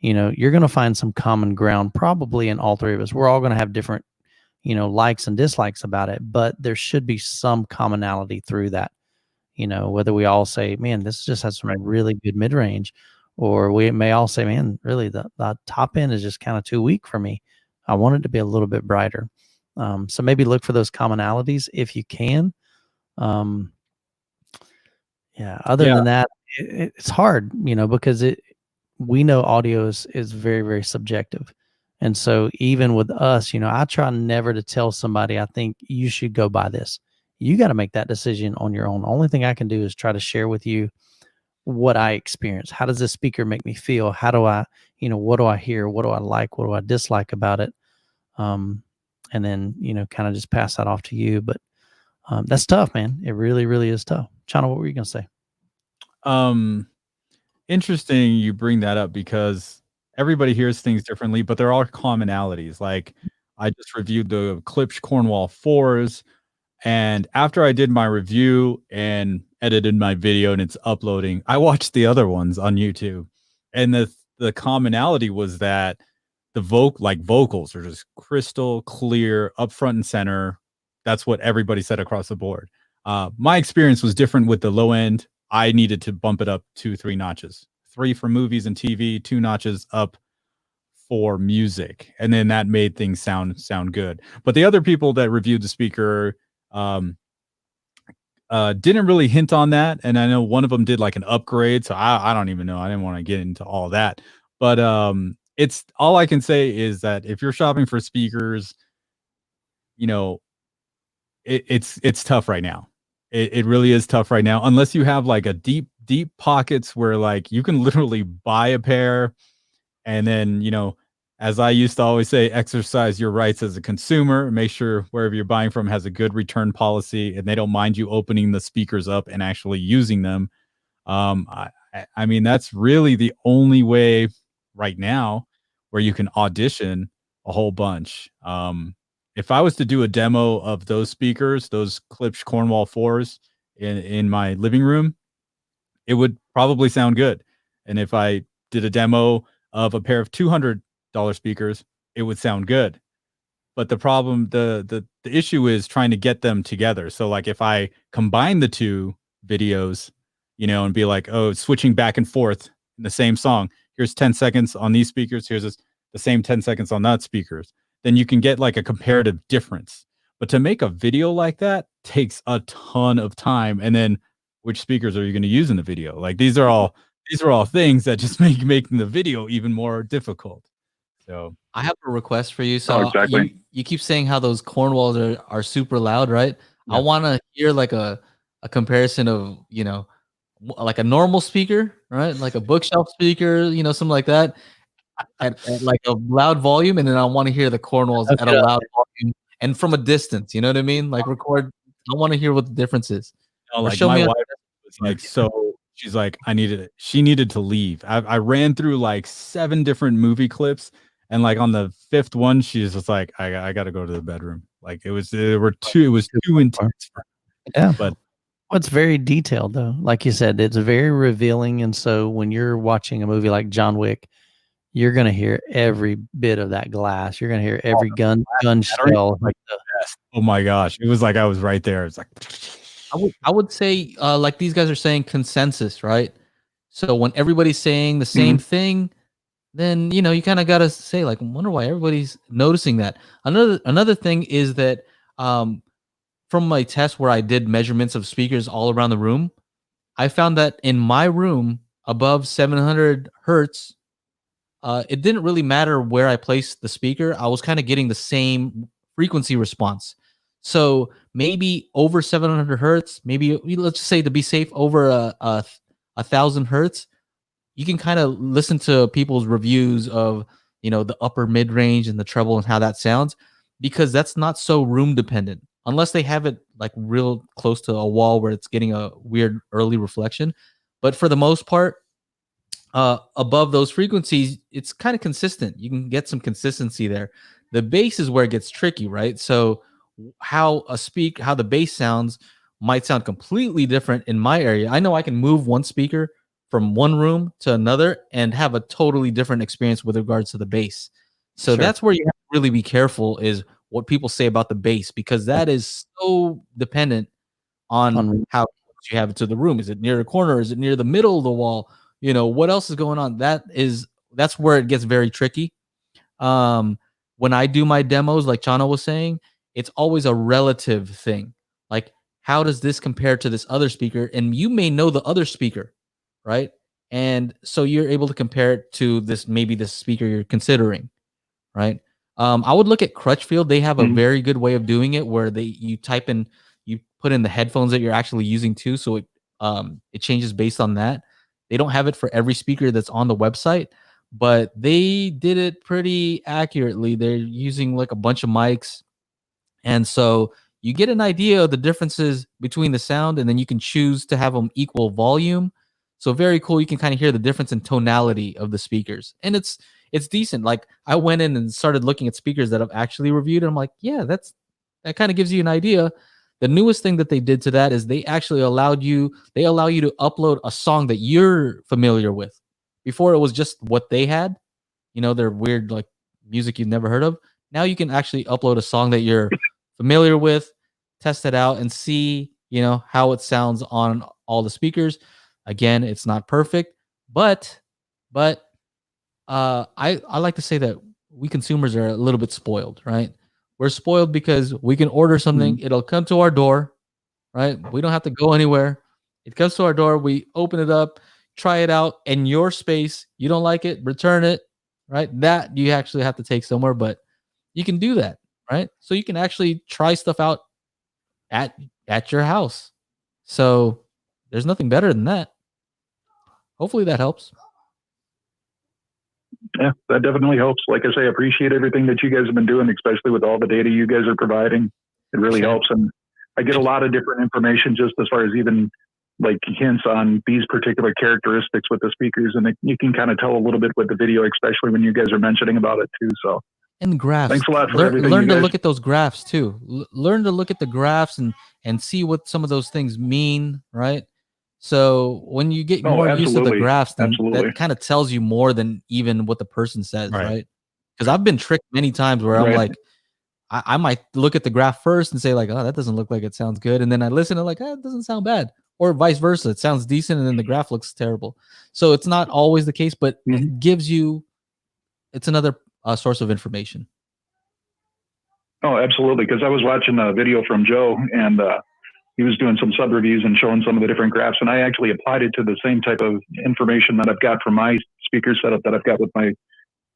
you're going to find some common ground probably in all three of us. We're all going to have different, likes and dislikes about it, but there should be some commonality through that. Whether we all say, man, this just has some really good mid-range, or we may all say, man, really the top end is just kind of too weak for me. I want it to be a little bit brighter. So maybe look for those commonalities if you can. Other than that, it's hard, because we know audio is very, very subjective. And so even with us, I try never to tell somebody, I think you should go buy this. You got to make that decision on your own. The only thing I can do is try to share with you what I experience. How does this speaker make me feel? How do I, what do I hear? What do I like? What do I dislike about it? And then, kind of just pass that off to you. But that's tough, man. It really, really is tough. Chana, what were you going to say? Interesting you bring that up because everybody hears things differently, but there are commonalities. Like I just reviewed the Klipsch Cornwall 4s, and after I did my review and edited my video and it's uploading, I watched the other ones on YouTube. And the commonality was that the vocals are just crystal clear, up front and center. That's what everybody said across the board. My experience was different with the low end. I needed to bump it up 2-3 notches. 3 for movies and TV, 2 notches up for music, and then that made things sound good. But the other people that reviewed the speaker didn't really hint on that, and I know one of them did like an upgrade, so I don't even know. I didn't want to get into all that, but it's all I can say is that if you're shopping for speakers, you know, it's tough right now. It really is tough right now, unless you have like a deep pockets where like you can literally buy a pair, and then, you know, as I used to always say, exercise your rights as a consumer. Make sure wherever you're buying from has a good return policy, and they don't mind you opening the speakers up and actually using them. I mean, that's really the only way right now where you can audition a whole bunch. If I was to do a demo of those speakers, those Klipsch Cornwall 4s in my living room, it would probably sound good. And if I did a demo of a pair of $200 speakers, it would sound good. But the problem, the issue is trying to get them together. So like if I combine the two videos, you know, and be like, oh, switching back and forth in the same song, here's 10 seconds on these speakers, here's the same 10 seconds on that speakers, then you can get like a comparative difference. But to make a video like that takes a ton of time. And then which speakers are you going to use in the video? Like these are all things that just make making the video even more difficult. So I have a request for you. So exactly. you keep saying how those Cornwalls are super loud, right? Yeah. I want to hear like a comparison of, you know, like a normal speaker, right? Like a bookshelf speaker, you know, something like that, at like a loud volume, and then I want to hear the Cornwalls at a loud volume and from a distance. You know what I mean? Like record. I want to hear what the difference is. no, Or like show my me. wife was like, so she's like, she needed to leave. I ran through like 7 different movie clips, and like on the 5th one, she's just like, I got to go to the bedroom. Like it was too intense for her. Yeah. But Well, it's very detailed though. Like you said, it's very revealing. And so when you're watching a movie like John Wick, you're gonna hear every bit of that glass. You're gonna hear every gun shell. like, oh my gosh, it was like I was right there. It's like I would say like these guys are saying consensus, right? So when everybody's saying the same thing, then you know you kind of got to say like, I wonder why everybody's noticing that. Another thing is that from my test where I did measurements of speakers all around the room, I found that in my room above 700 hertz, it didn't really matter where I placed the speaker. I was kind of getting the same frequency response. So maybe over 700 hertz, maybe let's just say to be safe over a 1,000 hertz, you can kind of listen to people's reviews of, you know, the upper mid range and the treble and how that sounds, because that's not so room dependent unless they have it like real close to a wall where it's getting a weird early reflection. But for the most part, above those frequencies, it's kind of consistent. You can get some consistency there. The bass is where it gets tricky, right? So how the bass sounds might sound completely different in my area. I know I can move one speaker from one room to another and have a totally different experience with regards to the bass. So that's where you have to really be careful is what people say about the bass, because that is so dependent on how you have it to the room. Is it near the corner? Is it near the middle of the wall? You know, what else is going on? That's where it gets very tricky. When I do my demos, like Chana was saying, it's always a relative thing. Like, how does this compare to this other speaker? And you may know the other speaker, right? And so you're able to compare it to maybe this speaker you're considering, right? I would look at Crutchfield. They have a very good way of doing it where you put in the headphones that you're actually using too. So it changes based on that. They don't have it for every speaker that's on the website, but they did it pretty accurately. They're using like a bunch of mics. And so you get an idea of the differences between the sound, and then you can choose to have them equal volume. So very cool. You can kind of hear the difference in tonality of the speakers. And it's decent. Like I went in and started looking at speakers that I've actually reviewed, and I'm like, yeah, that kind of gives you an idea. The newest thing that they did to that is they actually allow you to upload a song that you're familiar with. Before it was just what they had, you know, their weird like music you've never heard of. Now you can actually upload a song that you're familiar with, test it out and see, you know, how it sounds on all the speakers. Again, it's not perfect, but I like to say that we consumers are a little bit spoiled, right? We're spoiled because we can order something, it'll come to our door, right? We don't have to go anywhere. It comes to our door, we open it up, try it out in your space. You don't like it, return it, right? That you actually have to take somewhere, but you can do that, right? So you can actually try stuff out at your house. So there's nothing better than that. Hopefully that helps. Yeah, that definitely helps. Like I say, I appreciate everything that you guys have been doing, especially with all the data you guys are providing. It really helps. And I get a lot of different information just as far as even like hints on these particular characteristics with the speakers. And you can kind of tell a little bit with the video, especially when you guys are mentioning about it too. So, and graphs. Thanks a lot for everything. Learn to look at those graphs too. Learn to look at the graphs and see what some of those things mean, right? So when you get more used to the graphs, then that kind of tells you more than even what the person says, right? Because I've been tricked many times where I'm like, I might look at the graph first and say like, oh, that doesn't look like it sounds good. And then I listen and like, oh, it doesn't sound bad. Or vice versa. It sounds decent and then the graph looks terrible. So it's not always the case, but it gives you, it's another source of information. Oh, absolutely. Because I was watching a video from Joe and he was doing some sub reviews and showing some of the different graphs. And I actually applied it to the same type of information that I've got from my speaker setup that I've got with my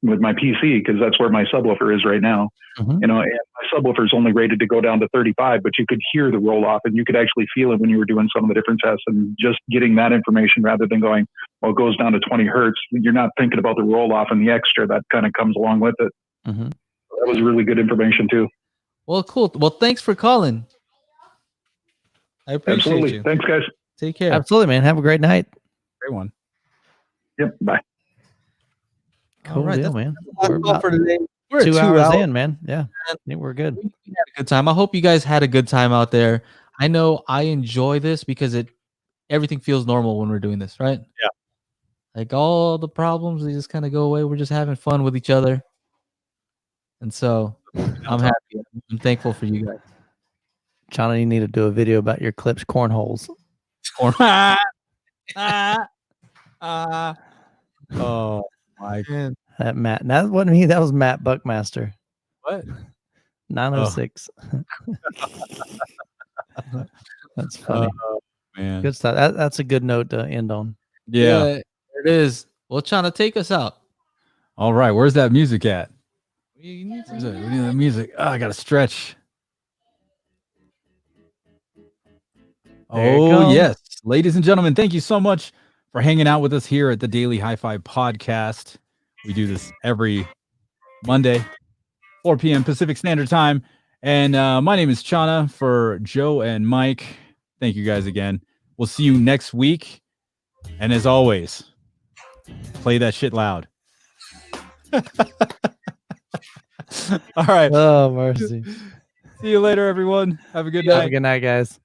PC, because that's where my subwoofer is right now. You know, and my subwoofer is only rated to go down to 35, but you could hear the roll off and you could actually feel it when you were doing some of the different tests. And just getting that information rather than going, well, it goes down to 20 hertz, you're not thinking about the roll off and the extra that kind of comes along with it. That was really good information too. Well, cool. Well, thanks for calling. I appreciate you. Thanks, guys. Take care. Absolutely, man. Have a great night. Great one. Yep. Bye. Cool right, deal, man. We're about for today. We're two at 2 hours hours in, man. Yeah, I think we're good. We had a good time. I hope you guys had a good time out there. I know I enjoy this because everything feels normal when we're doing this, right? Yeah. Like all the problems, they just kind of go away. We're just having fun with each other. And so I'm happy. I'm thankful for you guys. Johnny, you need to do a video about your clips cornholes. Oh my God. That Matt. That wasn't me. That was Matt Buckmaster. What? 906. That's funny. Man. Good stuff. That's a good note to end on. Yeah. There it is. Well, Chana, take us out. All right. Where's that music at? We need We need that music. Oh, I got to stretch. Oh, yes. Ladies and gentlemen, thank you so much for hanging out with us here at the Daily Hi-Fi Podcast. We do this every Monday, 4 p.m. Pacific Standard Time. And my name is Chana for Joe and Mike. Thank you guys again. We'll see you next week. And as always, play that shit loud. All right. Oh, mercy. See you later, everyone. Have a good night. Have a good night, guys.